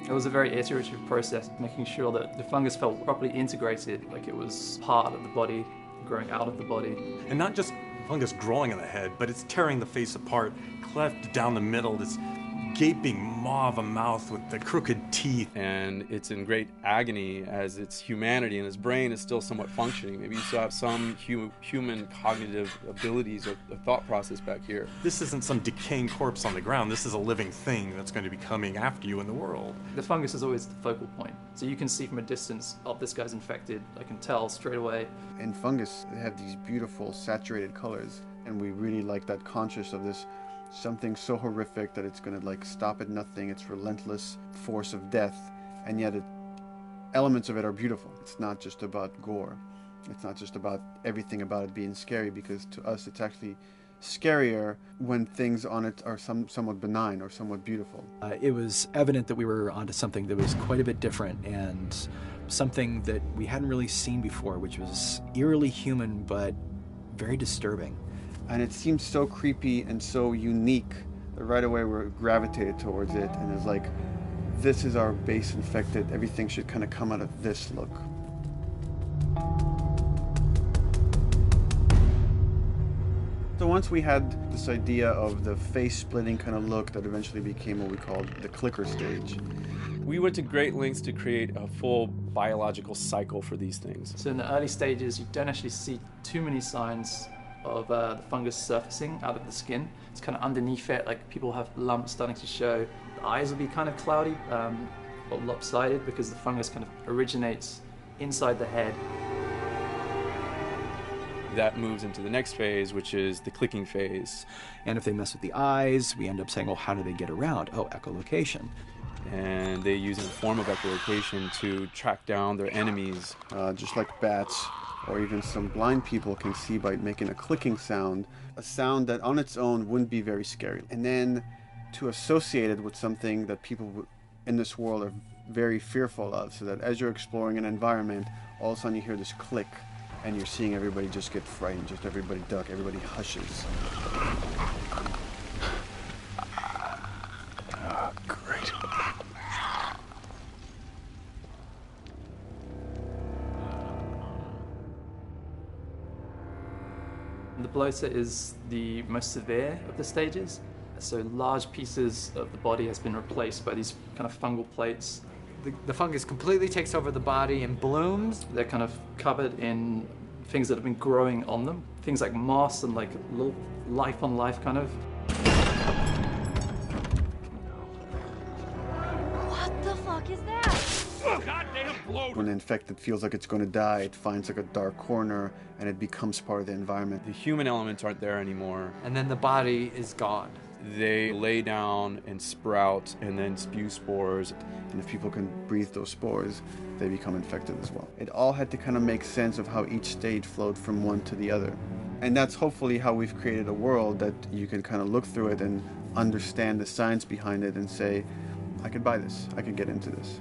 It was a very iterative process, making sure that the fungus felt properly integrated, like it was part of the body, growing out of the body.
And not just fungus growing in the head, but it's tearing the face apart, cleft down the middle, this gaping maw of a mouth with the crooked teeth.
And it's in great agony as its humanity and its brain is still somewhat functioning. Maybe you still have some human cognitive abilities or thought process back here.
This isn't some decaying corpse on the ground. This is a living thing that's going to be coming after you in the world.
The fungus is always the focal point. So you can see from a distance, oh, this guy's infected. I can tell straight away.
In fungus, they have these beautiful saturated colors, and we really like that conscious of this something so horrific that it's going to like stop at nothing. It's relentless force of death, and yet elements of it are beautiful. It's not just about gore. It's not just about everything about it being scary, because to us it's actually scarier when things on it are somewhat benign or somewhat beautiful.
It was evident that we were onto something that was quite a bit different and something that we hadn't really seen before, which was eerily human but very disturbing.
And it seemed so creepy and so unique that right away we gravitated towards it, and it's like, this is our base infected. Everything should kind of come out of this look. So once we had this idea of the face-splitting kind of look that eventually became what we called the clicker stage,
we went to great lengths to create a full biological cycle for these things.
So in the early stages, you don't actually see too many signs of the fungus surfacing out of the skin. It's kind of underneath it, like people have lumps starting to show. The eyes will be kind of cloudy or lopsided because the fungus kind of originates inside the head.
That moves into the next phase, which is the clicking phase.
And if they mess with the eyes, we end up saying, well, how do they get around? Oh, echolocation.
And they use a form of echolocation to track down their enemies.
Just like bats, or even some blind people can see by making a clicking sound, a sound that on its own wouldn't be very scary. And then to associate it with something that people in this world are very fearful of, so that as you're exploring an environment, all of a sudden you hear this click, and you're seeing everybody just get frightened, just everybody duck, everybody hushes.
Oh, great.
The bloater is the most severe of the stages. So large pieces of the body has been replaced by these kind of fungal plates.
The fungus completely takes over the body and blooms.
They're kind of covered in things that have been growing on them. Things like moss and like little life on life kind of.
What the fuck is that?
Goddamn bloater!
When the infected feels like it's going to die, it finds like a dark corner and it becomes part of the environment.
The human elements aren't there anymore.
And then the body is gone.
They lay down and sprout and then spew spores.
And if people can breathe those spores, they become infected as well. It all had to kind of make sense of how each stage flowed from one to the other. And that's hopefully how we've created a world that you can kind of look through it and understand the science behind it and say, I could buy this, I could get into this.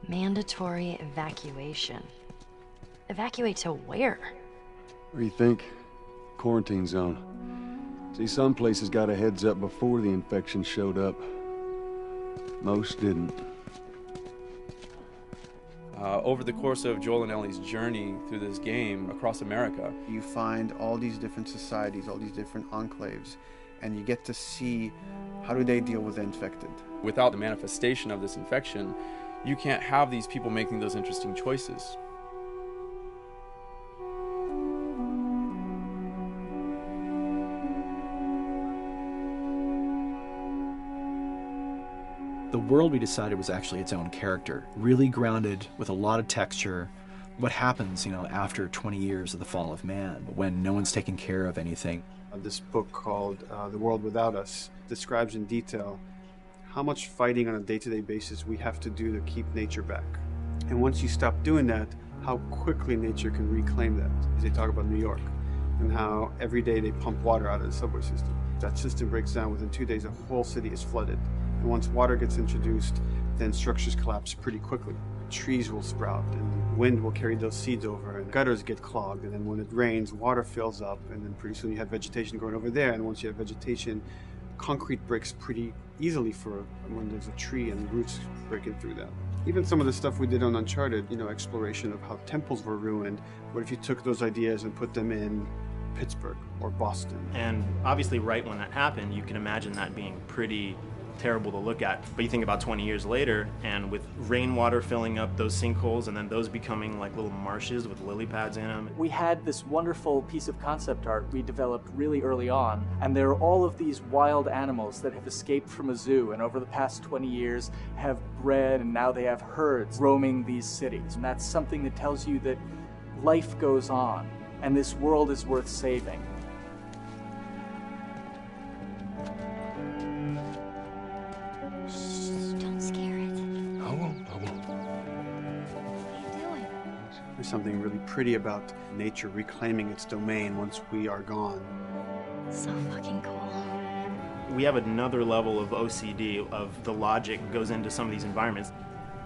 Mandatory evacuation. Evacuate to where?
What do you think? Quarantine zone. See, some places got a heads up before the infection showed up. Most didn't.
Over the course of Joel and Ellie's journey through this game across America,
you find all these different societies, all these different enclaves, and you get to see how do they deal with the infected.
Without the manifestation of this infection, you can't have these people making those interesting choices.
The world we decided was actually its own character, really grounded with a lot of texture. What happens, after 20 years of the fall of man, when no one's taking care of anything.
This book called The World Without Us describes in detail how much fighting on a day-to-day basis we have to do to keep nature back. And once you stop doing that, how quickly nature can reclaim that. They talk about New York and how every day they pump water out of the subway system. That system breaks down. Within 2 days, the whole city is flooded. And once water gets introduced, then structures collapse pretty quickly. Trees will sprout, and wind will carry those seeds over, and gutters get clogged, and then when it rains, water fills up, and then pretty soon you have vegetation growing over there, and once you have vegetation, concrete breaks pretty easily for when there's a tree and roots breaking through that. Even some of the stuff we did on Uncharted, you know, exploration of how temples were ruined. What if you took those ideas and put them in Pittsburgh or Boston?
And obviously right when that happened, you can imagine that being pretty terrible to look at. But you think about 20 years later, and with rainwater filling up those sinkholes and then those becoming like little marshes with lily pads in them.
We had this wonderful piece of concept art we developed really early on, and there are all of these wild animals that have escaped from a zoo and over the past 20 years have bred, and now they have herds roaming these cities. And that's something that tells you that life goes on and this world is worth saving.
Don't scare it.
I won't.
What are you doing?
There's something really pretty about nature reclaiming its domain once we are gone.
So fucking cool.
We have another level of OCD of the logic goes into some of these environments.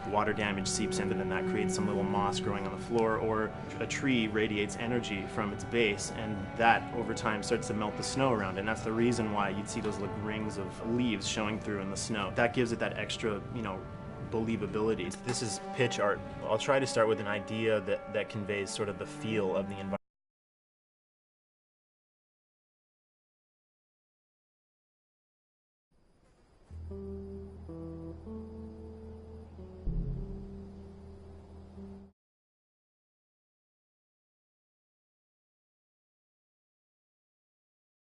Water damage seeps in, and then that creates some little moss growing on the floor, or a tree radiates energy from its base, and that over time starts to melt the snow around it. And that's the reason why you'd see those like rings of leaves showing through in the snow. That gives it that extra, you know, believability. This is pitch art. I'll try to start with an idea that conveys sort of the feel of the environment.